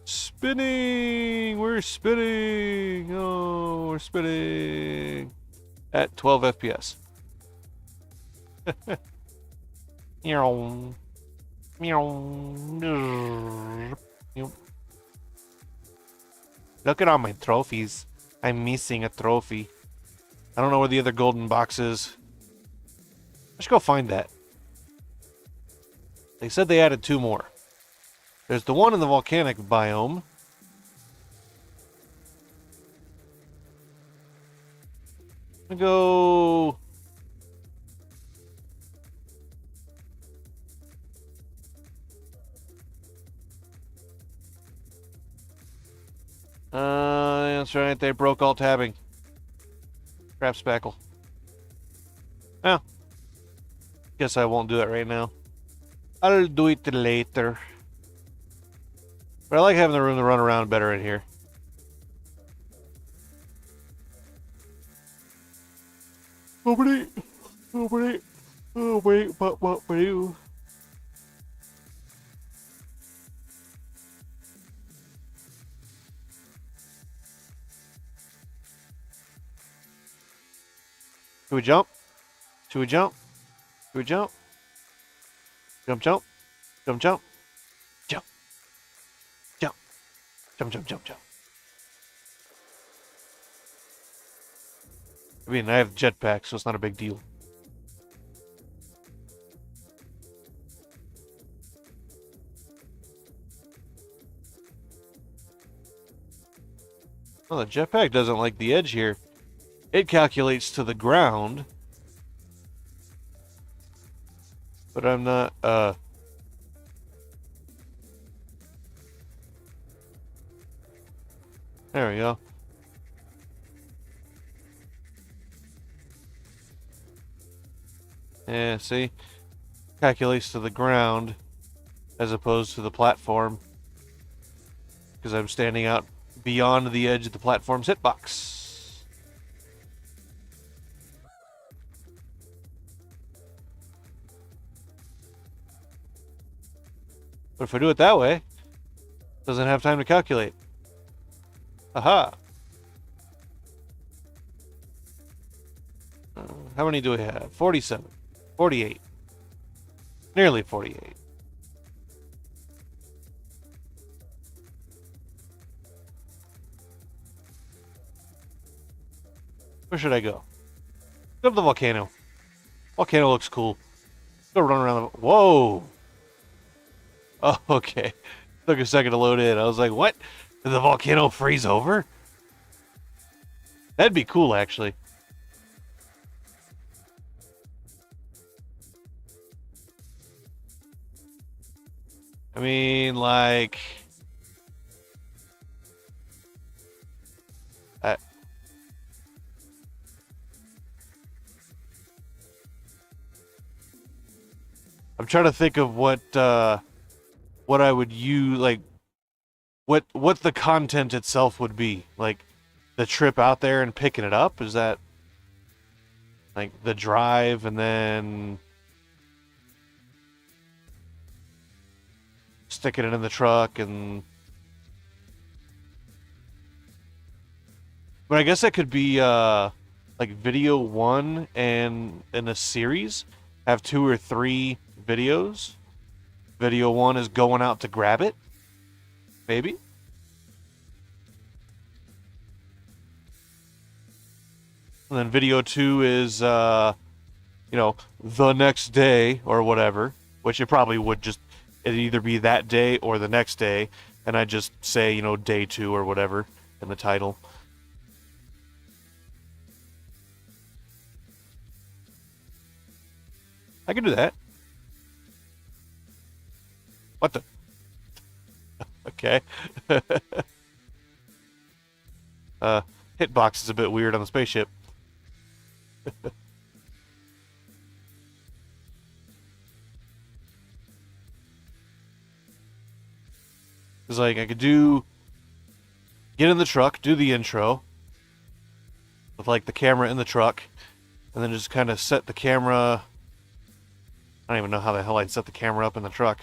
Spinning! We're spinning! Oh, we're spinning! At 12 FPS. Meow. Meow. Look at all my trophies. I'm missing a trophy. I don't know where the other golden box is. I should go find that. They said they added 2 more. There's the one in the volcanic biome. I'm gonna go... That's right, they broke all tabbing. Crap spackle. Oh. Guess I won't do it right now. I'll do it later. But I like having the room to run around better in here. Nobody. Oh wait, what were you? Should we jump? Should we jump? Should we jump? Jump, jump. Jump, jump. Jump. Jump. Jump, jump, jump, jump. I mean, I have jetpack, so it's not a big deal. Well, the jetpack doesn't like the edge here. It calculates to the ground. But I'm not, There we go. Yeah, see? Calculates to the ground as opposed to the platform. Because I'm standing out beyond the edge of the platform's hitbox. But if I do it that way, it doesn't have time to calculate. Aha! How many do we have? 47. 48. Nearly 48. Where should I go? Go to the volcano. Volcano looks cool. Go run around the... Whoa! Oh, okay. Took a second to load in. I was like, what? Did the volcano freeze over? That'd be cool, actually. I mean, like... I'm trying to think of what I would use, like, what the content itself would be. Like, the trip out there and picking it up? Is that, like, the drive and then sticking it in the truck and... But I guess that could be, like, video 1 and in a series. Have 2 or 3 videos. Video 1 is going out to grab it. Maybe. And then video 2 is, you know, the next day or whatever. Which it probably would just... It'd either be that day or the next day. And I just say, you know, day 2 or whatever in the title. I can do that. What the? Okay. Hitbox is a bit weird on the spaceship. Because, like, I could get in the truck, do the intro with, like, the camera in the truck, and then just kind of set the camera. I don't even know how the hell I'd set the camera up in the truck.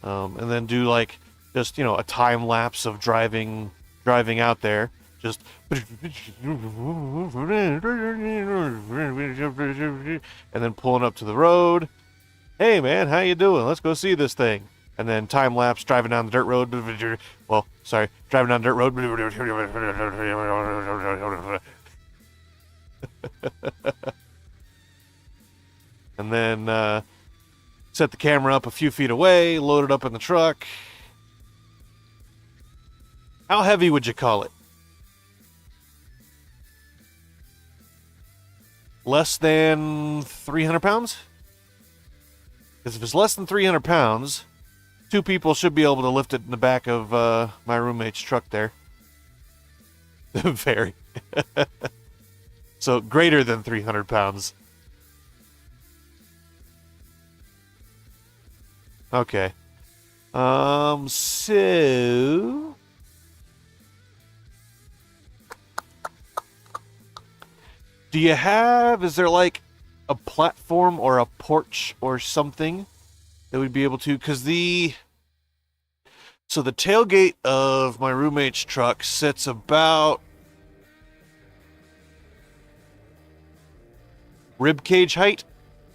And then do, like, just, you know, a time lapse of driving out there. Just and then pulling up to the road. Hey man, how you doing? Let's go see this thing. And then time lapse driving down the dirt road. Well, sorry, driving down the dirt road. And then set the camera up a few feet away, load it up in the truck. How heavy would you call it? Less than 300 pounds? Because if it's less than 300 pounds, 2 people should be able to lift it in the back of my roommate's truck there. Very. So greater than 300 pounds. Okay. So... is there like a platform or a porch or something that we'd be able to, because the tailgate of my roommate's truck sits about rib cage height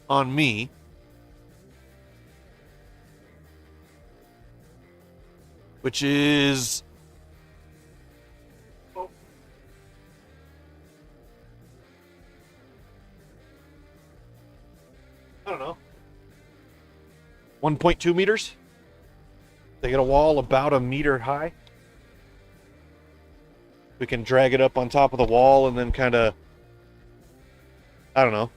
on me. Which is I don't know, 1.2 meters. They get a wall about a meter high. We can drag it up on top of the wall and then kind of, I don't know,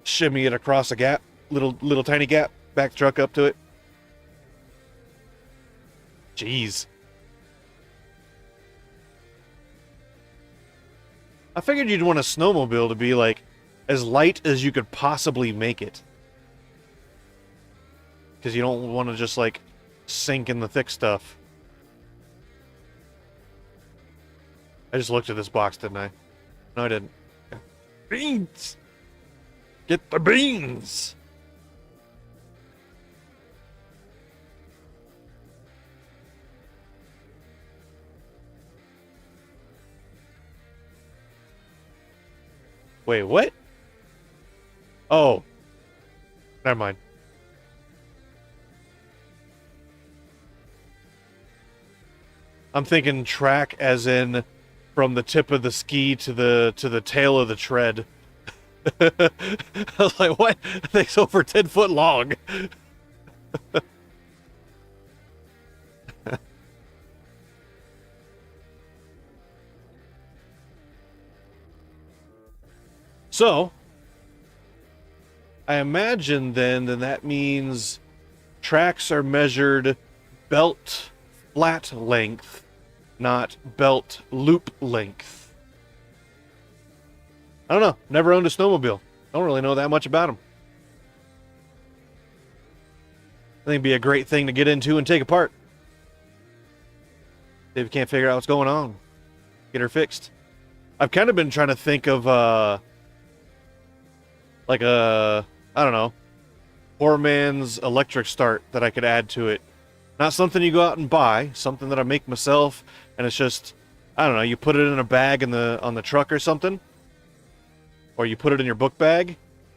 shimmy it across a gap, little tiny gap, back the truck up to it. Jeez. I figured you'd want a snowmobile to be like as light as you could possibly make it. Because you don't want to just like sink in the thick stuff. I just looked at this box, didn't I? No, I didn't. Beans! Get the beans! Wait, what? Oh. Never mind. I'm thinking track as in from the tip of the ski to the tail of the tread. I was like, what? That thing's over 10 foot long. So, I imagine then that means tracks are measured belt flat length, not belt loop length. I don't know. Never owned a snowmobile. Don't really know that much about them. I think it'd be a great thing to get into and take apart. If you can't figure out what's going on, get her fixed. I've kind of been trying to think of like a, I don't know, poor man's electric start that I could add to it. Not something you go out and buy, something that I make myself, and it's just, I don't know, you put it in a bag on the truck or something, or you put it in your book bag,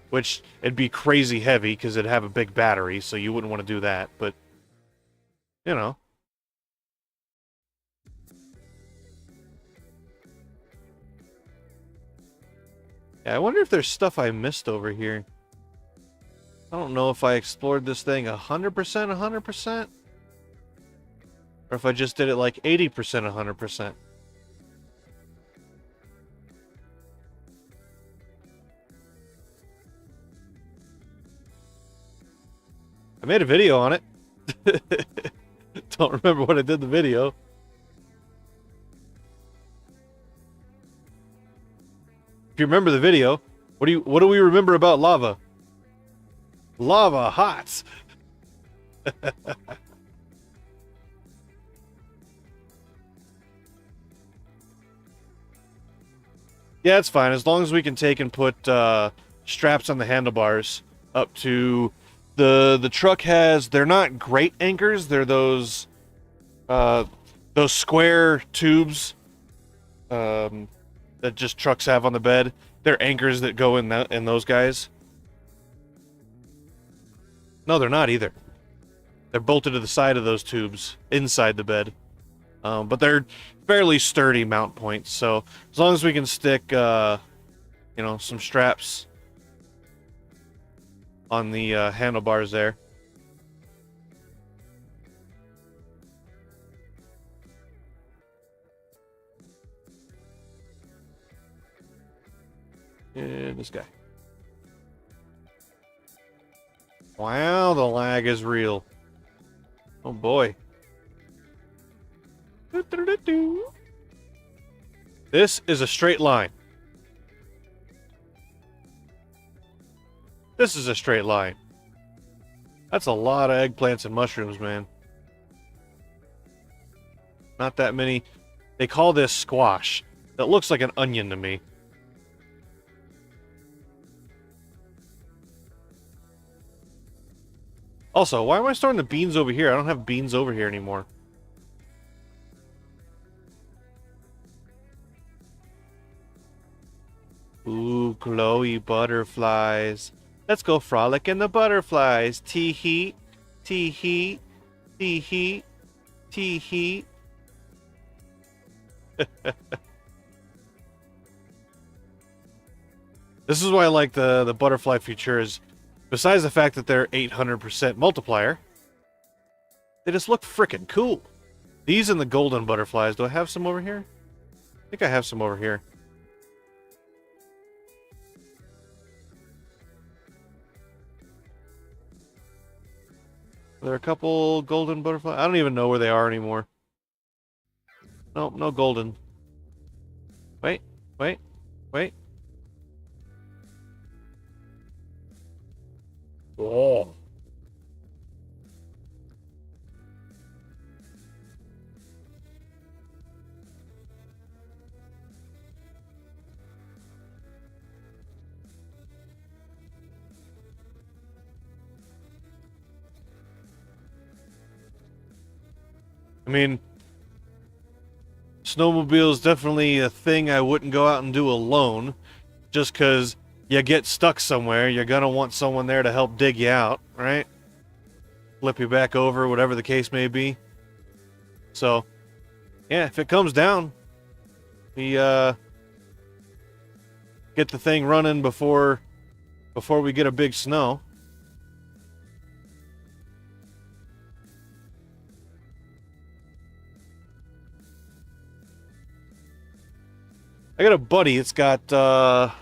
which it'd be crazy heavy because it'd have a big battery, so you wouldn't want to do that, but, you know. Yeah, I wonder if there's stuff I missed over here. I don't know if I explored this thing 100%, or if I just did it like 80%, 100%. I made a video on it. Don't remember what I did the video. If you remember the video, what do we remember about lava? Lava hot. Yeah, it's fine. As long as we can take and put straps on the handlebars up to the truck has. They're not great anchors. They're those square tubes that just trucks have on the bed. They're anchors that go in those guys. No, they're not either. They're bolted to the side of those tubes inside the bed. But they're fairly sturdy mount points. So as long as we can stick, some straps on the handlebars there. And this guy. Wow, the lag is real. Oh boy. This is a straight line. This is a straight line. That's a lot of eggplants and mushrooms, man. Not that many. They call this squash. That looks like an onion to me. Also, why am I storing the beans over here? I don't have beans over here anymore. Ooh, glowy butterflies. Let's go frolic in the butterflies. Tee-hee, tee-hee, tee-hee, tee-hee. This is why I like the butterfly features. Besides the fact that they're 800% multiplier, they just look frickin' cool. These and the golden butterflies. Do I have some over here? I think I have some over here. Are there a couple golden butterflies? I don't even know where they are anymore. Nope, no golden. Wait, wait, wait. Oh. I mean, snowmobile is definitely a thing I wouldn't go out and do alone, just because you get stuck somewhere, you're going to want someone there to help dig you out, right? Flip you back over, whatever the case may be. So, yeah, if it comes down, we get the thing running before we get a big snow. I got a buddy, it's got, I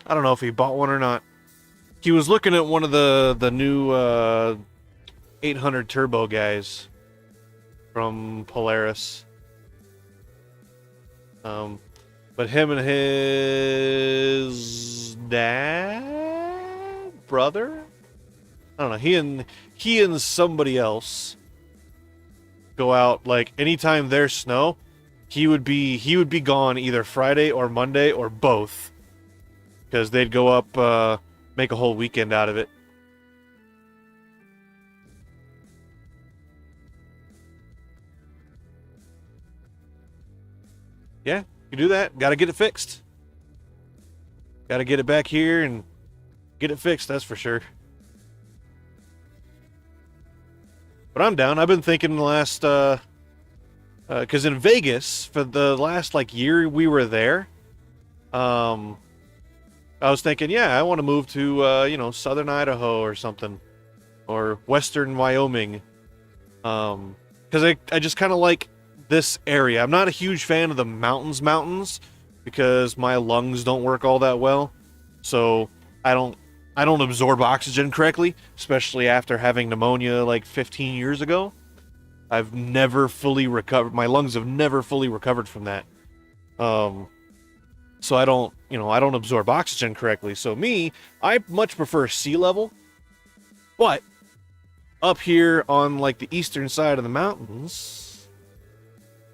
don't know if he bought one or not. He was looking at one of the new 800 turbo guys from Polaris. But him and his brother? I don't know. He and somebody else go out, like, anytime there's snow, he would be gone either Friday or Monday or both, because they'd go up, make a whole weekend out of it. Yeah, you do that. Got to get it fixed. Got to get it back here and get it fixed, that's for sure. But I'm down. I've been thinking the last, because in Vegas, for the last, like, year we were there, I was thinking, yeah, I want to move to, southern Idaho or something, or western Wyoming, because I just kind of like this area. I'm not a huge fan of the mountains, because my lungs don't work all that well, so I don't absorb oxygen correctly, especially after having pneumonia like 15 years ago. I've never fully recovered. My lungs have never fully recovered from that. So I don't I don't absorb oxygen correctly. So I much prefer sea level. But up here on like the eastern side of the mountains,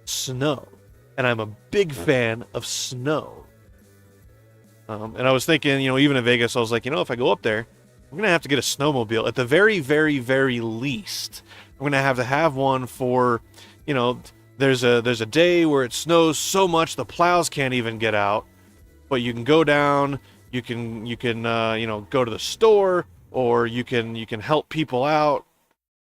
snow. And I'm a big fan of snow. And I was thinking, even in Vegas, I was like, if I go up there, I'm going to have to get a snowmobile. At the very, very, very least, I'm going to have one for, there's a day where it snows so much the plows can't even get out. But you can go down, you can go to the store, or you can help people out,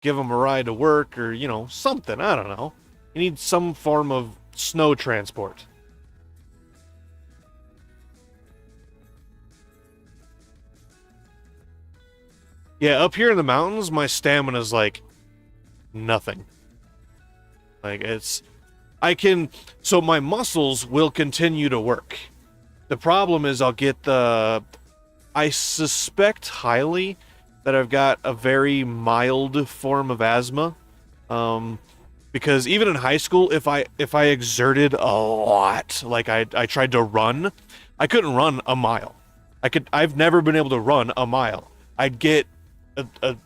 give them a ride to work, or, something. I don't know. You need some form of snow transport. Yeah, up here in the mountains, my stamina's like nothing. Like so my muscles will continue to work. The problem is I suspect highly that I've got a very mild form of asthma. Because even in high school, if I exerted a lot, like I tried to run, I couldn't run a mile. I've never been able to run a mile. I'd get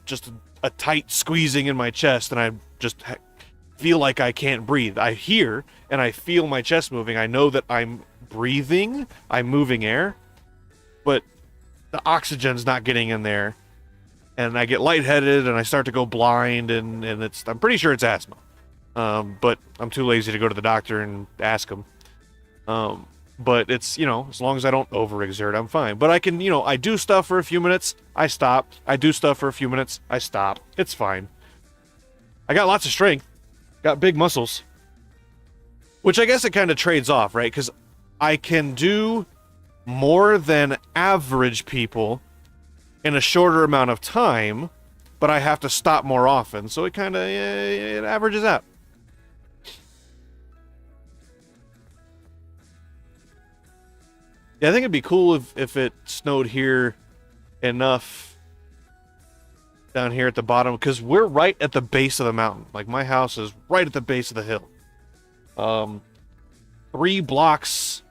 just a tight squeezing in my chest, and I just feel like I can't breathe. I hear and I feel my chest moving. I know that I'm breathing, I'm moving air, but the oxygen's not getting in there, and I get lightheaded and I start to go blind, and I'm pretty sure it's asthma. But I'm too lazy to go to the doctor and ask him. But it's, as long as I don't overexert, I'm fine. But I can, I do stuff for a few minutes, I stop. I do stuff for a few minutes, I stop. It's fine. I got lots of strength. Got big muscles. Which I guess it kind of trades off, right? Because I can do more than average people in a shorter amount of time, but I have to stop more often. So it kind of it averages out. Yeah, I think it'd be cool if it snowed here enough down here at the bottom, because we're right at the base of the mountain. Like, my house is right at the base of the hill. 3 blocks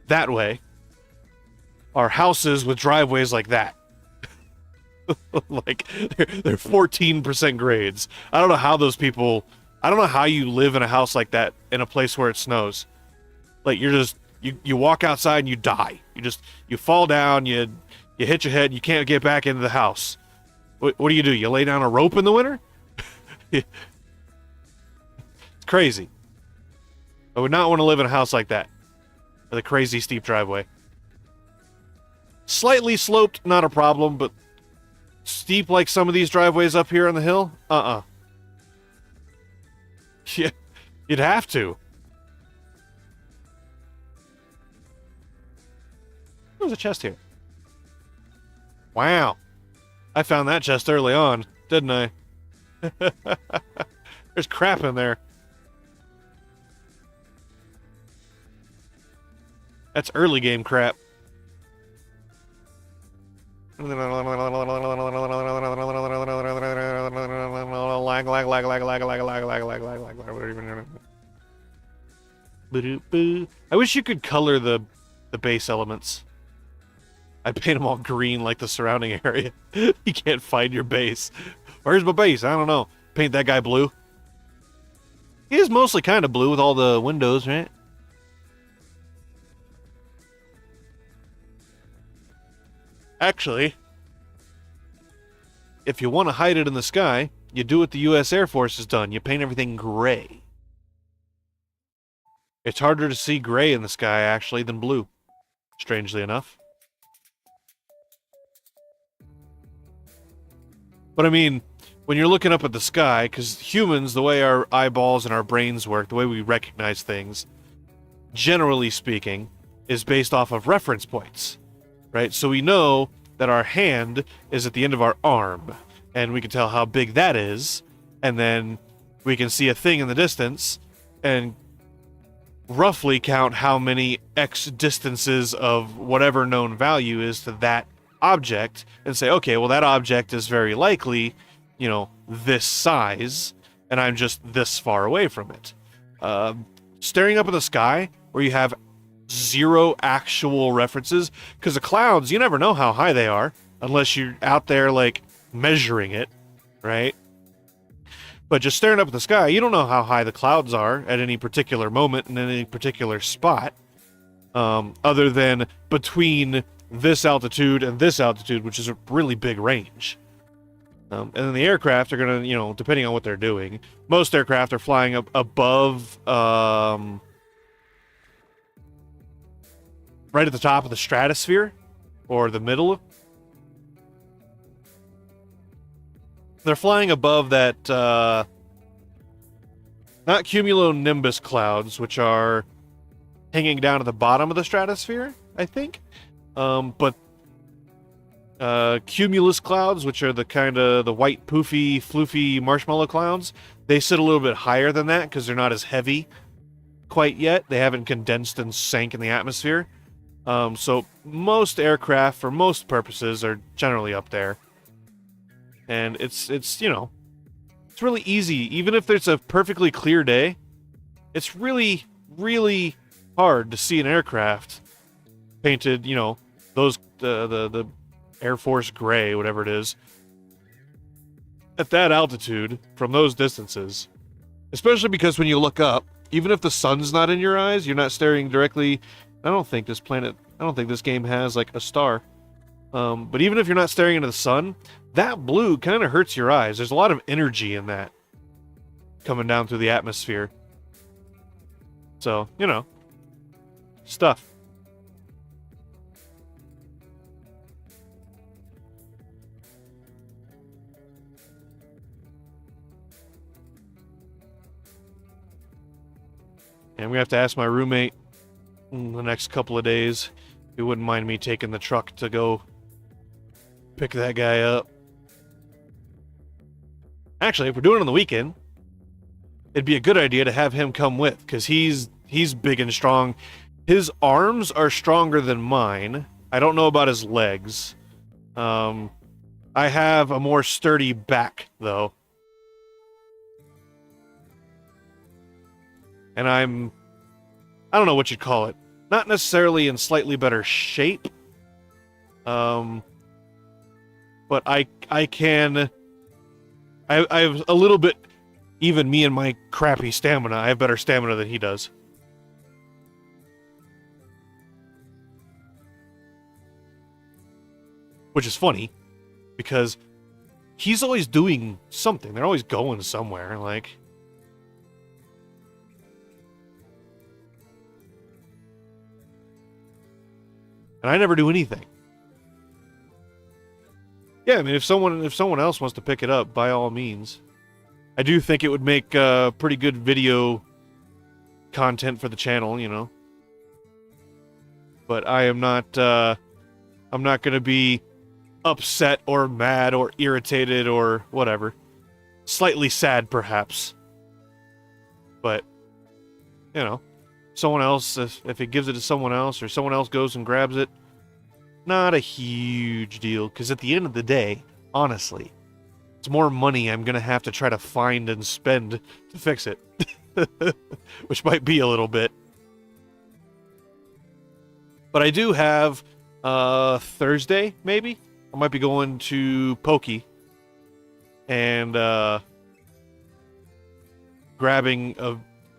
that way are houses with driveways like that. Like, they're 14% grades. I don't know how those people... I don't know how you live in a house like that in a place where it snows. Like, you're just... You walk outside and you die. You fall down, you hit your head, and you can't get back into the house. What do? You lay down a rope in the winter? It's crazy. I would not want to live in a house like that. With a crazy steep driveway. Slightly sloped, not a problem, but steep like some of these driveways up here on the hill? Yeah, you'd have to. There's a chest here. Wow. I found that chest early on, didn't I? There's crap in there. That's early game crap. I wish you could color the base elements. I paint them all green like the surrounding area. You can't find your base. Where's my base? I don't know. Paint that guy blue. He is mostly kind of blue with all the windows, right? Actually, if you want to hide it in the sky, you do what the U.S. Air Force has done. You paint everything gray. It's harder to see gray in the sky, actually, than blue. Strangely enough. But I mean, when you're looking up at the sky, because humans, the way our eyeballs and our brains work, the way we recognize things, generally speaking, is based off of reference points, right? So we know that our hand is at the end of our arm, and we can tell how big that is, and then we can see a thing in the distance, and roughly count how many X distances of whatever known value is to that object, and say, okay, well, that object is very likely, this size, and I'm just this far away from it. Staring up at the sky, where you have zero actual references, because the clouds, you never know how high they are unless you're out there like measuring it, right? But just staring up at the sky, you don't know how high the clouds are at any particular moment in any particular spot, other than between this altitude and this altitude, which is a really big range. And then the aircraft are going to, you know, depending on what they're doing, most aircraft are flying up above, right at the top of the stratosphere, or the middle. They're flying above that, not cumulonimbus clouds, which are hanging down at the bottom of the stratosphere, I think. But cumulus clouds, which are the kind of the white, poofy, floofy marshmallow clouds, they sit a little bit higher than that because they're not as heavy quite yet. They haven't condensed and sank in the atmosphere. So most aircraft, for most purposes, are generally up there. And it's you know, it's really easy. Even if there's a perfectly clear day, it's really, really hard to see an aircraft painted, you know, those the Air Force gray, whatever it is, at that altitude from those distances. Especially because when you look up, even if the sun's not in your eyes, you're not staring directly. I don't think this game has like a star. But even if you're not staring into the sun, that blue kind of hurts your eyes. There's a lot of energy in that coming down through the atmosphere. So, you know, stuff. And we have to ask my roommate in the next couple of days if he wouldn't mind me taking the truck to go pick that guy up. Actually, if we're doing it on the weekend, it'd be a good idea to have him come with, because he's big and strong. His arms are stronger than mine. I don't know about his legs. I have a more sturdy back, though. And I don't know what you'd call it. Not necessarily in slightly better shape. But I have a little bit, even me and my crappy stamina, I have better stamina than he does. Which is funny, because he's always doing something. They're always going somewhere, like... And I never do anything. Yeah, I mean, if someone else wants to pick it up, by all means. I do think it would make pretty good video content for the channel, you know. But I am not, I'm not going to be upset or mad or irritated or whatever. Slightly sad, perhaps. But, you know. Someone else, if he gives it to someone else, or someone else goes and grabs it, not a huge deal, because at the end of the day, honestly, it's more money I'm going to have to try to find and spend to fix it. Which might be a little bit. But I do have, Thursday, maybe? I might be going to Pokey and, grabbing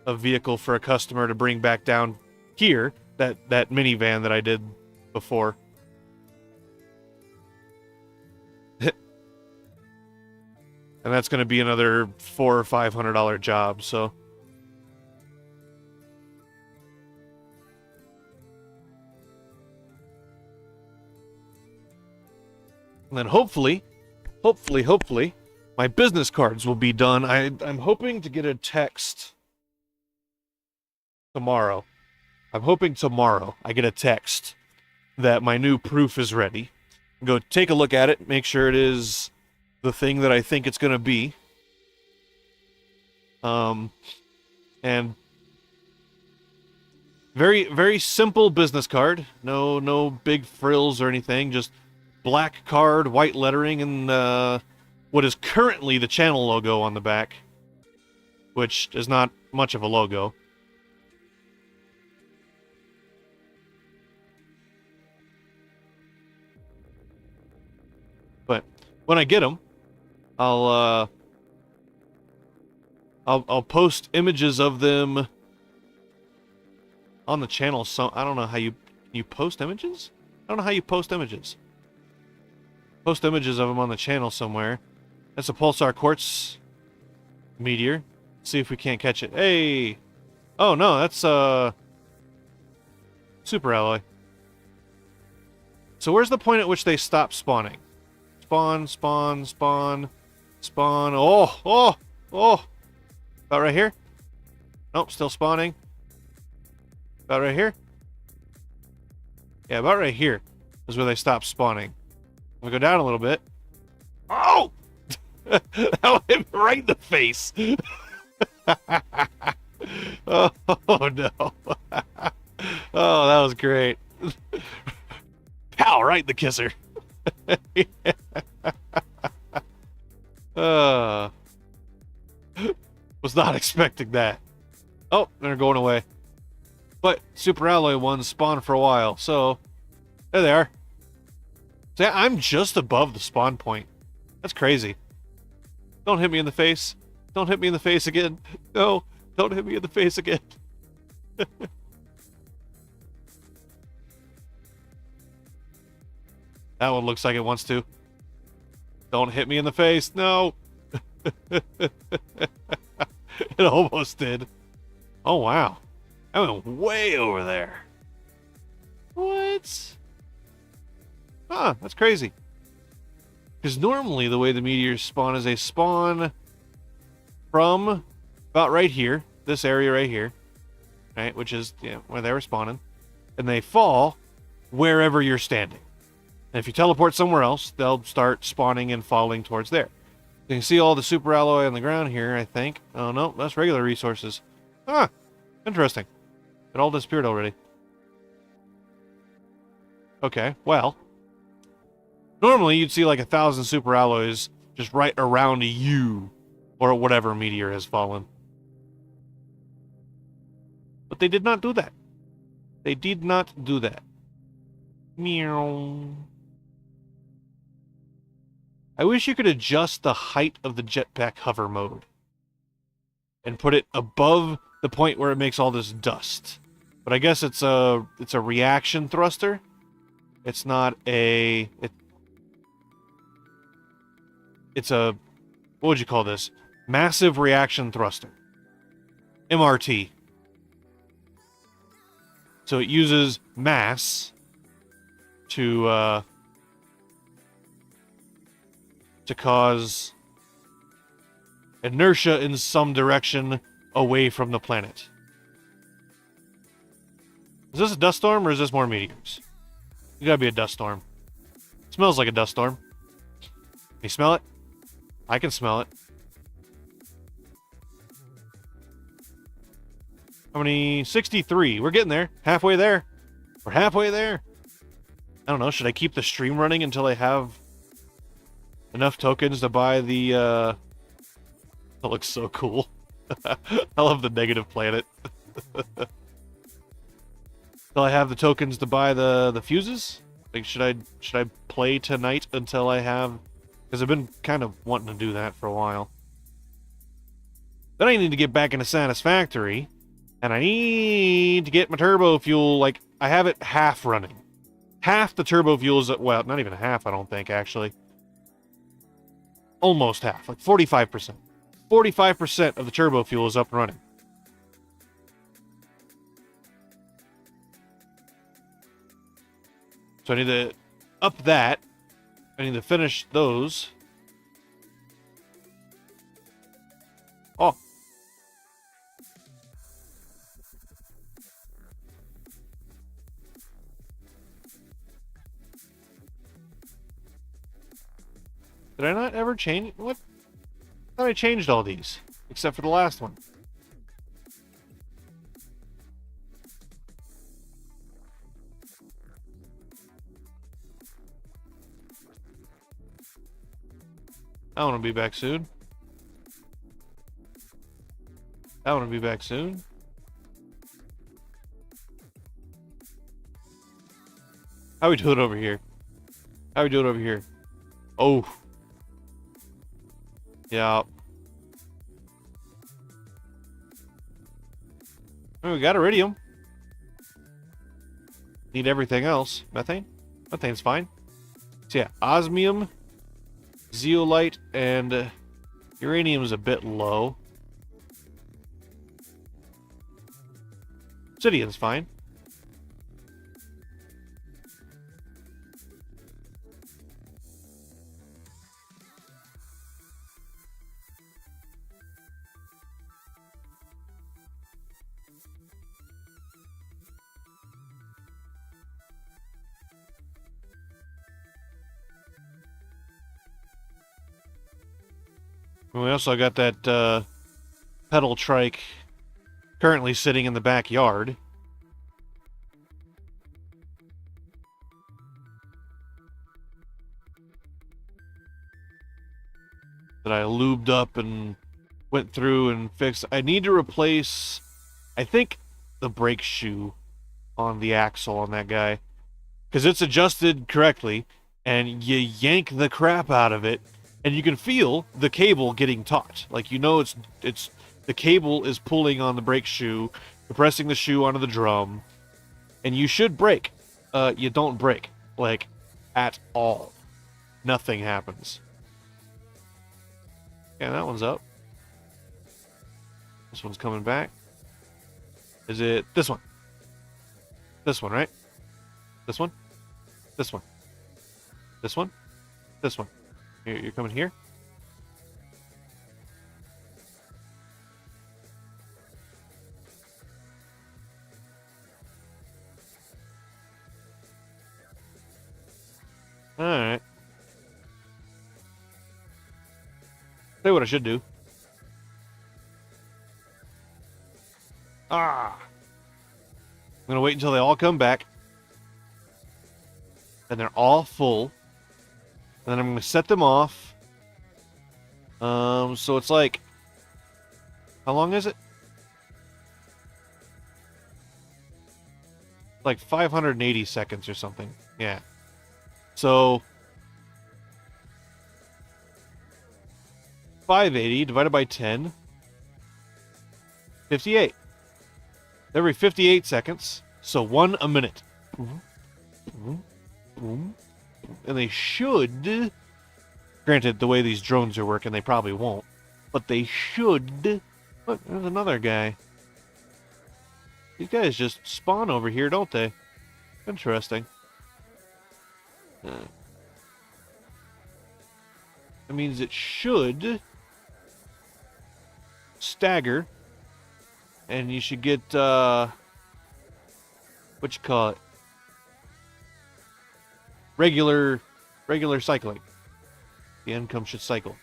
a vehicle for a customer to bring back down here, that minivan that I did before. And that's going to be another $400 or $500 job, so. And then hopefully, my business cards will be done. I'm hoping to get a text tomorrow. I'm hoping tomorrow I get a text that my new proof is ready. Go take a look at it, make sure it is the thing that I think it's going to be. And very, very simple business card. No big frills or anything. Just black card, white lettering, and what is currently the channel logo on the back, which is not much of a logo. when I get them, I'll I'll post images of them on the channel. So I don't know how you post images. I don't know how you post images. Post images of them on the channel somewhere. That's a pulsar quartz meteor. See if we can't catch it. Hey! Oh no, that's super alloy. So where's the point at which they stop spawning? Spawn, spawn, spawn, spawn. Oh, oh, oh! About right here? Nope, still spawning. About right here? Yeah, about right here is where they stop spawning. I'm gonna go down a little bit. Oh! That hit me right in the face. Oh no. Oh, that was great. Pow, right in the kisser. Was not expecting that. Oh, they're going away. But super alloy ones spawn for a while, so there they are. See, I'm just above the spawn point. That's crazy. Don't hit me in the face. Don't hit me in the face again. No, don't hit me in the face again. That one looks like it wants to. Don't hit me in the face. No. It almost did. Oh, wow. I went way over there. What? Huh, that's crazy. Because normally the way the meteors spawn is they spawn from about right here, this area right here, right, which is where they were spawning, and they fall wherever you're standing. And if you teleport somewhere else, they'll start spawning and falling towards there. You can see all the super alloy on the ground here, I think. Oh no, that's regular resources. Huh, interesting. It all disappeared already. Okay, well, normally you'd see like 1,000 super alloys just right around you or whatever meteor has fallen. But they did not do that. They did not do that. Meow. I wish you could adjust the height of the jetpack hover mode and put it above the point where it makes all this dust. But I guess it's a reaction thruster. It's not a it's a, what would you call this? Massive reaction thruster. MRT. So it uses mass to cause inertia in some direction away from the planet. Is this a dust storm or is this more meteors? You gotta be a dust storm. It smells like a dust storm. Can you smell it? I can smell it. How many? 63. We're getting there. Halfway there. We're halfway there. I don't know. Should I keep the stream running until I have enough tokens to buy the, That looks so cool. I love the negative planet. Till I have the tokens to buy the fuses? Like, should I play tonight until I have... Because I've been kind of wanting to do that for a while. Then I need to get back into Satisfactory. And I need to get my turbo fuel, like, I have it half running. Half the turbo fuel is, well, not even half, I don't think, actually. Almost half, like 45%. 45% of the turbo fuel is up and running. So I need to up that. I need to finish those. Oh. Did I not ever change? What? I thought I changed all these, except for the last one. I want to be back soon. I want to be back soon. How we do it over here? How we do it over here? Oh, Yeah. Oh, we got iridium. Need everything else. Methane? Methane's fine. So yeah, osmium, zeolite, and uranium's a bit low. Obsidian's fine. We also got that pedal trike currently sitting in the backyard. That I lubed up and went through and fixed. I need to replace, I think, the brake shoe on the axle on that guy. Because it's adjusted correctly, and you yank the crap out of it, and you can feel the cable getting taut. Like, you know, it's the cable is pulling on the brake shoe, compressing the shoe onto the drum, and you should brake. You don't brake, like, at all. Nothing happens. Yeah, that one's up. This one's coming back. Is it this one? This one, right? This one? This one? This one? This one? You're coming here? Alright. Tell you what I should do. I'm gonna wait until they all come back. And they're all full. And then I'm gonna set them off. So it's like, how long is it? Like 580 seconds or something. Yeah. So 580 divided by 10. 58. Every 58 seconds. So 1 a minute. And they should, granted, the way these drones are working, they probably won't, but they should. Look, there's another guy. These guys just spawn over here, don't they? Interesting. That means it should stagger, and you should get, what you call it? Regular cycling. The income should cycle.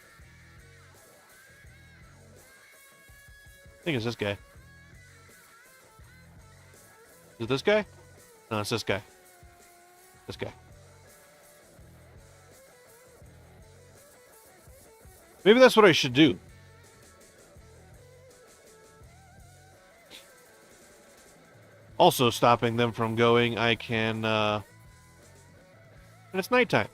I think it's this guy. Is it this guy? No, it's this guy. This guy. Maybe that's what I should do. Also, stopping them from going, I can, and it's nighttime.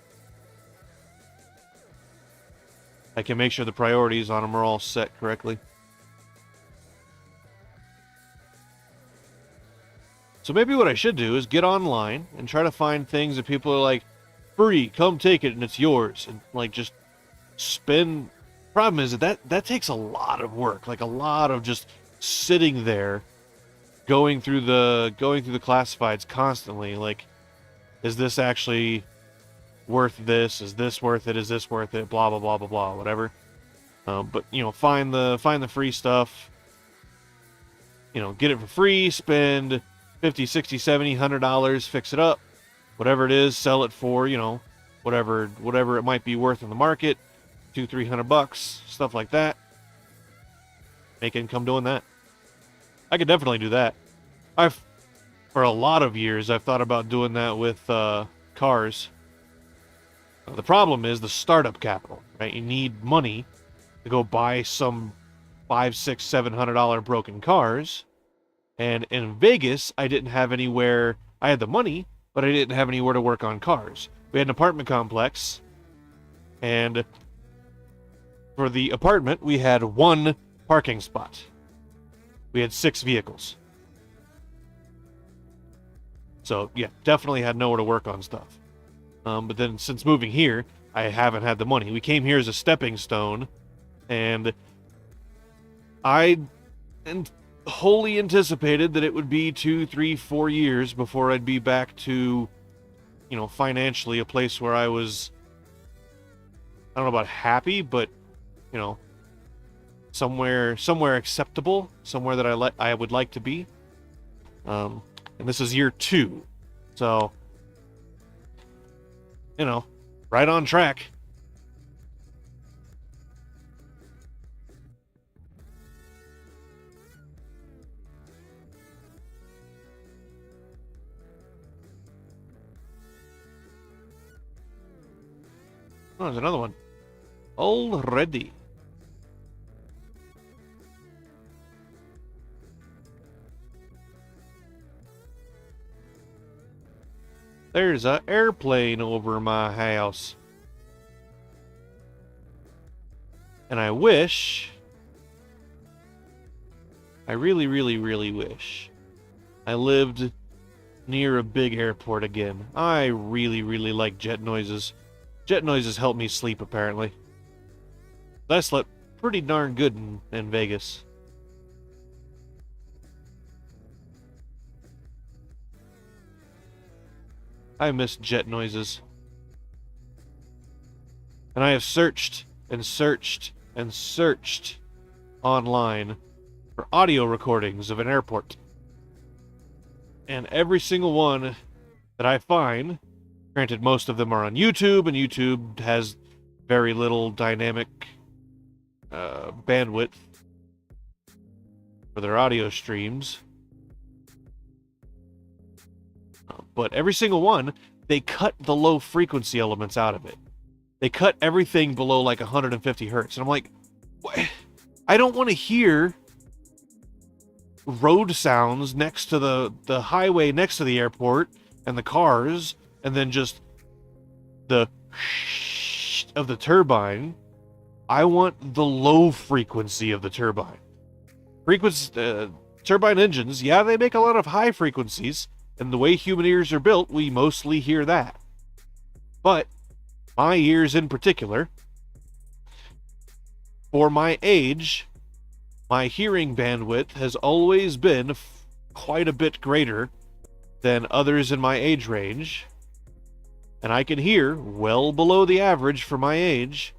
I can make sure the priorities on them are all set correctly. So maybe what I should do is get online and try to find things that people are like, free, come take it and it's yours. And like just spend. Problem is that takes a lot of work, like a lot of just sitting there, going through the classifieds constantly. Like, is this actually worth this? Is this worth it? Is this worth it? Blah blah blah blah blah. Whatever. But you know, find the free stuff. You know, get it for free. Spend $50, $60, $70, $100, fix it up, whatever it is. Sell it for, you know, whatever it might be worth in the market, $200-300, stuff like that. Make income doing that. I could definitely do that. For a lot of years, I've thought about doing that with cars. The problem is the startup capital, right? You need money to go buy some $500, $600, $700 broken cars. And in Vegas, I didn't have anywhere. I had the money, but I didn't have anywhere to work on cars. We had an apartment complex, and For the apartment, we had 1 parking spot. We had 6 vehicles. So, yeah, definitely had nowhere to work on stuff. But then since moving here, I haven't had the money. We came here as a stepping stone, and I wholly anticipated that it would be 2, 3, 4 years before I'd be back to, you know, financially a place where I was, I don't know about happy, but, you know, somewhere acceptable, somewhere that I would like to be. And this is year 2, so, you know, right on track. Oh, there's another one. Already. There's an airplane over my house. And I wish... I really, really, really wish I lived near a big airport again. I really, really like jet noises. Jet noises help me sleep, apparently. I slept pretty darn good in Vegas. I miss jet noises. And I have searched and searched and searched online for audio recordings of an airport. And every single one that I find, granted most of them are on YouTube, and YouTube has very little dynamic bandwidth for their audio streams. But every single one, they cut the low frequency elements out of it. They cut everything below like 150 hertz. And I'm like, what? I don't want to hear road sounds next to the highway next to the airport and the cars, and then just the of the turbine. I want the low frequency of the turbine. Turbine engines, yeah, they make a lot of high frequencies, and the way human ears are built, we mostly hear that. But my ears in particular, for my age, my hearing bandwidth has always been quite a bit greater than others in my age range, and I can hear well below the average for my age,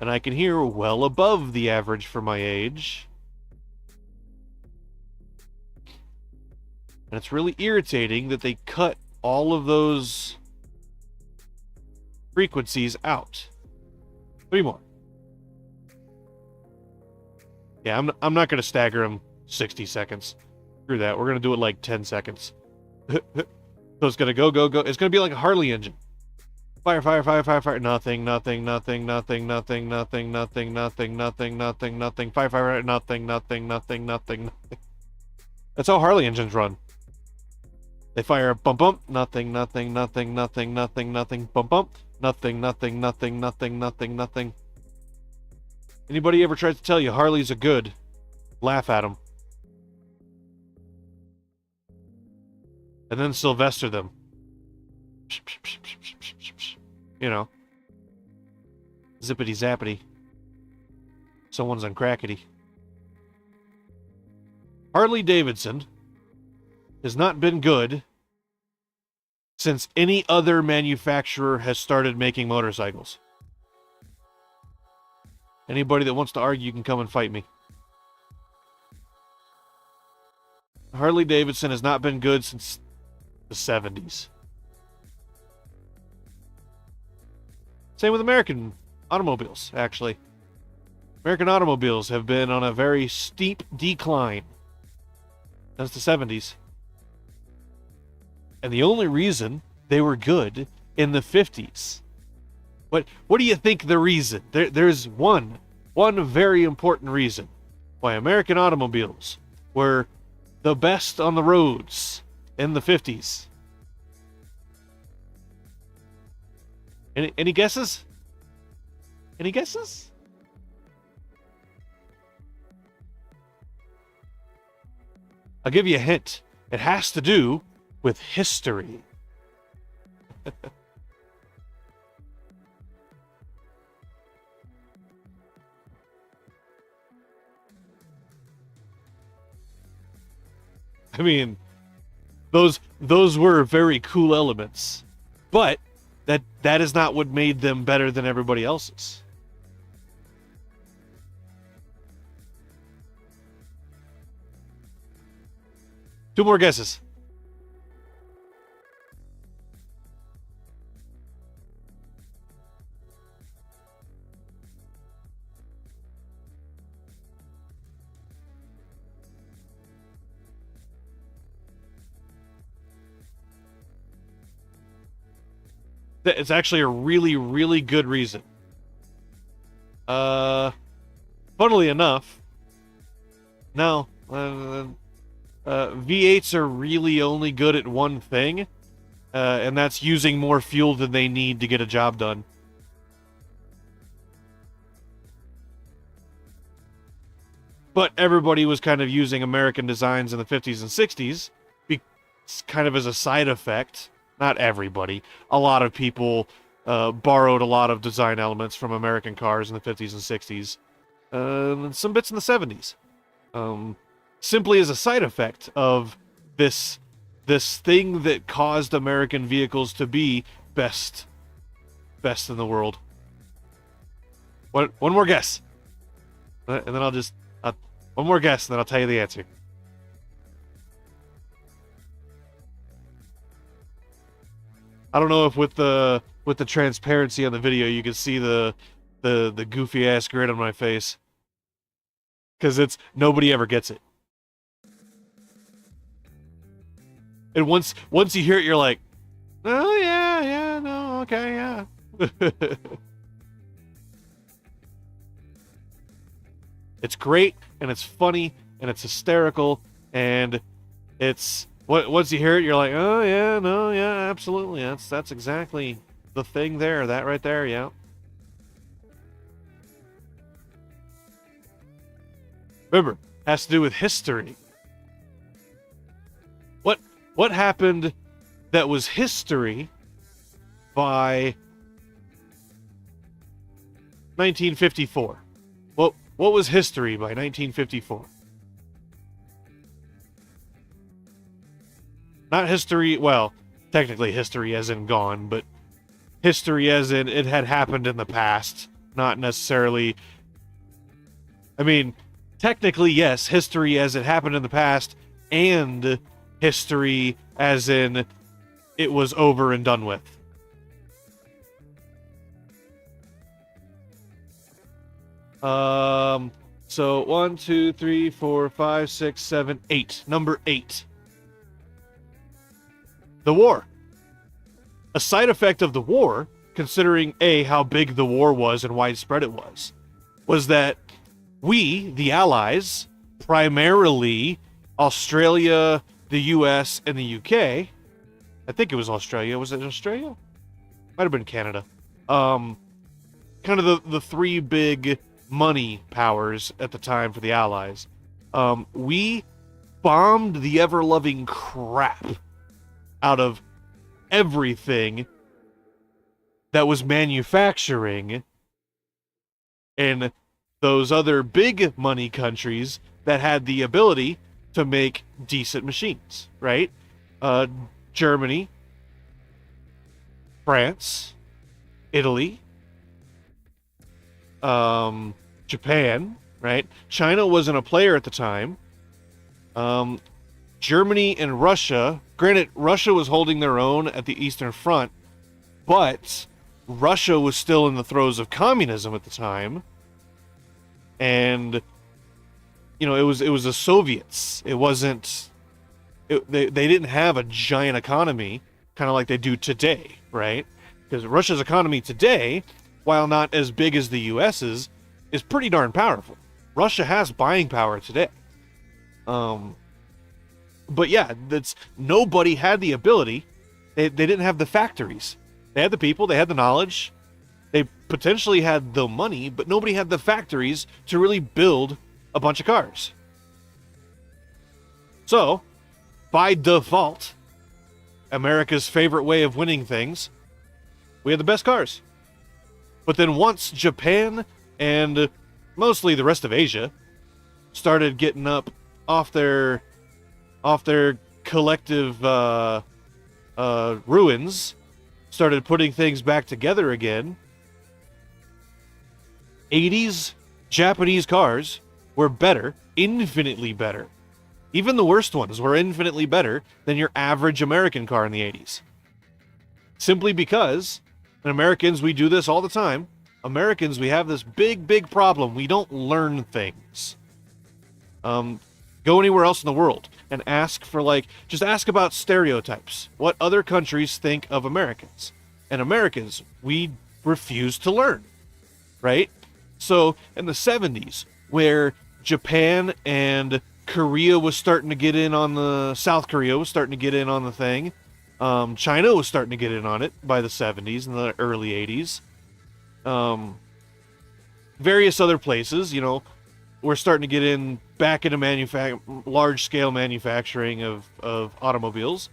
and I can hear well above the average for my age. And it's really irritating that they cut all of those frequencies out. 3 more. Yeah, I'm not going to stagger them 60 seconds. Screw that. We're going to do it like 10 seconds. So it's going to go. It's going to be like a Harley engine. Fire. Nothing. Nothing. Fire. Nothing. That's how Harley engines run. They fire bump. Nothing. Bump. Nothing. Anybody ever tried to tell you Harleys are good? Laugh at them. And then Sylvester them. You know. Zippity zappity. Someone's on crackety. Harley Davidson has not been good since any other manufacturer has started making motorcycles. Anybody that wants to argue can come and fight me. Harley Davidson has not been good since the 70s. Same with American automobiles, actually. American automobiles have been on a very steep decline since the 70s. And the only reason they were good in the 50s. What do you think the reason? There's one very important reason why American automobiles were the best on the roads in the 50s. Any guesses? Any guesses? I'll give you a hint. It has to do with history. I mean, those were very cool elements, but that is not what made them better than everybody else's. Two more guesses. It's actually a really, really good reason. Funnily enough, no. V8s are really only good at one thing, and that's using more fuel than they need to get a job done. But everybody was kind of using American designs in the 50s and 60s, kind of as a side effect. Not everybody. A lot of people borrowed a lot of design elements from American cars in the 50s and 60s. And some bits in the 70s. Simply as a side effect of this thing that caused American vehicles to be best in the world. One more guess. And then I'll just... one more guess, and then I'll tell you the answer. I don't know if with the transparency on the video you can see the goofy ass grin on my face, because it's nobody ever gets it. And once you hear it, you're like, oh yeah, no, okay, yeah. It's great, and it's funny, and it's hysterical, and it's... Once you hear it, you're like, oh yeah, no, yeah, absolutely. That's exactly the thing there. That right there, yeah. Remember, has to do with history. What happened that was history by 1954? What was history by 1954? Not history, well, technically history as in gone, but history as in it had happened in the past, not necessarily... I mean, technically, yes, history as it happened in the past, and history as in it was over and done with. So 1, 2, 3, 4, 5, 6, 7, 8. Number 8. The war. A side effect of the war, considering A, how big the war was and widespread it was that we, the Allies, primarily Australia, the US, and the UK, I think it was Australia. Was it Australia? Might have been Canada. Kind of the three big money powers at the time for the Allies. We bombed the ever-loving crap out of everything that was manufacturing in those other big money countries that had the ability to make decent machines, right? Germany, France, Italy, Japan, right? China wasn't a player at the time. Germany and Russia, granted, Russia was holding their own at the Eastern Front, but Russia was still in the throes of communism at the time. And, you know, it was the Soviets. It wasn't... they didn't have a giant economy, kind of like they do today, right? Because Russia's economy today, while not as big as the US's, is pretty darn powerful. Russia has buying power today. But yeah, nobody had the ability. They didn't have the factories. They had the people, they had the knowledge, they potentially had the money, but nobody had the factories to really build a bunch of cars. So, by default, America's favorite way of winning things, we had the best cars. But then once Japan and mostly the rest of Asia started getting up off their collective ruins, started putting things back together again, 80s Japanese cars were better, infinitely better. Even the worst ones were infinitely better than your average American car in the 80s. Simply because, and Americans, we do this all the time, Americans, we have this big problem. We don't learn things. Go anywhere else in the world and ask for, just ask about stereotypes. What other countries think of Americans. And Americans, we refuse to learn, right? So in the 70s, where Japan and Korea was starting to get in on the, South Korea was starting to get in on the thing. China was starting to get in on it by the 70s and the early 80s. Various other places, we're starting to get in back into large-scale manufacturing of automobiles.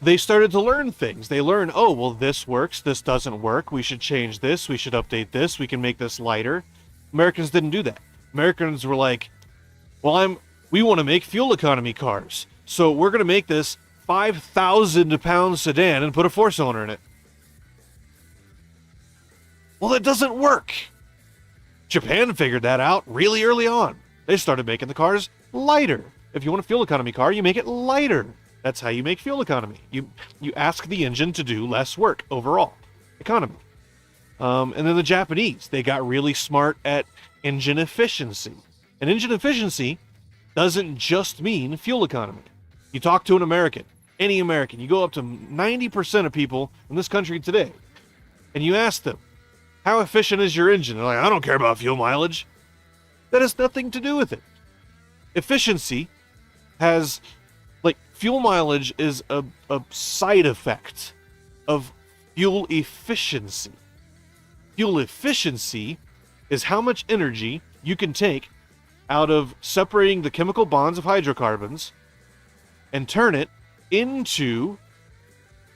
They started to learn things. They learned, oh, well, this works, this doesn't work, we should change this, we should update this, we can make this lighter. Americans didn't do that. Americans were like, well, we want to make fuel economy cars, so we're going to make this 5,000-pound sedan and put a 4-cylinder in it. Well, that doesn't work. Japan figured that out really early on. They started making the cars lighter. If you want a fuel economy car, you make it lighter. That's how you make fuel economy. You ask the engine to do less work overall. Economy. And then the Japanese, they got really smart at engine efficiency. And engine efficiency doesn't just mean fuel economy. You talk to an American, any American, you go up to 90% of people in this country today, and you ask them, how efficient is your engine? They're like, I don't care about fuel mileage. That has nothing to do with it. Efficiency has, fuel mileage is a side effect of fuel efficiency. Fuel efficiency is how much energy you can take out of separating the chemical bonds of hydrocarbons and turn it into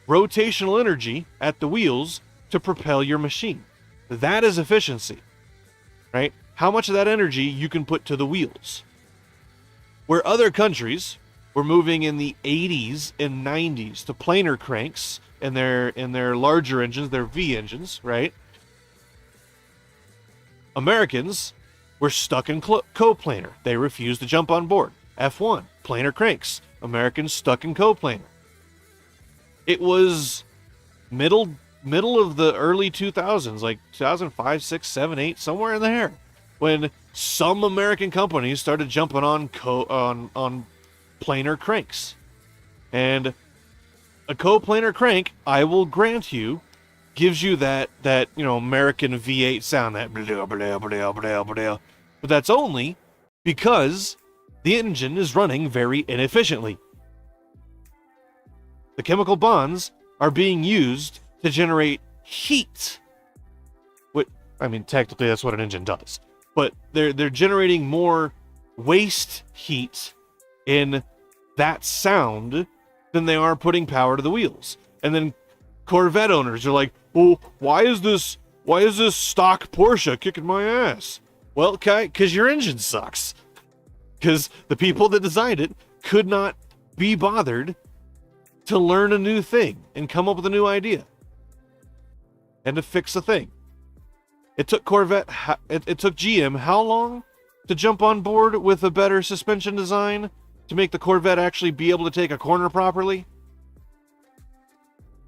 rotational energy at the wheels to propel your machine. That is efficiency, right? How much of that energy you can put to the wheels. Where other countries were moving in the 80s and 90s to planar cranks in their larger engines, their V engines, right? Americans were stuck in coplanar. They refused to jump on board. F1, planar cranks. Americans stuck in coplanar. It was middle of the early 2000s, like 2005, 6, 7, 8, somewhere in there, when some American companies started jumping on planar cranks. And a coplanar crank, I will grant you, gives you that American V8 sound, that blah, blah, blah, blah, blah. But that's only because the engine is running very inefficiently. The chemical bonds are being used to generate heat. Technically that's what an engine does. But they're generating more waste heat in that sound than they are putting power to the wheels. And then Corvette owners are like, well, why is this stock Porsche kicking my ass? Well, because your engine sucks. Because the people that designed it could not be bothered to learn a new thing and come up with a new idea and to fix a thing. It took it took GM how long to jump on board with a better suspension design to make the Corvette actually be able to take a corner properly?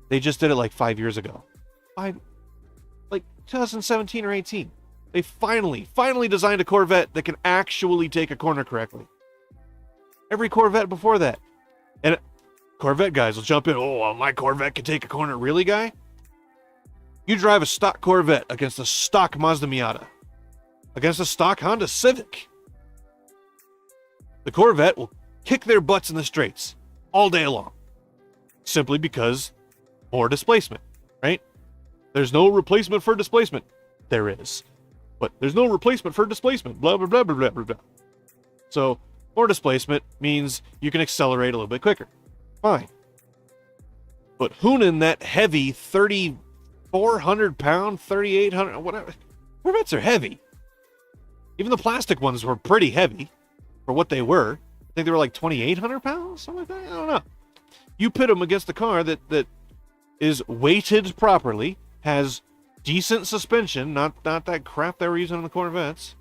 They just did it 5 years ago. 2017 or 18. They finally designed a Corvette that can actually take a corner correctly. Every Corvette before that. And Corvette guys will jump in, oh, my Corvette can take a corner. Really, guy? You drive a stock Corvette against a stock Mazda Miata, against a stock Honda Civic. The Corvette will kick their butts in the straights all day long. Simply because more displacement, right? There's no replacement for displacement. There is. But there's no replacement for displacement. Blah, blah, blah, blah, blah, blah. So More displacement means you can accelerate a little bit quicker. Fine. But hooning that heavy 3,400 pound, 3,800, whatever. Corvettes are heavy. Even the plastic ones were pretty heavy for what they were. I think they were like 2,800 pounds, something like that. I don't know. You pit them against a car that is weighted properly, has decent suspension, not that crap they were using on the Corvettes.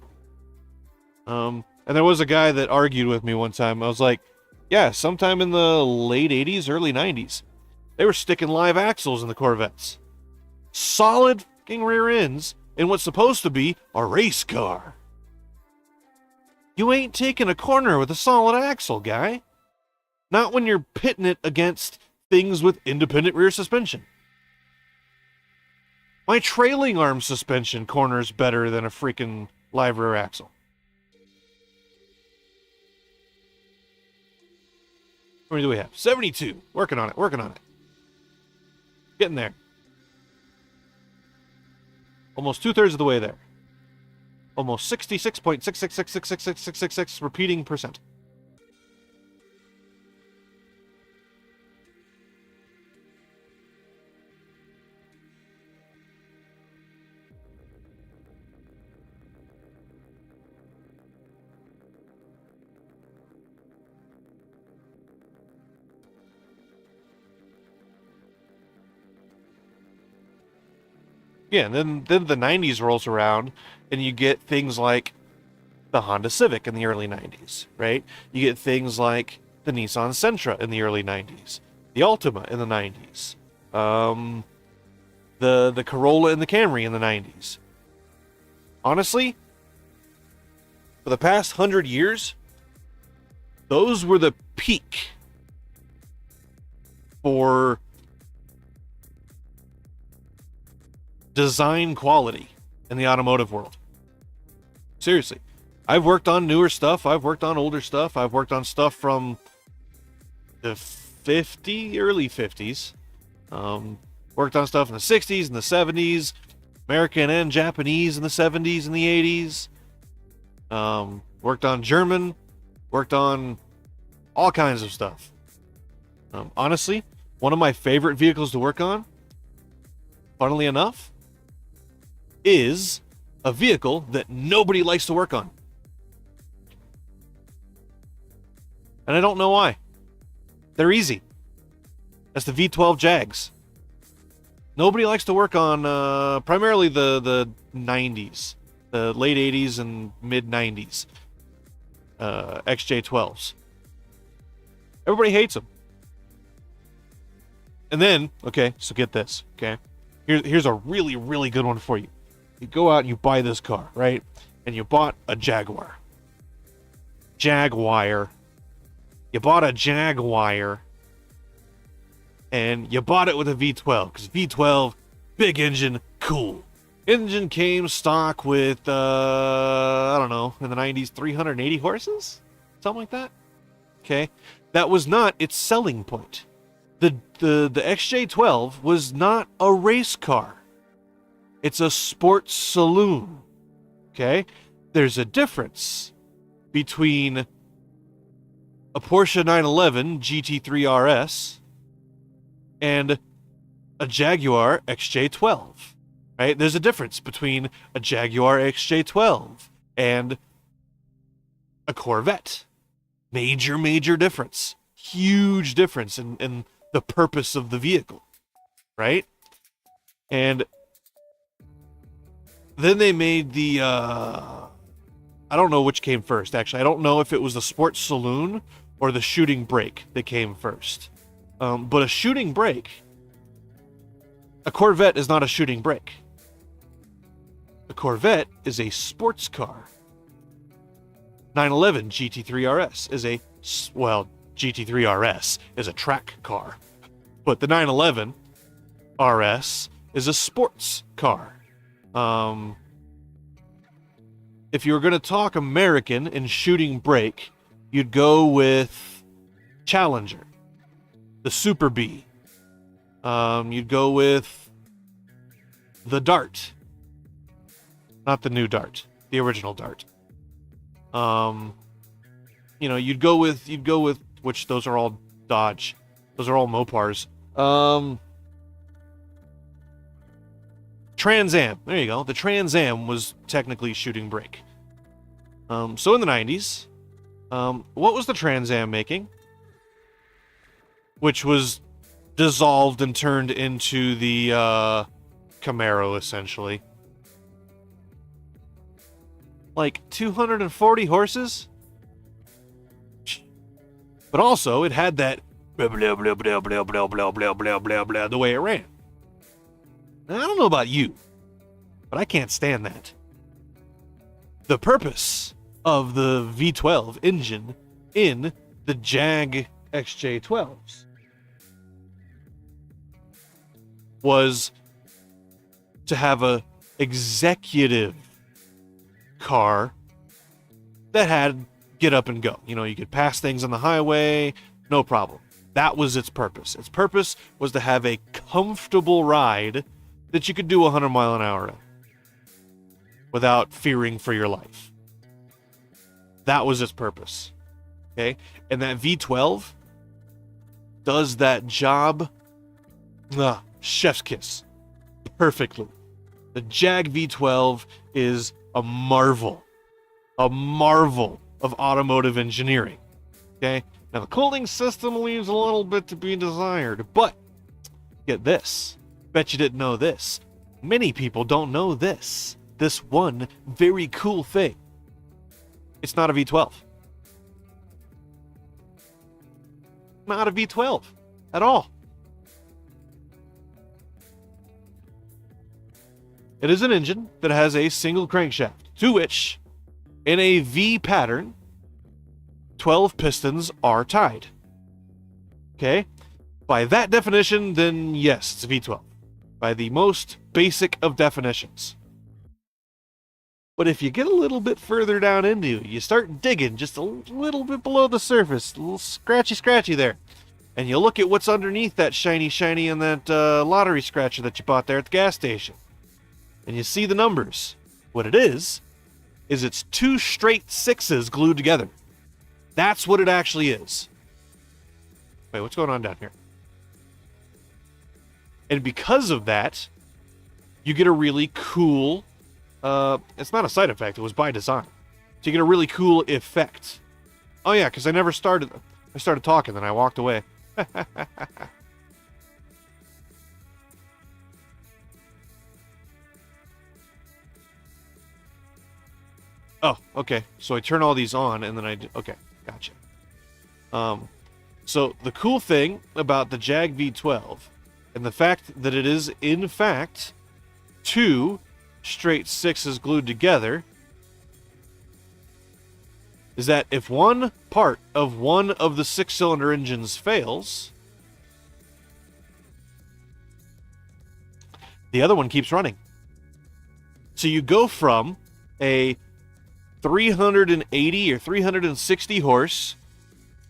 And there was a guy that argued with me one time. I was like, yeah, sometime in the late 80s, early 90s, they were sticking live axles in the Corvettes. Solid fucking rear ends in what's supposed to be a race car. You ain't taking a corner with a solid axle, guy. Not when you're pitting it against things with independent rear suspension. My trailing arm suspension corners better than a freaking live rear axle. How many do we have? 72. Working on it. Getting there. Almost 2/3 of the way there. Almost 66.666666666 repeating percent. Yeah, and then the 90s rolls around, and you get things like the Honda Civic in the early 90s, right? You get things like the Nissan Sentra in the early 90s, the Altima in the 90s, the Corolla and the Camry in the 90s. Honestly, for the past 100 years, those were the peak for design quality in the automotive world. Seriously. I've worked on newer stuff. I've worked on older stuff. I've worked on stuff from the early 50s. Worked on stuff in the 60s and the 70s. American and Japanese in the 70s and the 80s. Worked on German. Worked on all kinds of stuff. Honestly, one of my favorite vehicles to work on, funnily enough, is a vehicle that nobody likes to work on. And I don't know why. They're easy. That's the V12 Jags. Nobody likes to work on primarily the 90s, the late 80s and mid 90s XJ12s. Everybody hates them. And then, okay, so get this, okay? Here's a really, really good one for you. You go out and you buy this car, right? And you bought a Jaguar. Jaguar. You bought a Jaguar. And you bought it with a V12. Because V12, big engine, cool. Engine came stock with, I don't know, in the 90s, 380 horses? Something like that? Okay. That was not its selling point. The XJ12 was not a race car. It's a sports saloon. Okay? There's a difference between a Porsche 911 GT3 RS and a Jaguar XJ12. Right? There's a difference between a Jaguar XJ12 and a Corvette. Major difference. Huge difference in the purpose of the vehicle. Right? And then they made the, I don't know which came first, actually. I don't know if it was the sports saloon or the shooting brake that came first. But a shooting brake, a Corvette is not a shooting brake. A Corvette is a sports car. 911 GT3 RS is GT3 RS is a track car. But the 911 RS is a sports car. If you were going to talk American in shooting brake, you'd go with Challenger, the Super B. You'd go with the Dart, not the new Dart, the original Dart. you'd go with which those are all Dodge. Those are all Mopars. Trans Am. There you go. The Trans Am was technically shooting brake. So in the 90s, what was the Trans Am making? Which was dissolved and turned into the Camaro, essentially. Like 240 horses? But also, it had that blah, blah, blah, blah, blah, blah, blah, blah, blah, blah, blah, the way it ran. Now, I don't know about you, but I can't stand that. The purpose of the V12 engine in the Jag XJ12s was to have a executive car that had get up and go. You could pass things on the highway, no problem. That was its purpose. Its purpose was to have a comfortable ride that you could do 100 mile an hour in without fearing for your life. That was its purpose. Okay? And that V12 does that job, chef's kiss, perfectly. The Jag V12 is a marvel of automotive engineering. Okay? Now, the cooling system leaves a little bit to be desired, but get this. Bet you didn't know this. Many people don't know this. This one very cool thing. It's not a V12. Not a V12 at all. It is an engine that has a single crankshaft, to which, in a V pattern, 12 pistons are tied. Okay? By that definition, then yes, it's a V12. By the most basic of definitions. But if you get a little bit further down into it, you start digging just a little bit below the surface, a little scratchy there, and you look at what's underneath that shiny and that lottery scratcher that you bought there at the gas station, and you see the numbers. What it is it's 2 straight 6s glued together. That's what it actually is. Wait, what's going on down here? And because of that, you get a really cool, it's not a side effect, it was by design. So you get a really cool effect. Oh yeah, because I started talking, then I walked away. Oh, okay. So I turn all these on, and then okay, gotcha. So the cool thing about the Jag V12, and the fact that it is, in fact, 2 straight 6s glued together, is that if one part of one of the 6-cylinder engines fails, the other one keeps running. So you go from a 380 or 360 horse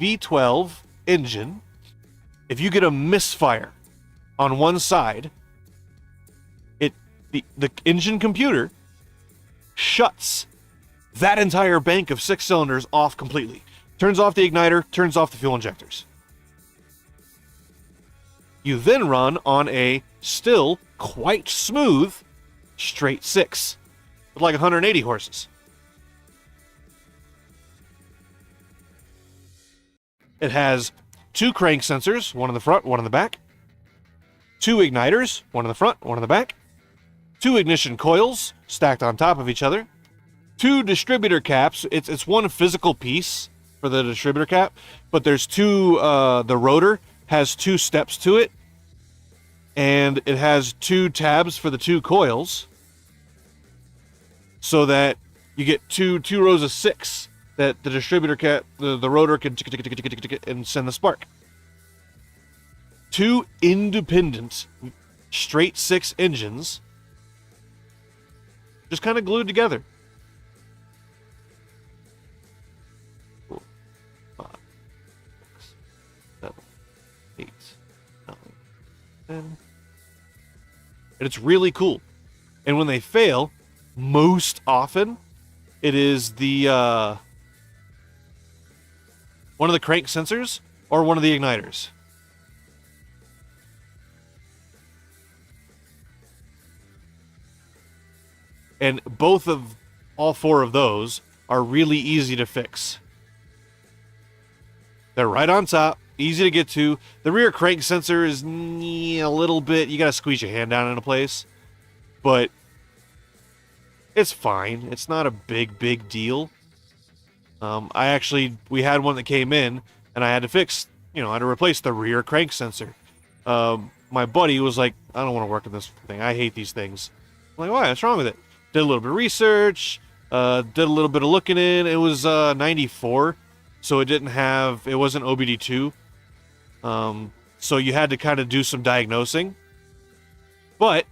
V12 engine. If you get a misfire on one side, the engine computer shuts that entire bank of 6 cylinders off completely. Turns off the igniter, turns off the fuel injectors. You then run on a still quite smooth straight 6 with like 180 horses. It has 2 crank sensors, one in the front, one in the back. 2 igniters, one in the front, one in the back. 2 ignition coils stacked on top of each other. 2 distributor caps. It's one physical piece for the distributor cap, but there's 2, the rotor has 2 steps to it, and it has 2 tabs for the 2 coils, so that you get two rows of 6 that the distributor cap, the rotor can and send the spark. 2 independent straight 6 engines just kind of glued together. 4, 5, 6, 7, 8, 9, 10. And it's really cool. And when they fail, most often it is the One of the crank sensors or one of the igniters? And all four of those are really easy to fix. They're right on top, easy to get to. The rear crank sensor is a little bit, you gotta squeeze your hand down into place. But it's fine. It's not a big deal. We had one that came in, and I had to fix, I had to replace the rear crank sensor. My buddy was like, I don't want to work on this thing. I hate these things. I'm like, why? What's wrong with it? Did a little bit of research, did a little bit of looking in. It was 94, so it wasn't OBD2. So you had to kind of do some diagnosing. But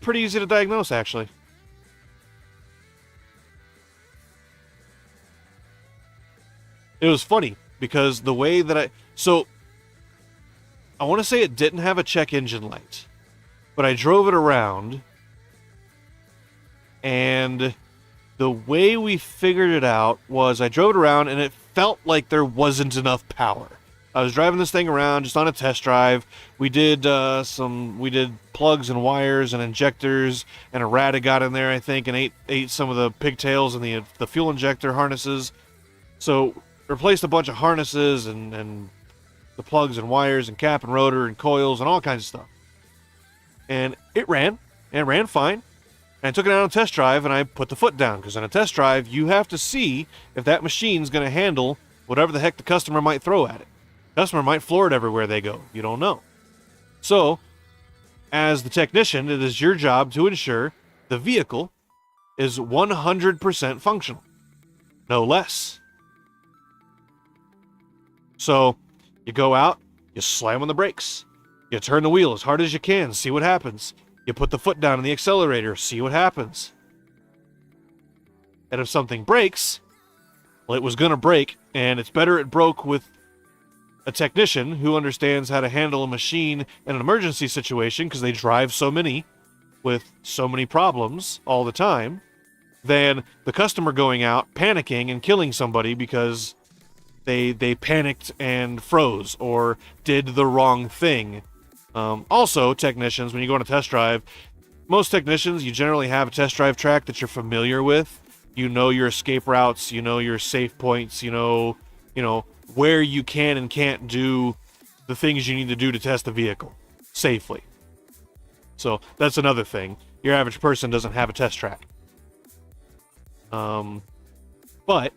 pretty easy to diagnose, actually. It was funny because the way that I want to say it didn't have a check engine light, but I drove it around, and the way we figured it out was I drove it around and it felt like there wasn't enough power. I was driving this thing around just on a test drive. We did plugs and wires and injectors, and a rat had got in there, I think, and ate some of the pigtails and the fuel injector harnesses. So replaced a bunch of harnesses and the plugs and wires and cap and rotor and coils and all kinds of stuff. And it ran fine. And I took it out on a test drive and I put the foot down, because on a test drive you have to see if that machine's going to handle whatever the heck the customer might throw at it. Customer might floor it everywhere they go. You don't know. So, as the technician, it is your job to ensure the vehicle is 100% functional. No less. So, you go out, you slam on the brakes. You turn the wheel as hard as you can, see what happens. You put the foot down on the accelerator, see what happens. And if something breaks, well, it was going to break, and it's better it broke with a technician who understands how to handle a machine in an emergency situation, because they drive so many with so many problems all the time, than the customer going out, panicking, and killing somebody because they panicked and froze or did the wrong thing. Also, technicians, when you go on a test drive, most technicians, you generally have a test drive track that you're familiar with. You know your escape routes, you know your safe points, you know where you can and can't do the things you need to do to test the vehicle safely. So that's another thing. Your average person doesn't have a test track. But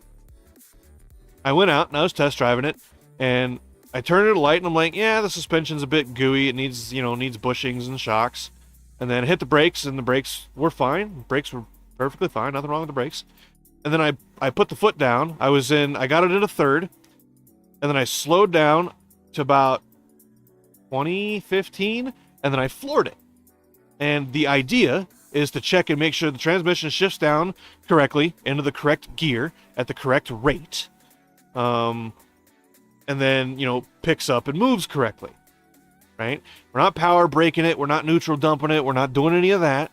I went out and I was test driving it, and I turned it a light and I'm like, yeah, the suspension's a bit gooey. It needs bushings and shocks. And then I hit the brakes, and the brakes were fine. The brakes were perfectly fine. Nothing wrong with the brakes. And then I put the foot down. I got it at a third. And then I slowed down to about 20-15, and then I floored it. And the idea is to check and make sure the transmission shifts down correctly into the correct gear at the correct rate. And then, picks up and moves correctly, right? We're not power braking it. We're not neutral dumping it. We're not doing any of that.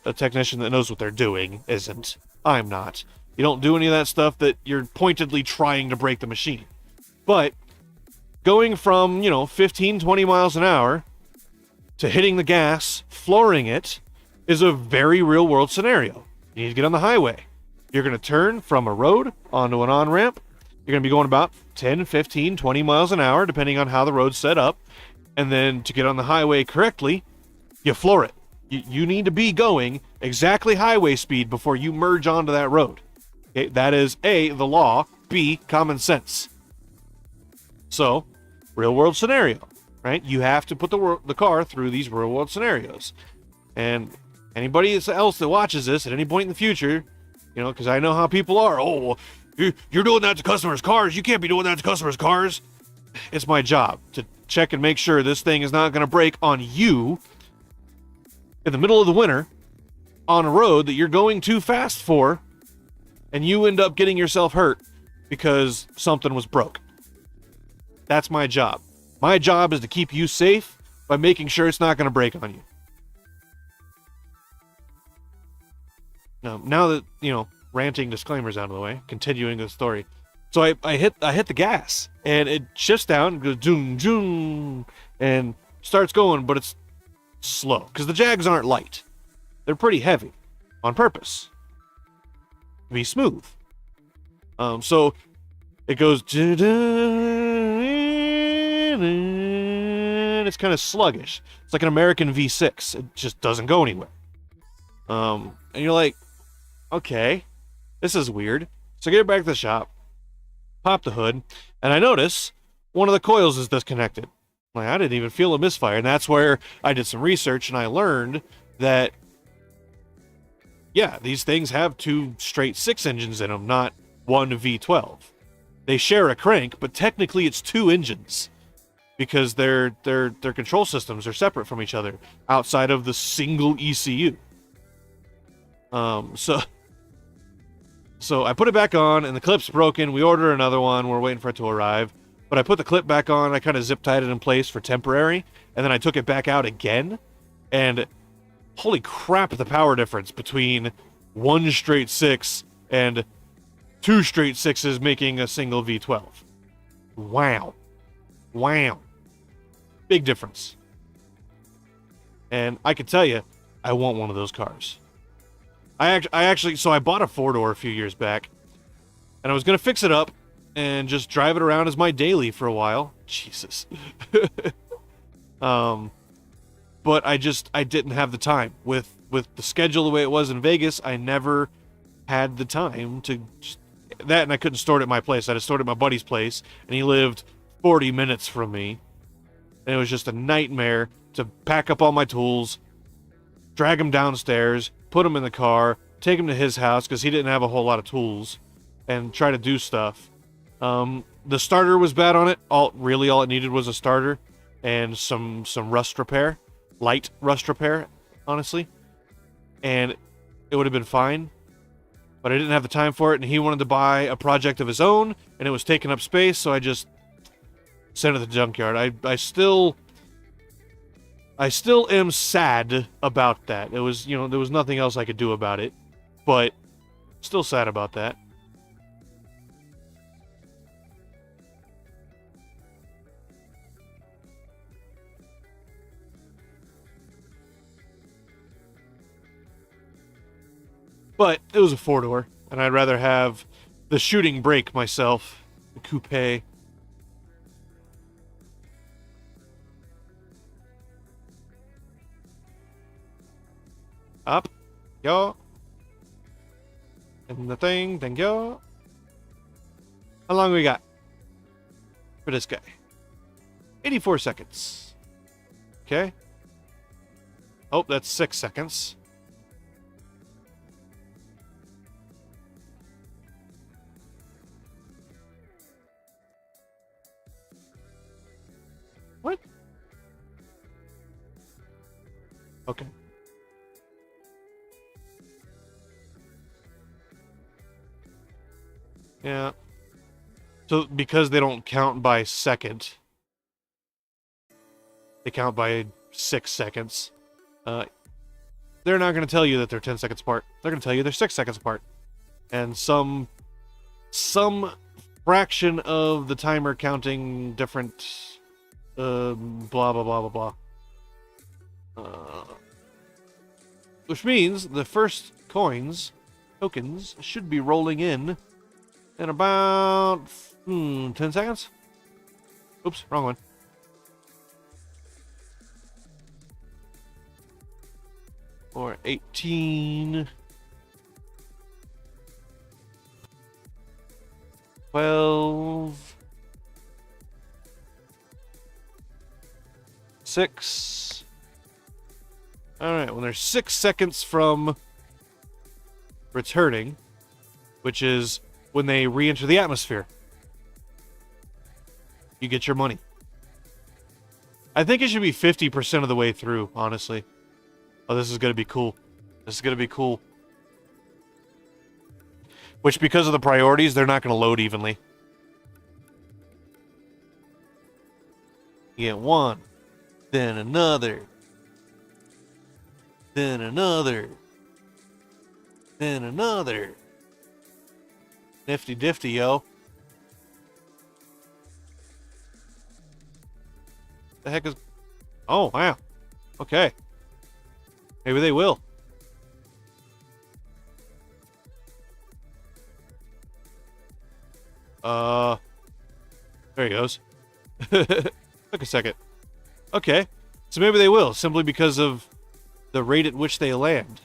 A technician that knows what they're doing isn't. I'm not. You don't do any of that stuff that you're pointedly trying to brake the machine. But going from, 15, 20 miles an hour to hitting the gas, flooring it, is a very real world scenario. You need to get on the highway. You're going to turn from a road onto an on-ramp. You're going to be going about 10, 15, 20 miles an hour, depending on how the road's set up. And then to get on the highway correctly, you floor it. You need to be going exactly highway speed before you merge onto that road. Okay, that is A, the law, B, common sense. So, real world scenario, right? You have to put the car through these real world scenarios. And anybody else that watches this at any point in the future, because I know how people are. Oh, you're doing that to customers' cars. You can't be doing that to customers' cars. It's my job to check and make sure this thing is not going to break on you in the middle of the winter on a road that you're going too fast for, and you end up getting yourself hurt because something was broke. That's my job. My job is to keep you safe by making sure it's not going to break on you. Now that, ranting disclaimers out of the way, continuing the story. So I hit the gas, and it shifts down, goes zoom, zoom, and starts going, but it's slow. Because the Jags aren't light. They're pretty heavy. On purpose. To be smooth. So it goes, and it's kind of sluggish. It's like an American V6. It just doesn't go anywhere. And you're like, okay, this is weird. So I get it back to the shop, pop the hood, and I notice one of the coils is disconnected. Like, I didn't even feel a misfire. And that's where I did some research and I learned that, yeah, these things have 2 straight 6 engines in them, not one V12. They share a crank, but technically it's 2 engines because their control systems are separate from each other outside of the single ECU. So I put it back on, and the clip's broken. We order another one. We're waiting for it to arrive. But I put the clip back on. I kind of zip-tied it in place for temporary, and then I took it back out again. And holy crap, the power difference between 1 straight 6 and 2 straight 6s making a single V12. Wow. Big difference. And I can tell you, I want one of those cars. I actually, so I bought a 4-door a few years back, and I was going to fix it up and just drive it around as my daily for a while. Jesus. But I didn't have the time. With the schedule the way it was in Vegas, I never had the time to that, and I couldn't store it at my place. I had to store it at my buddy's place, and he lived 40 minutes from me. And it was just a nightmare to pack up all my tools, drag them downstairs, put them in the car, take them to his house because he didn't have a whole lot of tools, and try to do stuff. The starter was bad on it. All it needed was a starter and some rust repair, light rust repair, honestly. And it would have been fine, but I didn't have the time for it, and he wanted to buy a project of his own, and it was taking up space, so I just sent it to the junkyard. I still am sad about that. It was, there was nothing else I could do about it, but still sad about that. But it was a 4-door, and I'd rather have the shooting brake myself, the coupe. Up, yo. And the thing, thank you. How long we got for this guy? 84 seconds. Okay. Oh, that's 6 seconds. What? Okay. Yeah. So because they don't count by second, they count by 6 seconds. They're not going to tell you that they're 10 seconds apart. They're going to tell you they're 6 seconds apart. And some fraction of the timer counting different blah blah blah blah blah. Which means the first tokens should be rolling in about 10 seconds. Oops, wrong one. Or 18. 12. 6. Alright, when they're 6 seconds from returning, which is when they re-enter the atmosphere, you get your money. I think it should be 50% of the way through, honestly. Oh, this is going to be cool. This is going to be cool. Which, because of the priorities, they're not going to load evenly. You get one, then another, then another. Then another. Nifty difty, yo. The heck is... Oh, wow. Okay. Maybe they will. There he goes. Took a second. Okay. So maybe they will, simply because of the rate at which they land.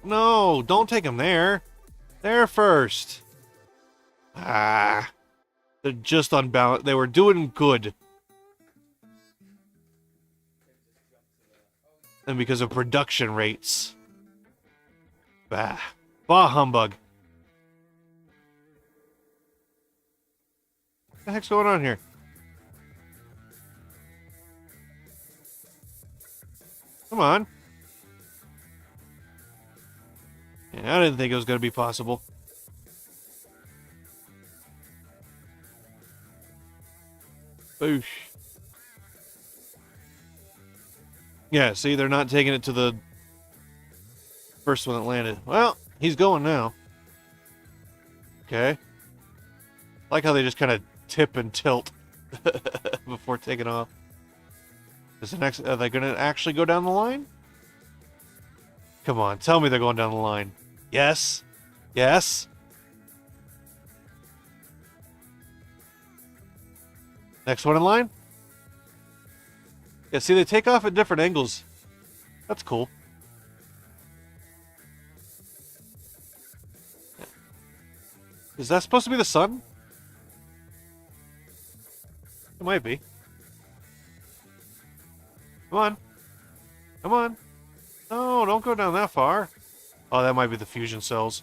No, don't take them there. There first. Ah. They're just unbalanced. They were doing good. And because of production rates. Bah. Bah humbug. What the heck's going on here? Come on. Yeah, I didn't think it was going to be possible. Boosh. Yeah, see, they're not taking it to the first one that landed. Well, he's going now. Okay. Like how they just kind of tip and tilt before taking off. Is the next? Are they going to actually go down the line? Come on, tell me they're going down the line. Yes. Yes. Next one in line? Yeah, see, they take off at different angles. That's cool. Is that supposed to be the sun? It might be. Come on. Come on. No, don't go down that far. Oh, that might be the fusion cells.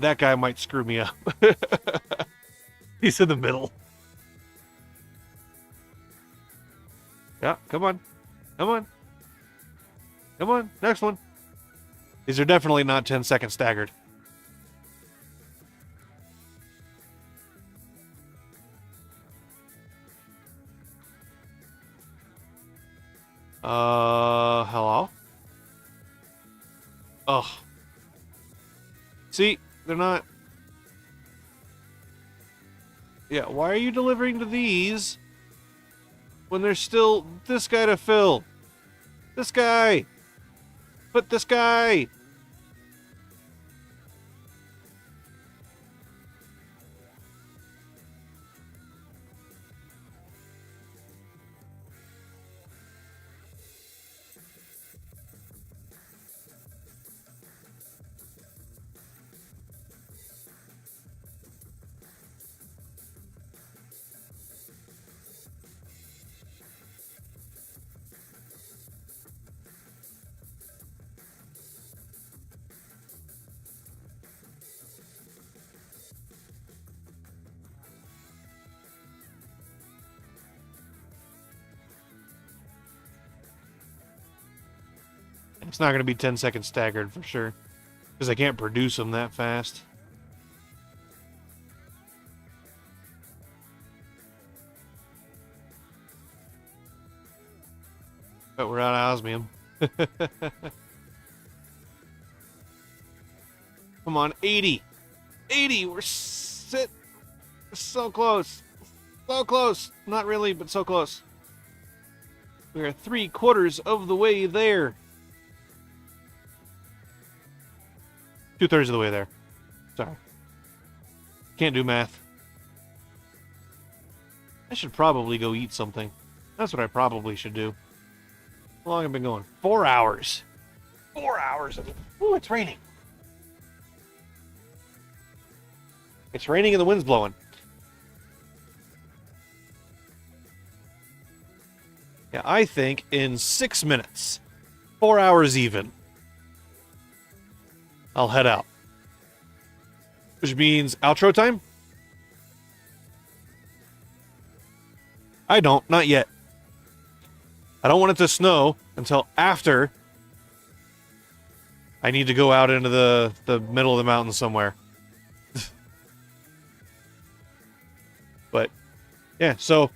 That guy might screw me up. He's in the middle. Yeah, come on. Come on. Come on. Next one. These are definitely not 10-second staggered. Hello? Ugh. See, they're not... Yeah, why are you delivering to these when there's still this guy to fill? This guy! Put this guy! It's not going to be 10-second staggered for sure. Because I can't produce them that fast. But we're out of osmium. Come on, 80. 80, we're so close. So close. Not really, but so close. We are 3/4 of the way there. 2/3 of the way there. Sorry. Can't do math. I should probably go eat something. That's what I probably should do. How long have I been going? 4 hours. 4 hours. Ooh, it's raining. It's raining and the wind's blowing. Yeah, I think in 6 minutes, 4 hours even, I'll head out. Which means outro time? I don't, not yet. I don't want it to snow until after I need to go out into the middle of the mountain somewhere. But, yeah, so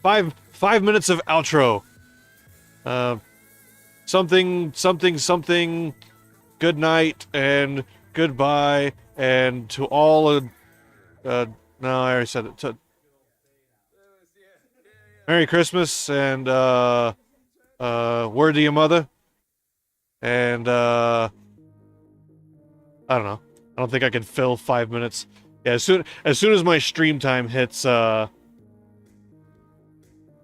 5 minutes of outro. something, something, something, good night and goodbye, and to all, no, I already said it. Merry Christmas, and, word to your mother, and, I don't know. I don't think I can fill 5 minutes. Yeah, as soon as my stream time hits, 4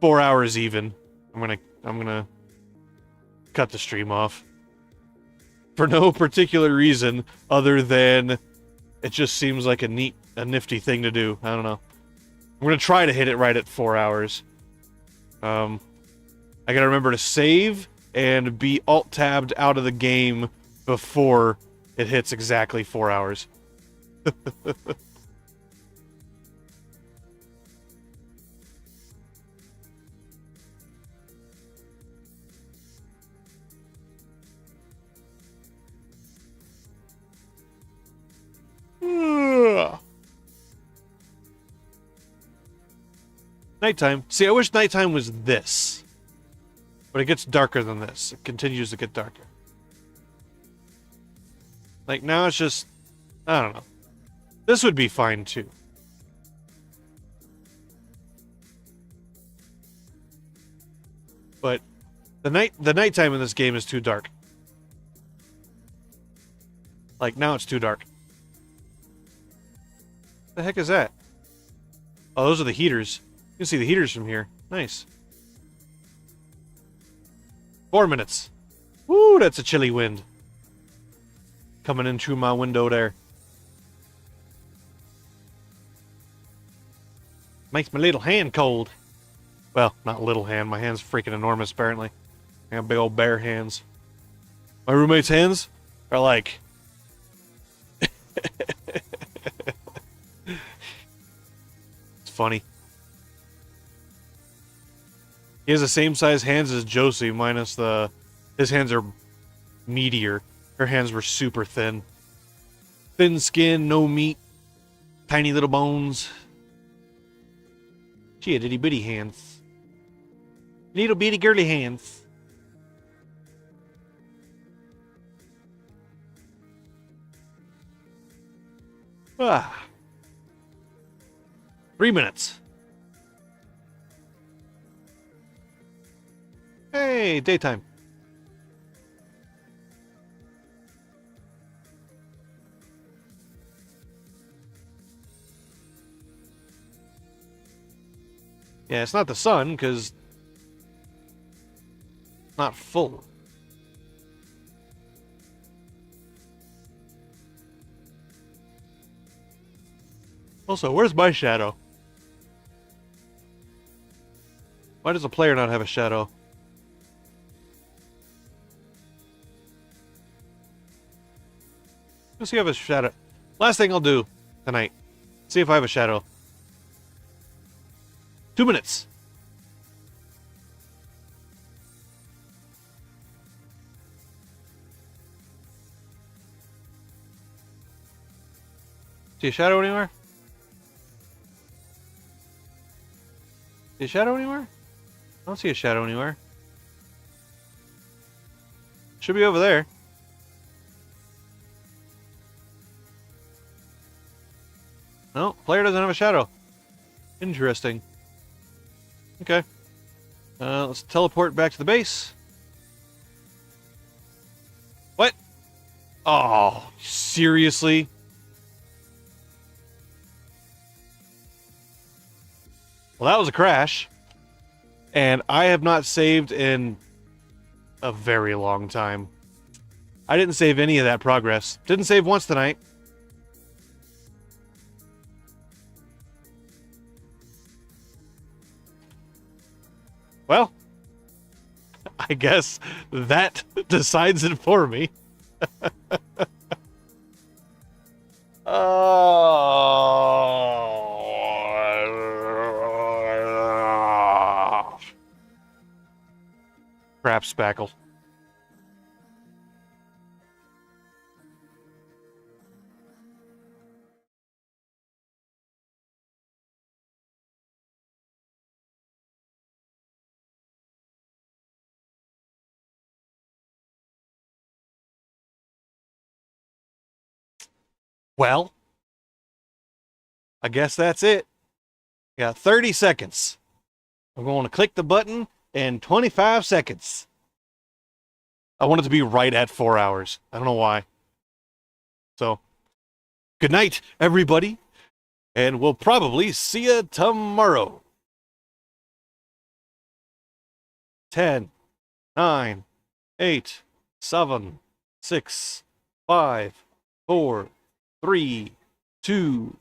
hours even, I'm gonna cut the stream off. For no particular reason other than it just seems like a nifty thing to do. I don't know. I'm gonna try to hit it right at 4 hours. I gotta remember to save and be alt-tabbed out of the game before it hits exactly 4 hours. Nighttime. See, I wish nighttime was this. But it gets darker than this. It continues to get darker. Like, now it's just... I don't know. This would be fine, too. But the nighttime in this game is too dark. Like, now it's too dark. What the heck is that? Oh, those are the heaters. You can see the heaters from here. Nice. 4 minutes. Woo, that's a chilly wind. Coming in through my window there. Makes my little hand cold. Well, not little hand. My hand's freaking enormous, apparently. I got big old bare hands. My roommate's hands are like... It's funny. He has the same size hands as Josie, minus the... His hands are meatier. Her hands were super thin. Thin skin, no meat. Tiny little bones. She had itty bitty hands. Little bitty girly hands. Ah. 3 minutes. Hey, daytime. Yeah, it's not the sun, because it's not full. Also, where's my shadow? Why does a player not have a shadow? Let's see if I have a shadow. Last thing I'll do tonight. See if I have a shadow. 2 minutes. See a shadow anywhere? See a shadow anywhere? I don't see a shadow anywhere. Should be over there. No, player doesn't have a shadow. Interesting. Okay. Let's teleport back to the base. What? Oh, seriously? Well, that was a crash. And I have not saved in a very long time. I didn't save any of that progress. Didn't save once tonight. Well, I guess that decides it for me. Oh. Crap, Spackle. Well, I guess that's it. Got 30 seconds. I'm going to click the button in 25 seconds. I want it to be right at 4 hours. I don't know why. So, good night, everybody. And we'll probably see you tomorrow. 10, 9, 8, 7, 6, 5, 4, 3, 2,